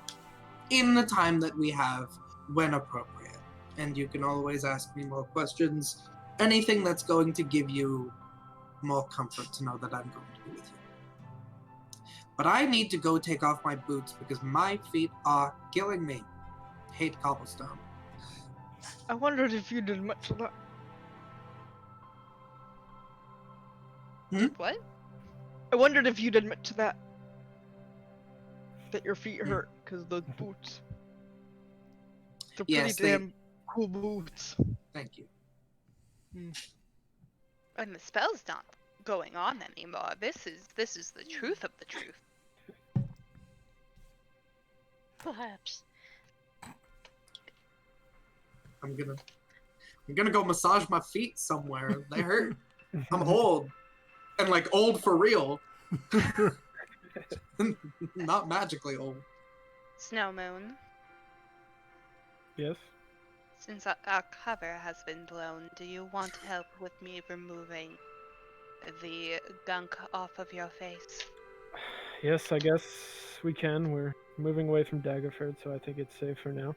in the time that we have when appropriate. And you can always ask me more questions. Anything that's going to give you more comfort to know that I'm going to be with you. But I need to go take off my boots because my feet are killing me. Hate cobblestone. I wondered if you did much of that. What? I wondered if you did much of that. That your feet hurt because those boots. They're pretty Yes, they- damn cool boots. Thank you. And the spell's not going on anymore. This is the truth of the truth. Perhaps. I'm gonna go massage my feet somewhere. They hurt. I'm old. And like old for real. Not magically old. Snow Moon, Yes. since our cover has been blown, do you want help with me removing the gunk off of your face? Yes, I guess we can. We're moving away from Daggerford, so I think it's safe for now.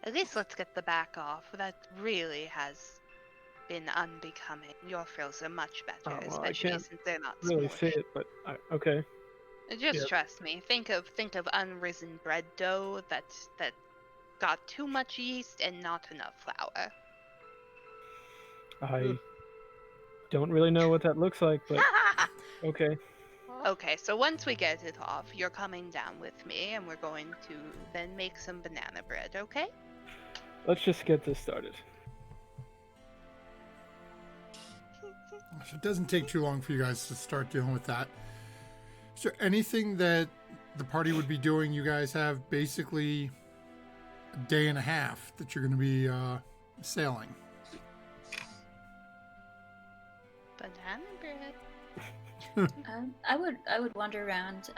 At least let's get the back off. That really has been unbecoming. Your frills are much better, Oh, well, I especially can't since they're not Really smushed. see it, but okay. Just Yeah. trust me. Think of unrisen bread dough that got too much yeast and not enough flour. I don't really know what that looks like, but okay. Okay, so once we get it off, you're coming down with me, and we're going to then make some banana bread. Okay? Let's just get this started. So it doesn't take too long for you guys to start dealing with that. Is there anything that the party would be doing? You guys have basically a day and a half that you're going to be sailing. Banana bread. I would wander around,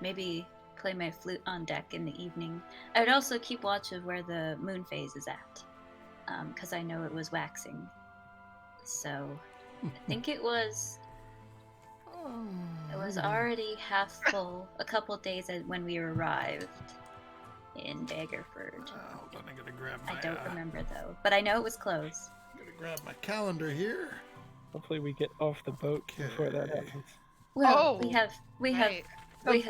maybe play my flute on deck in the evening. I would also keep watch of where the moon phase is at, because I know it was waxing. So I think it was already half full a couple days when we arrived in Daggerford. Hold on, I gotta grab my. I don't remember though, but I know it was close. Gotta grab my calendar here. Hopefully we get off the boat before that Okay. happens. Well, we Oh, have right.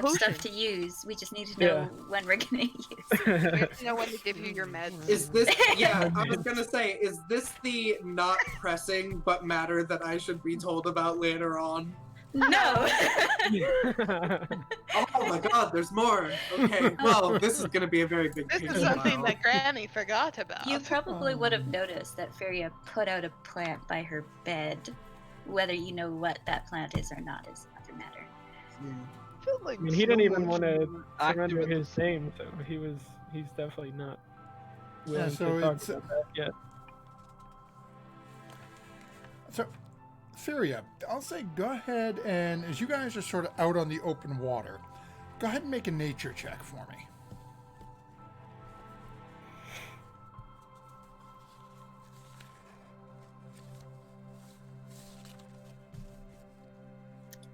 stuff to use. We just need to know when we're gonna use. We have to know when to give you your meds. Is this yeah, I was gonna say, is this the not pressing but matter that I should be told about later on? No. Oh my god, there's more. Okay, well, this is gonna be a very big This case is something file. that Granny forgot about. You probably would have noticed that Feria put out a plant by her bed. Whether you know what that plant is or not is another matter. I feel like I mean, he didn't even want to active surrender in his this. name, so he's definitely not willing so to talk it's, about that yet. So, Furia, I'll say go ahead and, as you guys are sort of out on the open water, go ahead and make a nature check for me.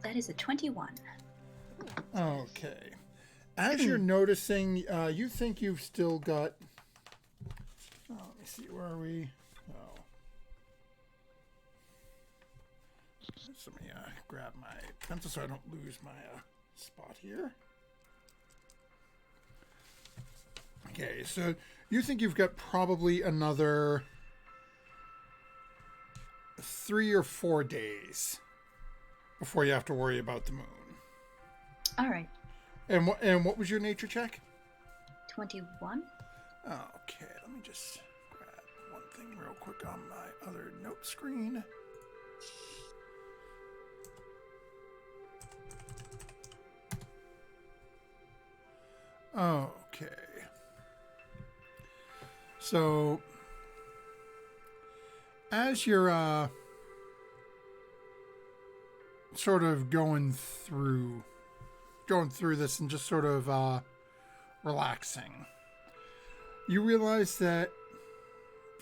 That is a 21. Okay. As you're noticing, you think you've still got. Oh, let me see. Where are we? Oh. Just let me grab my pencil so I don't lose my spot here. Okay, so you think you've got probably another 3 or 4 days before you have to worry about the moon. All right. And what was your nature check? 21. Okay, let me just grab one thing real quick on my other note screen. Okay. So, as you're sort of going through this and just sort of relaxing, you realize that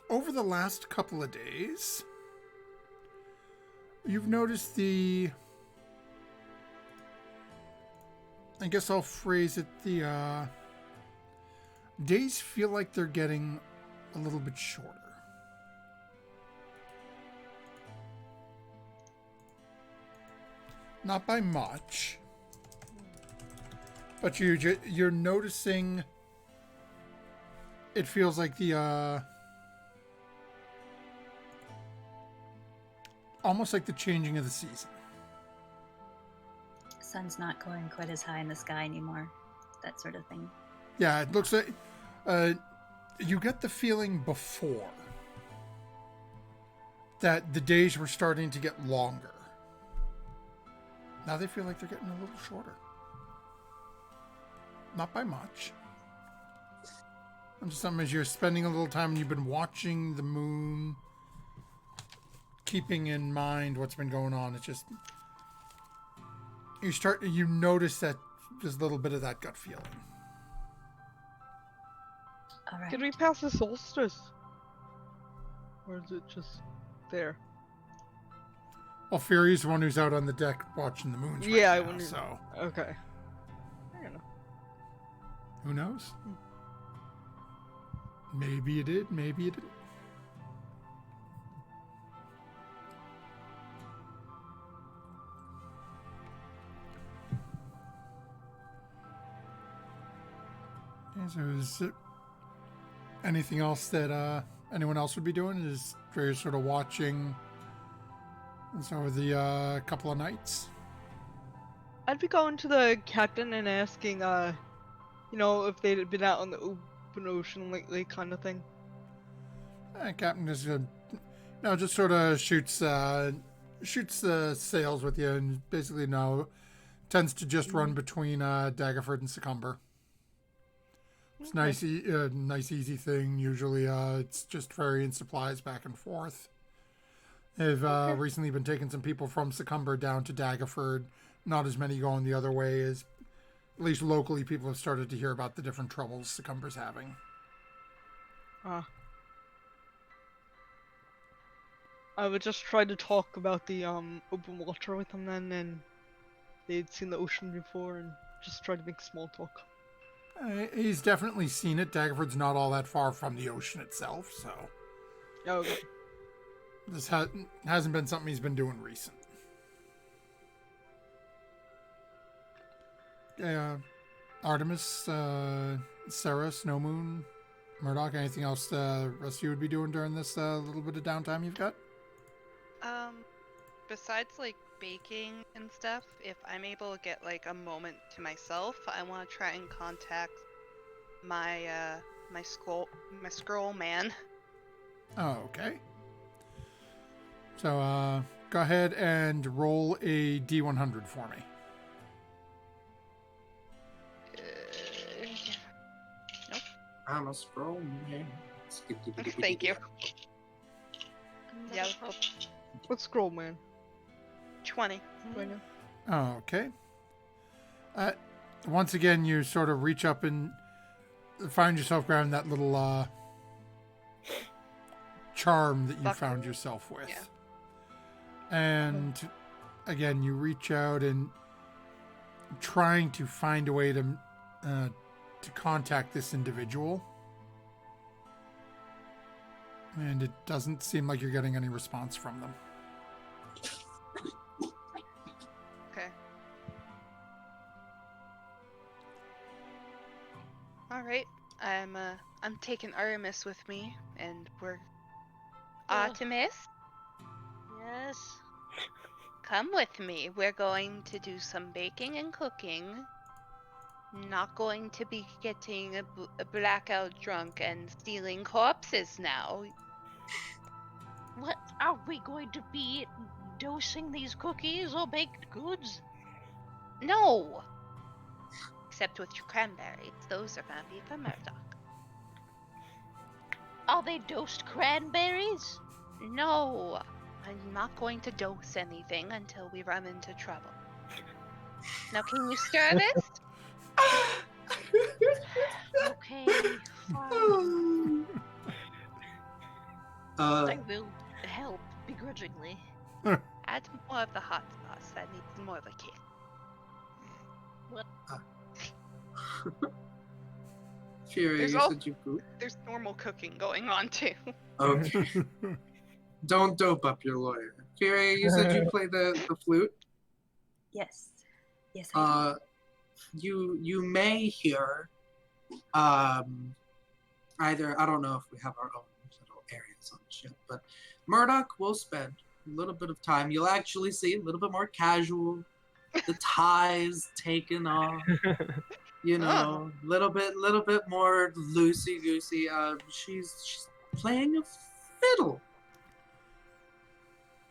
over the last couple of days, you've noticed I guess I'll phrase it, the days feel like they're getting a little bit shorter. Not by much, but you're noticing it feels like the almost like the changing of the season. Sun's not going quite as high in the sky anymore. That sort of thing. Yeah, it looks like you get the feeling before that the days were starting to get longer. Now they feel like they're getting a little shorter. Not by much. And just something as you're spending a little time and you've been watching the moon, keeping in mind what's been going on. It's just you notice that there's a little bit of that gut feeling. All right. Did we pass the solstice? Or is it just there? Well, Fury's the one who's out on the deck watching the moons right Yeah, I now, wondered. so Okay. I don't know. who knows? Maybe you did, maybe you didn't. Okay, so is it anything else that anyone else would be doing? Is Dreyer sort of watching over the couple of nights? I'd be going to the captain and asking, if they'd been out on the open ocean lately, kind of thing. Captain is just sort of shoots the sails with you, and basically tends to just run between Daggerford and Succumber. It's nice, easy thing. Usually, it's just ferrying supplies back and forth. They've recently been taking some people from Succumber down to Daggerford. Not as many going the other way, as at least locally people have started to hear about the different troubles Succumber's having. I would just try to talk about the open water with them then, and they'd seen the ocean before, and just try to make small talk. He's definitely seen it. Daggerford's not all that far from the ocean itself, so Okay. this hasn't been something he's been doing recent. Artemis, Sarah, Snowmoon, Murdoch, anything else the rest of you would be doing during this little bit of downtime you've got? Besides like baking and stuff, if I'm able to get like a moment to myself, I want to try and contact my my scroll man. Oh, okay. So go ahead and roll a D100 for me. Nope. I'm a scroll man. Thank you. Yeah, What's scroll, man? 20. Right now? Oh, okay. Once again, you sort of reach up and find yourself grabbing that little charm that you Buckle. found yourself with. Yeah. And again, you reach out and trying to find a way to contact this individual. And it doesn't seem like you're getting any response from them. Okay. All right. I'm taking Artemis with me, and we're Artemis, Yes. come with me. We're going to do some baking and cooking. Not going to be getting a blackout drunk and stealing corpses now. What are we going to be dosing these cookies or baked goods? No! Except with your cranberries. Those are gonna be for Murdoch. Are they dosed cranberries? No! I'm not going to dose anything until we run into trouble. Now, can you stir this? Okay, fine. I Uh, will help begrudgingly. Add more of the hot sauce. That needs more of a kick. Fury, There's you al- said you poop. There's normal cooking going on too. Okay. Don't dope up your lawyer. Fury, you said you play the flute. Yes. Yes, I You may hear either, I don't know if we have our own little areas on the ship, but Murdoch will spend a little bit of time. You'll actually see a little bit more casual, the ties taken off, you know, little bit more loosey goosey. She's playing a fiddle,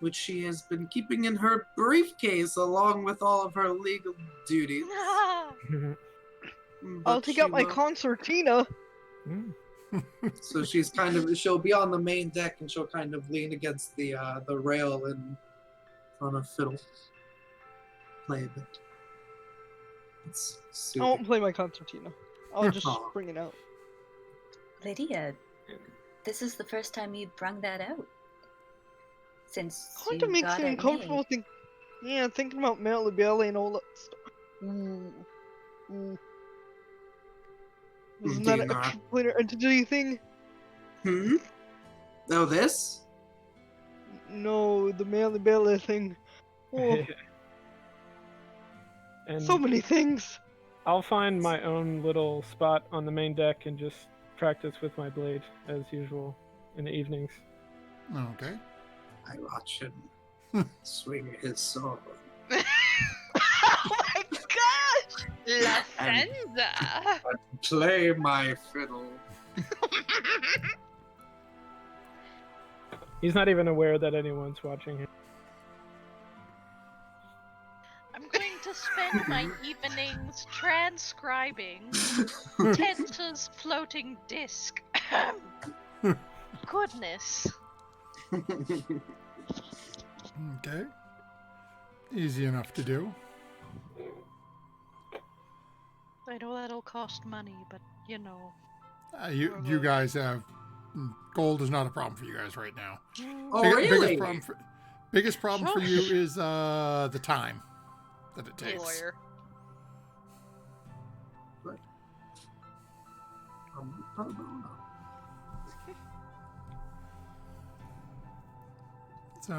which she has been keeping in her briefcase along with all of her legal duties. I'll But take she out my will- concertina. So she'll be on the main deck and she'll kind of lean against the rail and on a fiddle, play a bit. It's I soothing. won't play my concertina. I'll just Aw. bring it out. Lydia, this is the first time you brung that out. Since Kind of you makes got me it uncomfortable. made. Thinking about Melly Belly and all that stuff. Ooh. Isn't that a Dinar. complete entity thing? Oh, this? No, the Melly Belly thing. Oh, And so many things. I'll find my own little spot on the main deck and just practice with my blade as usual in the evenings. Okay. I watch him swing his sword. Oh my gosh! La And- Senza! Play my fiddle. He's not even aware that anyone's watching him. I'm going to spend my evenings transcribing Tensor's floating disc. Goodness. Okay. Easy enough to do. I know that'll cost money, but you know. You guys have gold is not a problem for you guys right now. Oh, Big- really? Biggest problem for you Shush. is the time that it The takes. lawyer. So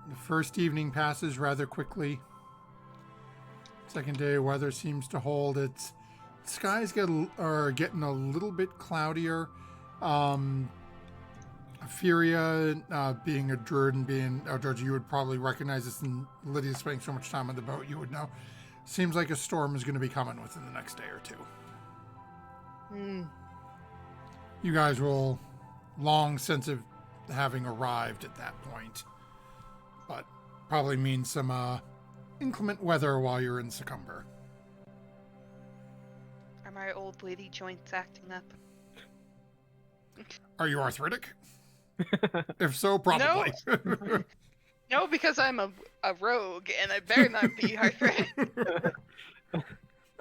the first evening passes rather quickly. Second day, weather seems to hold. It's skies are getting a little bit cloudier. Furia, being a druid and being George, you would probably recognize this, and Lydia spending so much time on the boat, you would know. Seems like a storm is going to be coming within the next day or two. You guys will long since of having arrived at that point, but probably means some inclement weather while you're in Succumber. Are my old lady joints acting up? Are you arthritic? If so, probably. No, because I'm a rogue and I better not be arthritic.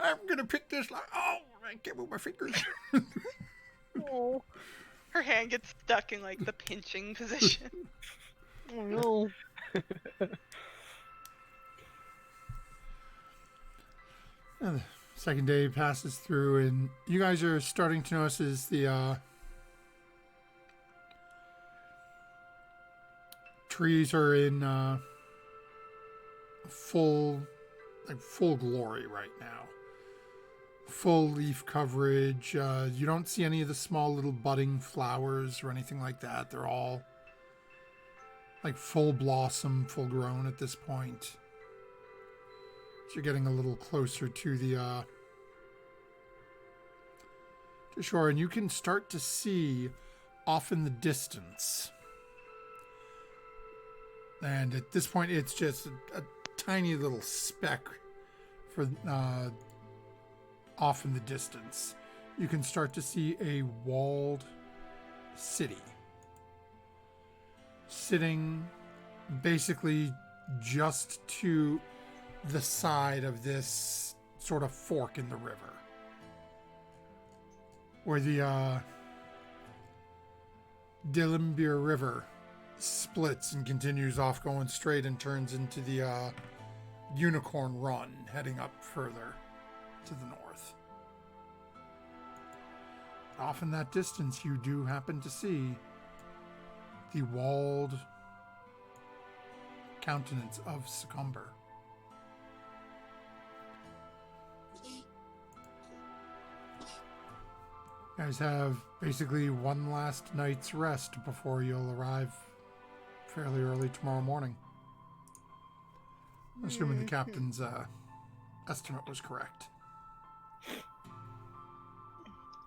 I'm gonna pick this like, oh, I can't move my fingers. Oh, Her hand gets stuck in like the pinching position. oh no. And the second day passes through, and you guys are starting to notice is the trees are in full glory right now. Full leaf coverage. You don't see any of the small little budding flowers or anything like that. They're all like full blossom, full grown at this point. So you're getting a little closer to the to shore, and you can start to see off in the distance. And at this point, it's just a tiny little speck for off in the distance. You can start to see a walled city sitting basically just to the side of this sort of fork in the river, where the Dilimbir River splits and continues off going straight and turns into the Unicorn Run, heading up further to the north. Off in that distance, you do happen to see the walled countenance of Succumber. You guys have basically one last night's rest before you'll arrive fairly early tomorrow morning. Assuming the captain's estimate was correct.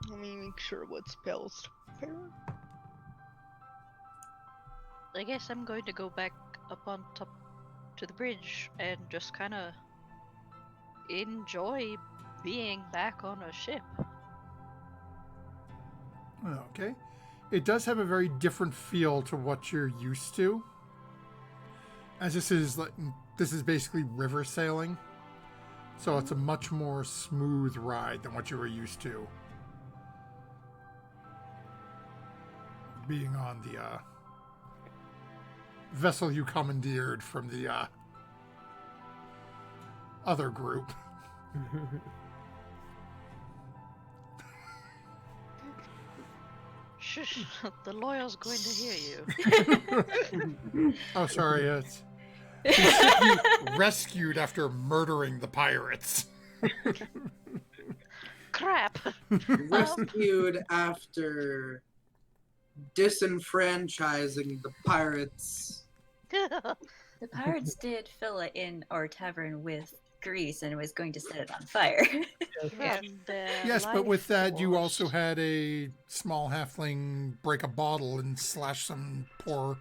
Let me make sure what spells to prepare. I guess I'm going to go back up on top to the bridge and just kind of enjoy being back on a ship. Okay. It does have a very different feel to what you're used to. As this is basically river sailing. So it's a much more smooth ride than what you were used to. Being on the vessel you commandeered from the other group. Shush, the lawyer's going to hear you. Oh, sorry. It's you rescued after murdering the pirates. Crap. Rescued after disenfranchising the pirates. The pirates did fill it in our tavern with grease and was going to set it on fire. Yes, but with that, you also had a small halfling break a bottle and slash some poor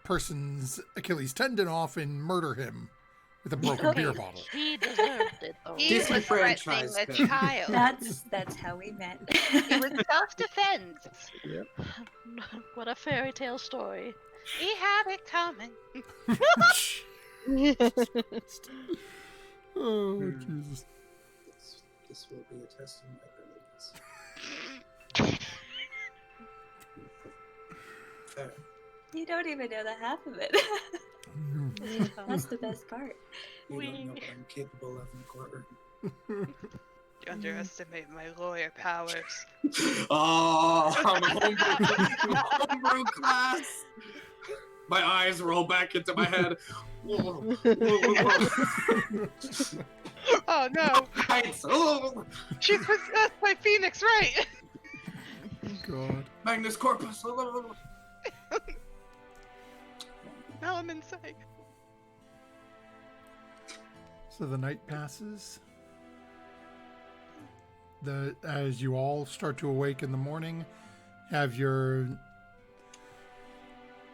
person's Achilles tendon off and murder him with a broken beer bottle. He deserved it, though. He was threatening Disenfranchised a him. child. That's how we met. It was self-defense. What a fairy tale story. He had it coming. Oh, Jesus. This will be a test of my abilities. Fair. You don't even know the half of it. That's the best part. You don't know what I'm capable of in the courtroom. You underestimate my lawyer powers. Oh, I'm homebrew class. My eyes roll back into my head. Oh no! Heights. Oh. She possessed by Phoenix, right? God. Magnus Corpus. Now I'm inside. So the night passes. As you all start to awake in the morning, have your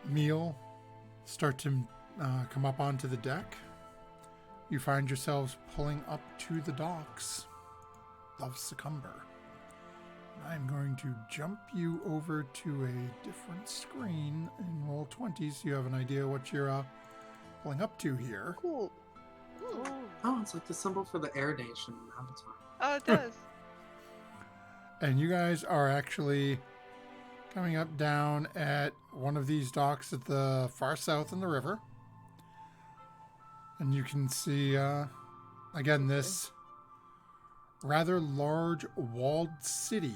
meal, start to come up onto the deck. You find yourselves pulling up to the docks of Succumber. I'm going to jump you over to a different screen and roll 20 so you have an idea what you're pulling up to here. Cool. Oh, it's like the symbol for the air nation in Avatar. Oh, it does. And you guys are actually coming up down at one of these docks at the far south in the river. And you can see, again, this rather large walled city.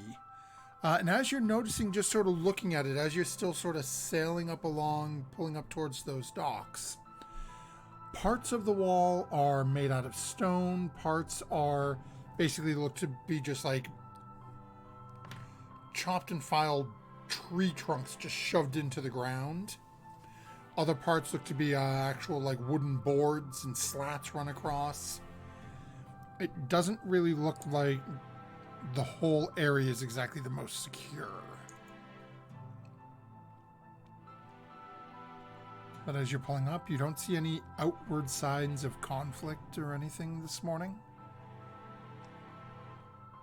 And as you're noticing, just sort of looking at it, as you're still sort of sailing up along, pulling up towards those docks, parts of the wall are made out of stone. Parts are basically look to be just like chopped and filed tree trunks just shoved into the ground. Other parts look to be actual like wooden boards and slats run across. It doesn't really look like the whole area is exactly the most secure. But as you're pulling up, you don't see any outward signs of conflict or anything this morning.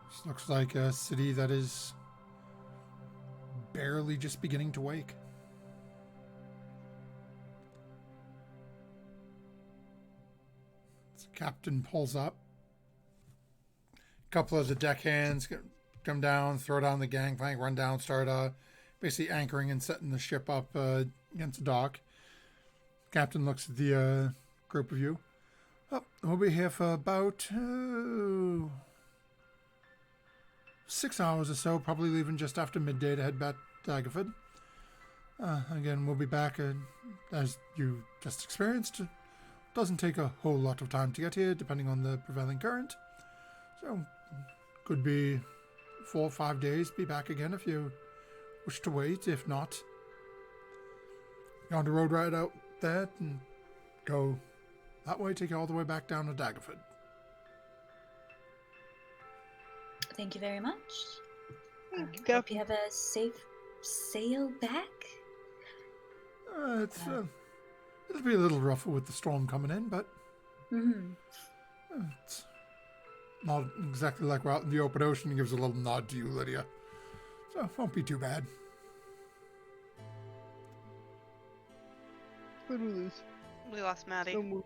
This looks like a city that is barely just beginning to wake. So captain pulls up. A couple of the deckhands come down, throw down the gangplank, run down, start basically anchoring and setting the ship up against the dock. Captain looks at the group of you. Oh, we'll be here for about 6 hours or so, probably leaving just after midday to head back to Daggerford. Again, we'll be back, as you just experienced. It doesn't take a whole lot of time to get here, depending on the prevailing current. So, could be 4 or 5 days, be back again if you wish to wait. If not, you're on the road right out there and go that way, take you all the way back down to Daggerford. Thank you very much. Thank you, Hope Captain. you have a safe sail back. It'll be a little rougher with the storm coming in, but it's not exactly like we're out in the open ocean. He gives a little nod to you, Lydia. So it won't be too bad. Who do we lose? We lost Maddie. No more.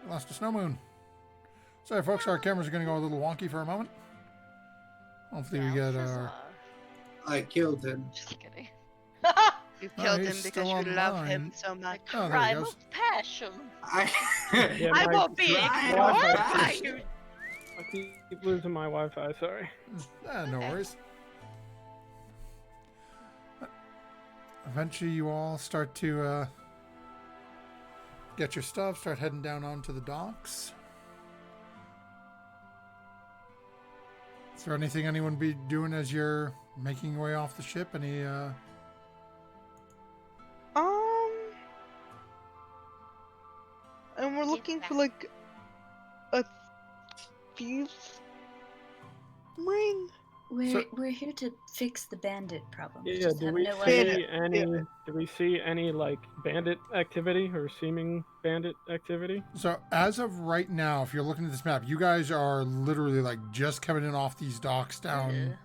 We lost a snow moon. Sorry, folks, our cameras are going to go a little wonky for a moment. Hopefully we get our... I killed him. Just kidding. You Oh, killed he's him because still you love online. him so much. Oh, there he Crime goes. of passion. Yeah, I my- won't be Right. ignored Right. by you. I keep losing my Wi-Fi. Sorry. No worries. Eventually you all start to get your stuff, start heading down onto the docks. Is there anything anyone be doing as you're making your way off the ship? Any And we're looking for like a thief's ring. We're here to fix the bandit problem. Yeah. Just Do have we no see other. any? Yeah. Do we see any like bandit activity or seeming bandit activity? So as of right now, if you're looking at this map, you guys are literally like just coming in off these docks down.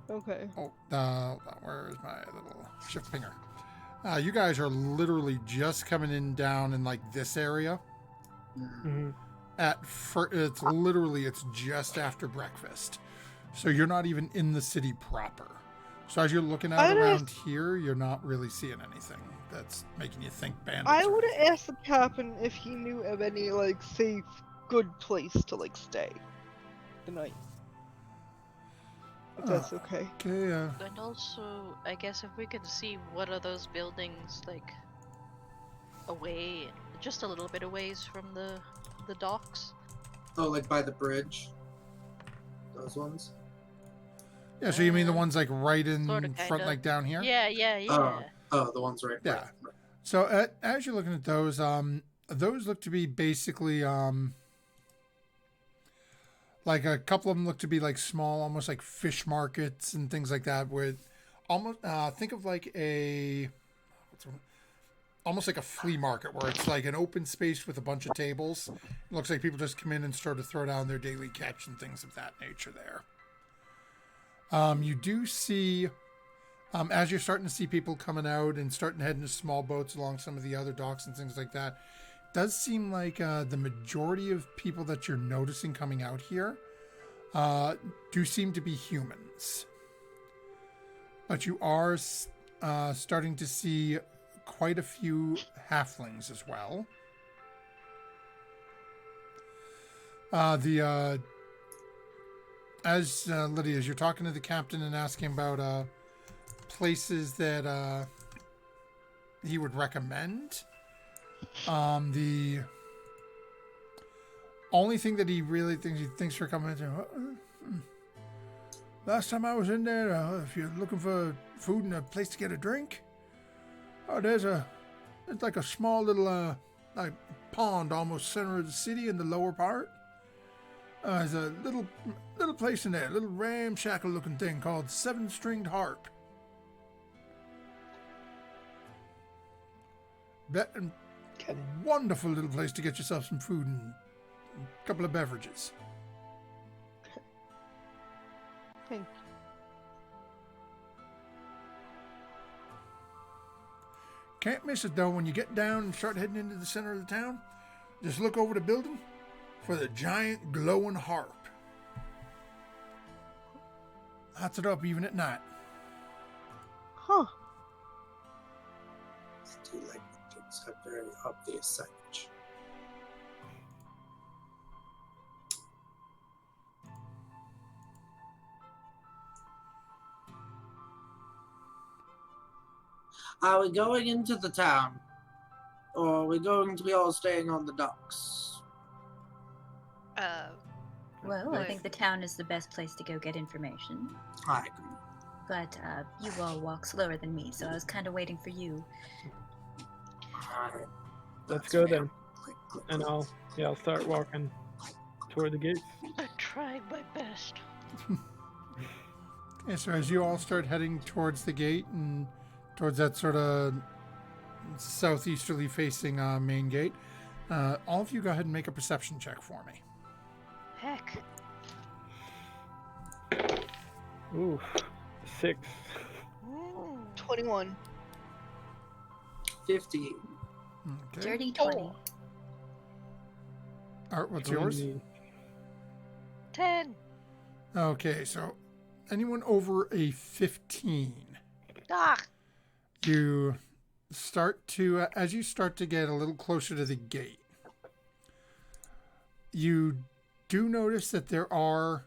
Okay. Oh, where is my little shift pinger? You guys are literally just coming in down in like this area. Mm-hmm. It's just after breakfast, so you're not even in the city proper. So as you're looking out around here, you're not really seeing anything that's making you think bandits. I or would anything. have asked the captain if he knew of any like safe, good place to like stay the night. If that's okay. Okay. And also, I guess if we could see what are those buildings like away, just a little bit away from the docks. Oh, like by the bridge? Those ones? Yeah. So you mean the ones like right in Sorta, front, kinda. like down here? Yeah. Oh, the ones right. Yeah. Right. So as you're looking at those look to be basically like a couple of them look to be like small, almost like fish markets and things like that. With almost think of like almost like a flea market where it's like an open space with a bunch of tables. It looks like people just come in and start to throw down their daily catch and things of that nature there. You do see, as you're starting to see people coming out and starting to head into small boats along some of the other docks and things like that, it does seem like the majority of people that you're noticing coming out here do seem to be humans. But you are starting to see quite a few halflings as well. As Lydia, as you're talking to the captain and asking about places that he would recommend, the only thing that he really thinks for coming into, last time I was in there, if you're looking for food and a place to get a drink, it's like a small little like pond almost center of the city in the lower part. There's a little place in there, a little ramshackle-looking thing called Seven-Stringed Harp. A wonderful little place to get yourself some food and a couple of beverages. Thank you. Can't miss it, though, when you get down and start heading into the center of the town. Just look over the building for the giant glowing harp. Lights it up even at night. Huh. Do like it's a very obvious signage. Are we going into the town? Or are we going to be all staying on the docks? Well, I Right. think the town is the best place to go get information. I agree. But you all walk slower than me, so I was kind of waiting for you. Alright. Let's That's go fair. then. Click, click, And click. I'll start walking toward the gates. I tried my best. Okay, so as you all start heading towards the gate and towards that sort of southeasterly facing main gate, all of you go ahead and make a perception check for me. Heck. Ooh, 6. 21. 15. Okay. Dirty 20. Art, what's yours? 20. 10. Okay, so anyone over a 15, Ah. you start to, as you start to get a little closer to the gate, you do notice that there are,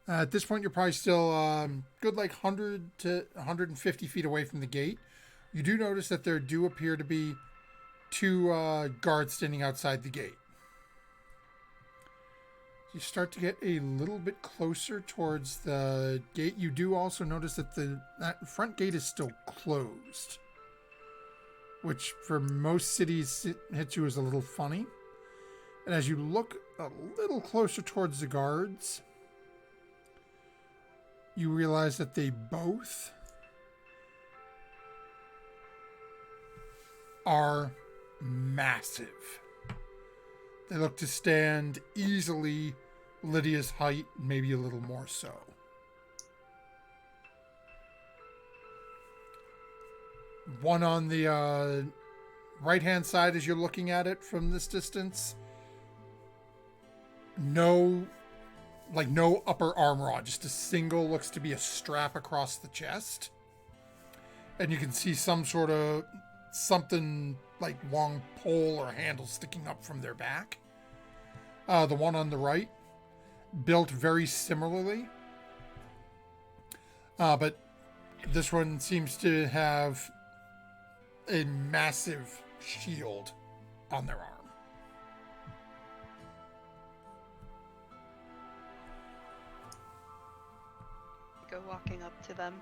at this point, you're probably still good like 100 to 150 feet away from the gate. You do notice that there do appear to be 2 guards standing outside the gate. You start to get a little bit closer towards the gate. You do also notice that that front gate is still closed, which for most cities hits you as a little funny. And as you look a little closer towards the guards, you realize that they both are massive. They look to stand easily Lydia's height, maybe a little more so. One on the right-hand side as you're looking at it from this distance. No upper armor on, just a single, looks to be a strap across the chest. And you can see something like long pole or handle sticking up from their back. The one on the right, built very similarly. But this one seems to have a massive shield on their arm. Go walking up to them.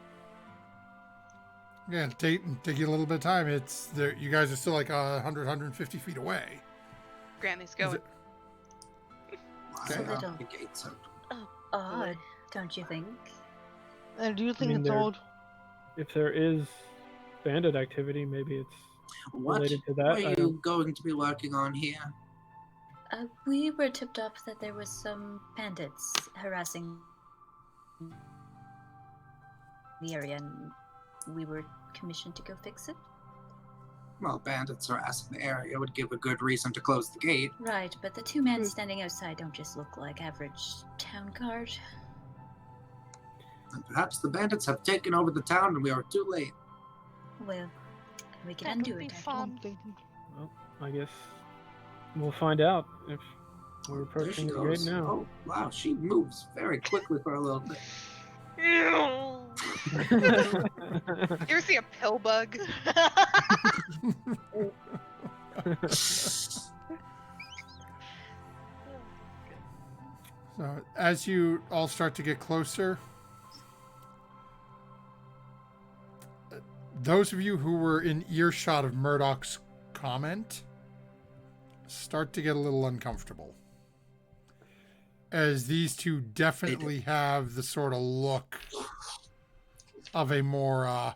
Yeah, take you a little bit of time. It's there. You guys are still like 100, 150 feet away. Granny's Is going. it- Why Okay. are the gates open? Odd, don't you think? And do you think mean, it's they're- odd? If there is bandit activity, maybe it's What related to are that. I you don't- going to be working on here? We were tipped off that there was some bandits harassing the area, and we were commissioned to go fix it. Well, bandits harassing the area would give a good reason to close the gate. Right, but the 2 men standing outside don't just look like average town guard. And perhaps the bandits have taken over the town and we are too late. Well, we can That undo would be it. I fun. Well, I guess we'll find out if we're There she approaching the gate goes. now. Oh, wow, she moves very quickly for a little bit. You ever see a pill bug? So as you all start to get closer, those of you who were in earshot of Murdoch's comment start to get a little uncomfortable. as these two definitely have the sort of look of a more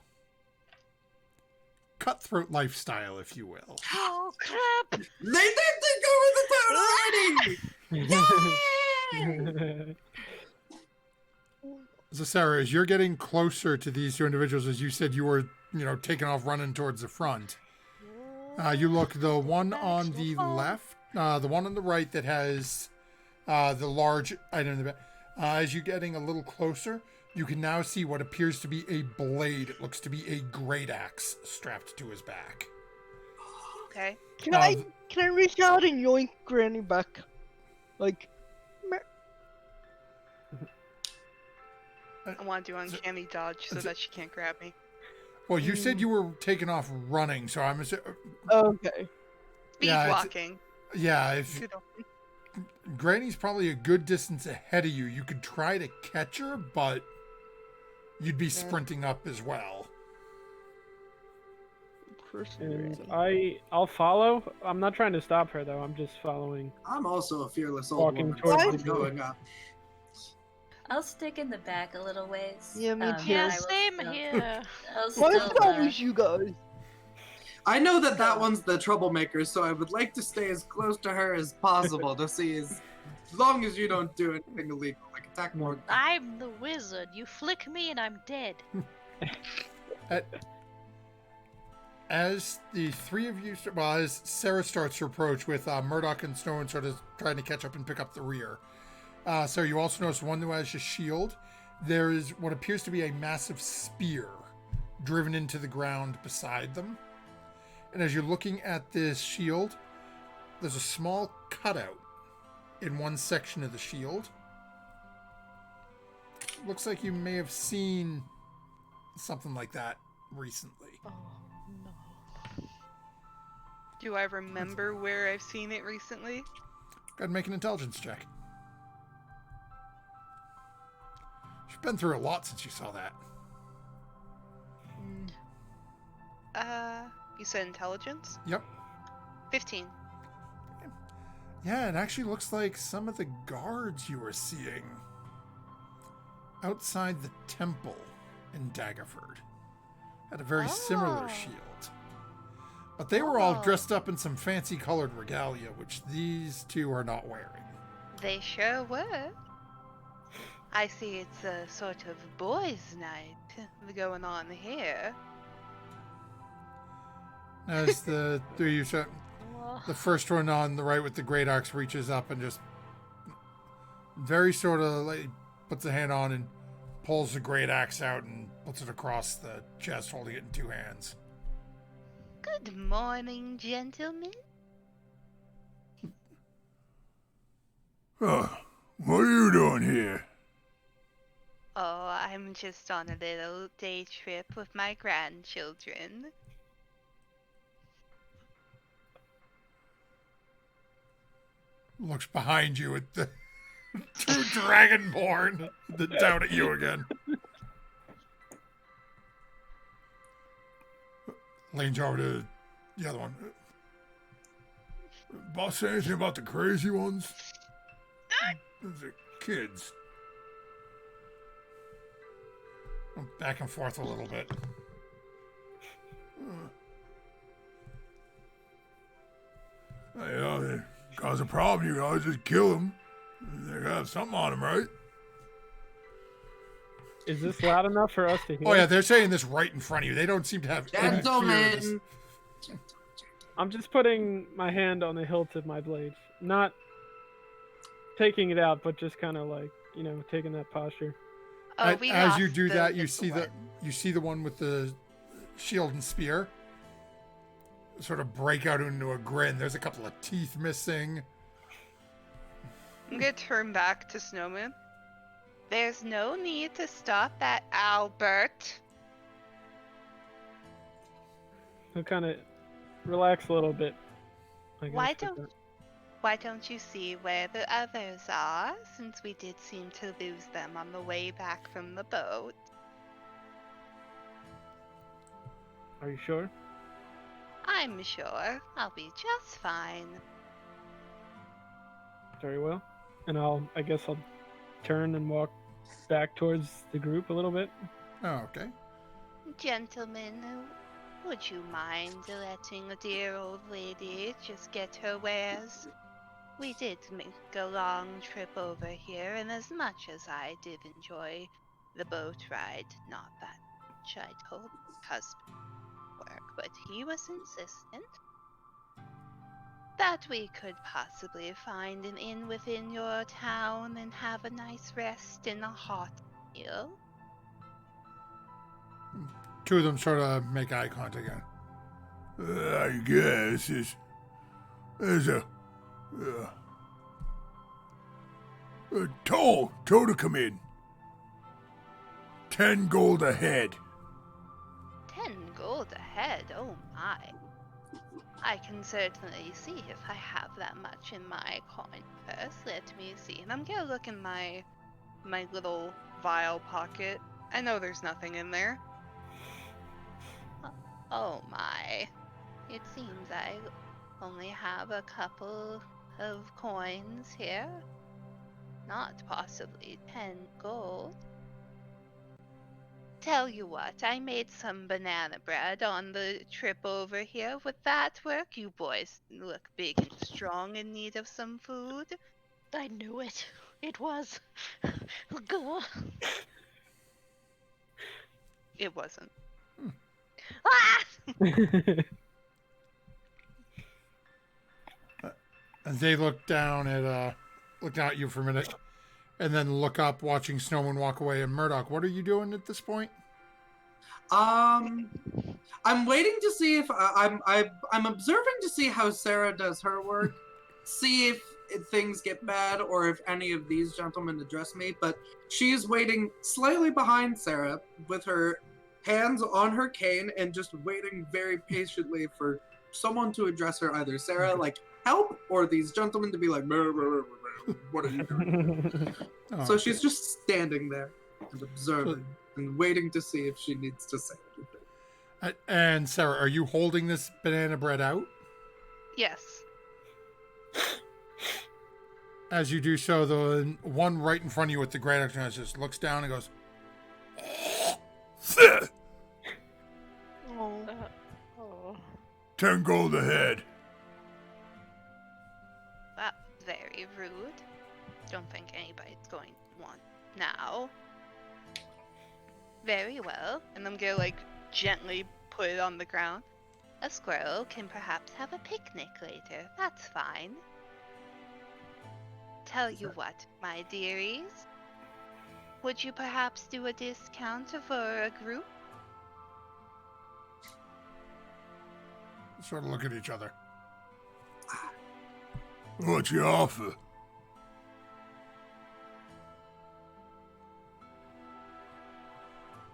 cutthroat lifestyle, if you will. Oh crap! They did take over the town already! So, Sarah, as you're getting closer to these two individuals, as you said you were, taking off running towards the front, you look, the one on the left, the one on the right that has the large item in the back. As you're getting a little closer, you can now see what appears to be a blade. It looks to be a great axe strapped to his back. Okay. Can I reach out and yoink Granny back? Like, I want to do uncanny dodge so that she can't grab me. Well, you said you were taking off running, so I'm okay. Speed walking. Yeah, if Granny's probably a good distance ahead of you, you could try to catch her, but you'd be sprinting up as well. And I'll follow. I'm not trying to stop her though. I'm just following. I'm also a fearless old Walking woman. towards So the I'm door. going up. I'll stick in the back a little ways. Yeah, me too. Yeah, I will same still- here. I'll Why still, is it always you guys? I know that one's the troublemaker, so I would like to stay as close to her as possible to see as long as you don't do anything illegal, like attack more. I'm the wizard. You flick me and I'm dead. As the three of you, as Sarah starts to approach with Murdoch and Stone sort of trying to catch up and pick up the rear. So you also notice one who has a shield. There is what appears to be a massive spear driven into the ground beside them. And as you're looking at this shield, there's a small cutout in one section of the shield. Looks like you may have seen something like that recently. Oh no. Do I remember where I've seen it recently? Go ahead and make an intelligence check. You've been through a lot since you saw that. You said intelligence? Yep. 15. Yeah, it actually looks like some of the guards you were seeing outside the temple in Daggerford had a very similar shield. But they were all dressed up in some fancy colored regalia, which these two are not wearing. They sure were. I see it's a sort of boys' night going on here. As the three of you, the first one on the right with the great axe reaches up and just very sort of like puts a hand on and pulls the great axe out and puts it across the chest, holding it in two hands. Good morning, gentlemen. What are you doing here? Oh, I'm just on a little day trip with my grandchildren. Looks behind you at the two dragonborn down at you again. Leans over to the other one. Boss say anything about the crazy ones? Those are kids. Back and forth a little bit. They cause a problem, you guys just kill them. They gotta have something on them, right? Is this loud enough for us to hear? Oh yeah, they're saying this right in front of you. They don't seem to have any fear of this. Gentlemen! I'm just putting my hand on the hilt of my blade. Not taking it out, but just kind of like, taking that posture. Oh, we As you lost do the that, you little see the one with the shield and spear sort of break out into a grin. There's a couple of teeth missing. I'm gonna turn back to Snowman. There's no need to stop that, Albert. He'll kind of relax a little bit. I Why guess, with don't Why don't you see where the others are, since we did seem to lose them on the way back from the boat? that? Are you sure? I'm sure I'll be just fine. Very well. and I guess I'll turn and walk back towards the group a little bit. Oh, okay. Gentlemen, would you mind letting a dear old lady just get her wares? We did make a long trip over here, and as much as I did enjoy the boat ride, not that much I told my husband work, but he was insistent that we could possibly find an inn within your town and have a nice rest and a hot meal. Two of them sort of make eye contact again. I guess there's a toll to come in. 10 gold a head. 10 gold a head, oh my. I can certainly see if I have that much in my coin purse. Let me see. And I'm gonna look in my little vial pocket. I know there's nothing in there. Oh my. It seems I only have a couple of coins here. Not possibly 10 gold. Tell you what, I made some banana bread on the trip over here. Would that work? You boys look big and strong, in need of some food. I knew it. It was. Go. It wasn't. Ah! And they look down at you for a minute, and then look up, watching Snowman walk away. And Murdoch, what are you doing at this point? I'm waiting to see if I'm observing to see how Sarah does her work, see if things get bad or if any of these gentlemen address me. But she's waiting slightly behind Sarah with her hands on her cane and just waiting very patiently for someone to address her, either Sarah like help or these gentlemen to be like, "Brr, brr, brr, brr, what are you doing?" Oh, So she's just standing there and observing and waiting to see if she needs to say anything. And Sarah, are you holding this banana bread out? Yes. As you do so, the one right in front of you with the great action just looks down and goes, Oh. Oh. 10 gold a head. That's very rude. Don't think anybody's going to want now. Very well. And I'm gonna like gently put it on the ground. A squirrel can perhaps have a picnic later. That's fine. Tell you what, my dearies. Would you perhaps do a discount for a group? sort of look at each other. What's your offer?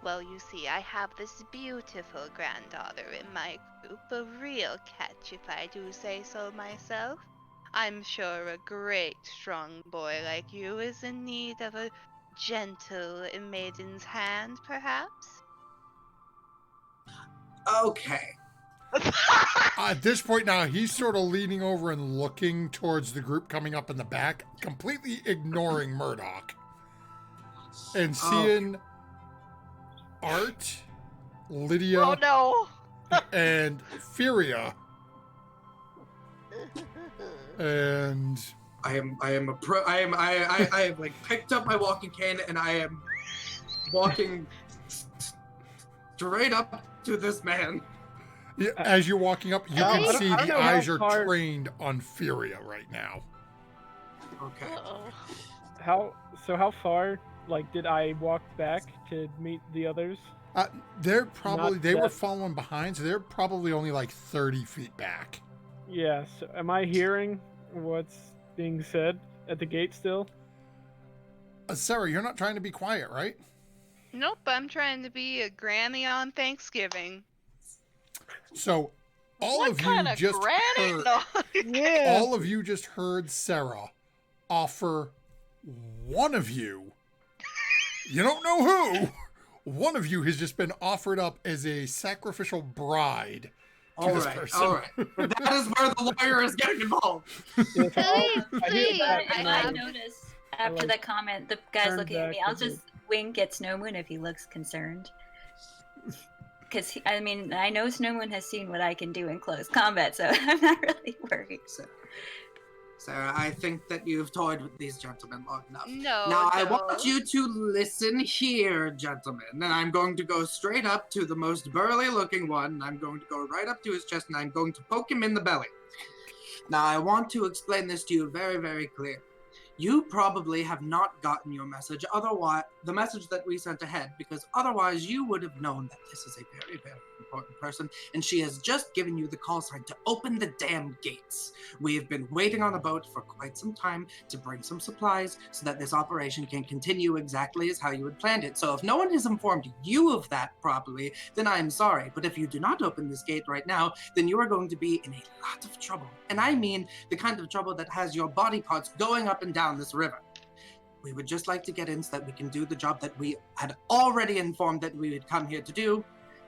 Well, you see, I have this beautiful granddaughter in my group, a real catch if I do say so myself. I'm sure a great strong boy like you is in need of a gentle maiden's hand, perhaps? Okay. At this point now, he's sort of leaning over and looking towards the group coming up in the back, completely ignoring Murdoch. And seeing Art, Lydia, Oh no! and Furia, and I have like picked up my walking cane and I am walking straight up to this man. yeah, as you're walking up, you I can don't- see I don't the know how eyes are far- trained on Furia right now. Okay. Uh-oh. How far like did I walk back to meet the others? They're probably Not they were that- following behind, so they're probably only like 30 feet back. Yeah, so am I hearing what's being said at the gate still? Sarah, you're not trying to be quiet, right? Nope, I'm trying to be a granny on Thanksgiving. So all What of you kind of just granny? heard, No. Yeah. all of you just heard Sarah offer one of you. You don't know who. One of you has just been offered up as a sacrificial bride to All this right. person. All right. That is where the lawyer is getting involved. Yes, Please, I hear please, that I and I have I- notice. After like, that comment, the guy's turn looking at me. back I'll to the- just wink at Snowmoon if he looks concerned. Because, I mean, I know Snowmoon has seen what I can do in close combat, so I'm not really worried. Sarah, I think that you've toyed with these gentlemen long enough. No, Now, I no. want you to listen here, gentlemen, and I'm going to go straight up to the most burly-looking one. I'm going to go right up to his chest, and I'm going to poke him in the belly. Now, I want to explain this to you very, very clearly. You probably have not gotten your message, otherwise, the message that we sent ahead, because otherwise you would have known that this is a very, very important person, and she has just given you the call sign to open the damn gates. We have been waiting on a boat for quite some time to bring some supplies so that this operation can continue exactly as how you had planned it. So if no one has informed you of that properly, then I am sorry. But if you do not open this gate right now, then you are going to be in a lot of trouble. And I mean the kind of trouble that has your body parts going up and down this river. We would just like to get in so that we can do the job that we had already informed that we would come here to do,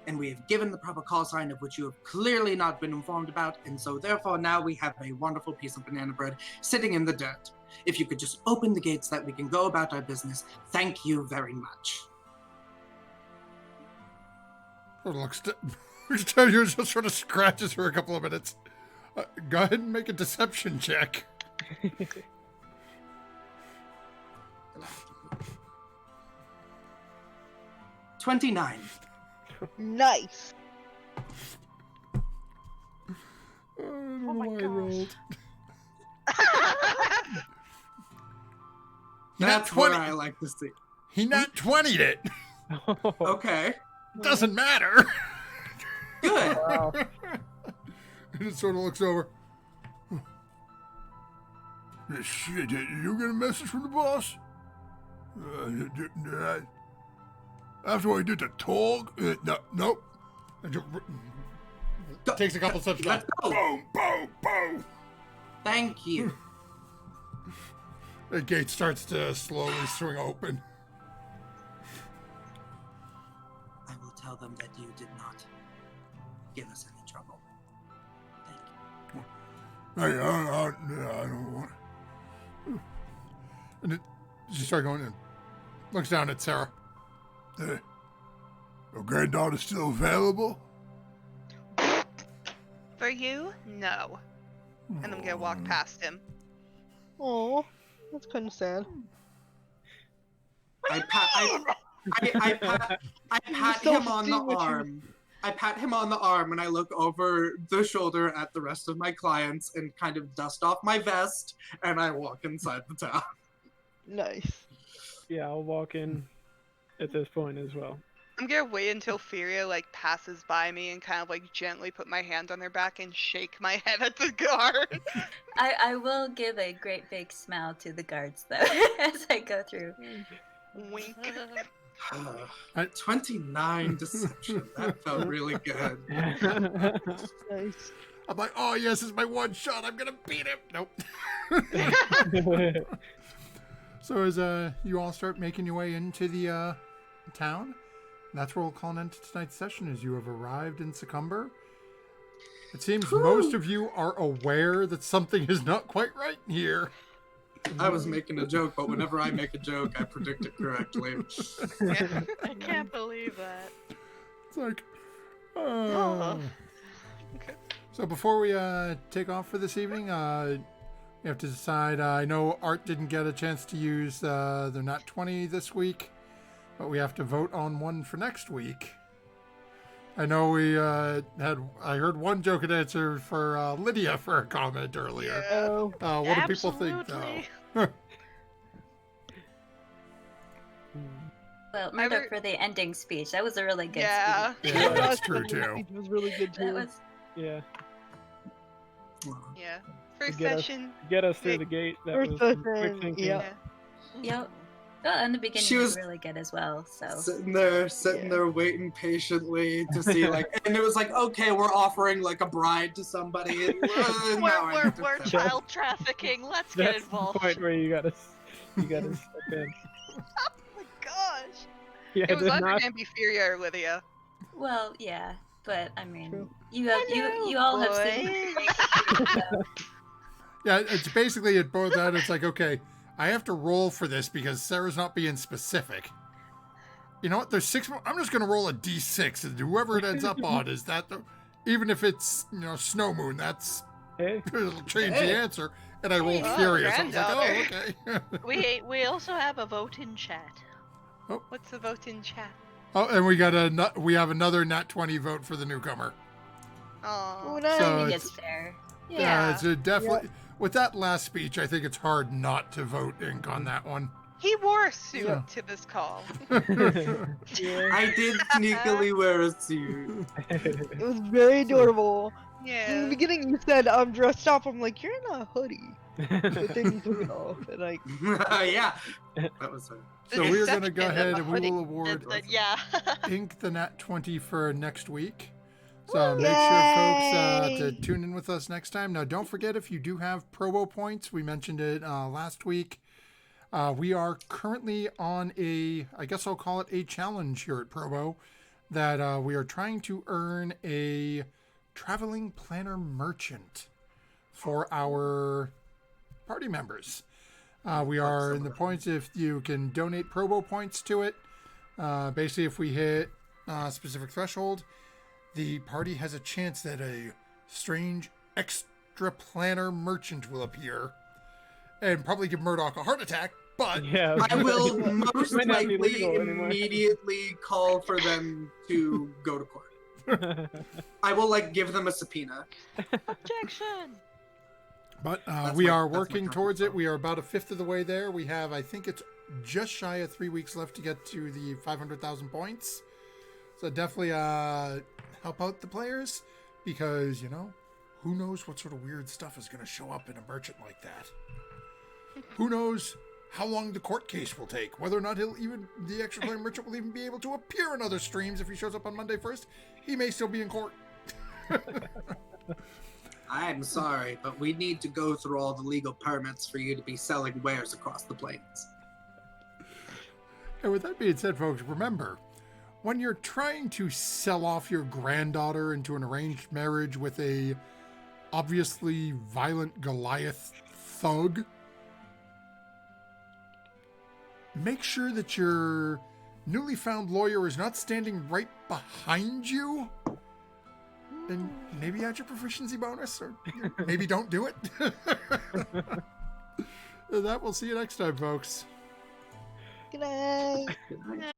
and we have given the proper call sign of which you have clearly not been informed about, and so therefore now we have a wonderful piece of banana bread sitting in the dirt. If you could just open the gates so that we can go about our business, thank you very much. Looks just sort of scratches for a couple of minutes. Go ahead and make a deception check. 29. Nice. I don't know my why I gosh. rolled. That's what I like to see. He not 20'd it. Okay. Doesn't matter. Good. Wow. He just sort of looks over. Shit, did you get a message from the boss? After I did the talk? No, nope. Takes a couple steps Let's back. go. Boom, boom, boom. Thank you. The gate starts to slowly swing open. I will tell them that you did not give us any trouble. Thank you. Hey, I don't want. And she starts going in. Looks down at Sarah. Hey, your granddaughter's still available? For you? No. And I'm gonna walk past him. Oh, that's kind of sad. I pat him on the arm. I pat him on the arm and I look over the shoulder at the rest of my clients and kind of dust off my vest and I walk inside the town. Nice. Yeah, I'll walk in at this point as well. I'm gonna wait until Furia like passes by me and kind of like gently put my hand on their back and shake my head at the guard. I will give a great big smile to the guards, though, as I go through. Wink. 29 deception. That felt really good. Nice. I'm like, oh yes, it's my one shot. I'm gonna beat him. Nope. So as you all start making your way into the town, that's where we'll call an end to tonight's session. As you have arrived in Succumber, it seems most of you are aware that something is not quite right here. I was making a joke, but whenever I make a joke, I predict it correctly. I can't believe that. It's like, oh. Okay. So before we take off for this evening, we have to decide. I know Art didn't get a chance to use the Nat 20 this week, but we have to vote on one for next week. I know we I heard one joke and answer for Lydia for a comment earlier. Oh, What do people think, though? Absolutely. Well, Murdoch for the ending speech. That was a really good Yeah. speech. Yeah, that's true that too. speech was really good That too. was Yeah, Yeah. First get us- session. get us through the gate. That First was some quick session, thinking. yeah. Yep. Well, in the beginning, She it was was- really good as well. So Sitting there waiting patiently to see, like, and it was like, okay, we're offering like a bride to somebody. And, now I have to We're finish. child trafficking. Let's get That's the involved. point where you gotta step in. Oh my gosh. Yeah, It was did either not. gonna be Furia or Lydia. well, yeah. But I mean, True. you have you all have seen. Boys. Yeah, it's basically it boils out. It's like, okay, I have to roll for this because Sarah's not being specific. You know what? There's 6 more. I'm just going to roll a d6, and whoever it ends up on is that. Even if it's, Snow Moon, that's. Hey. It'll change the answer. And I rolled furious. I was like, oh, okay. We also have a vote in chat. What's the vote in chat? Oh, and we have another nat 20 vote for the newcomer. Oh, nice. So I think it's- it's fair. Yeah, it's definitely. With that last speech, I think it's hard not to vote Ink on that one. he wore a suit Yeah. to this call. I did sneakily wear a suit. It was very adorable. In the Yeah. beginning, you said I'm dressed up. I'm like, you're in a hoodie. But then you took it off, and like, Yeah, that was her. So The we're going to go deception ahead of and the we hoodie. will award Yeah. Ink the nat 20 for next week. So make sure, folks, to tune in with us next time. Now, don't forget, if you do have Probo points, we mentioned it last week. We are currently on I guess I'll call it a challenge here at Probo, that we are trying to earn a traveling planner merchant for our party members. We are in the points if you can donate Probo points to it. Basically, if we hit a specific threshold, the party has a chance that a strange extra planner merchant will appear and probably give Murdoch a heart attack, but Yeah. I will most Might not be likely legal anymore. immediately call for them to go to court. I will give them a subpoena. Objection. But That's we my- are that's my working comfort towards it. zone. We are about a fifth of the way there. We have, I think it's just shy of 3 weeks left to get to the 500,000 points. So definitely help out the players because, who knows what sort of weird stuff is going to show up in a merchant like that. Who knows how long the court case will take, whether or not the extra player merchant will even be able to appear in other streams. If he shows up on Monday 1st, he may still be in court. I'm sorry, but we need to go through all the legal permits for you to be selling wares across the plains. And with that being said, folks, remember, when you're trying to sell off your granddaughter into an arranged marriage with a obviously violent Goliath thug, make sure that your newly found lawyer is not standing right behind you. And maybe add your proficiency bonus, or maybe don't do it. That we'll see you next time, folks. good night. Good night.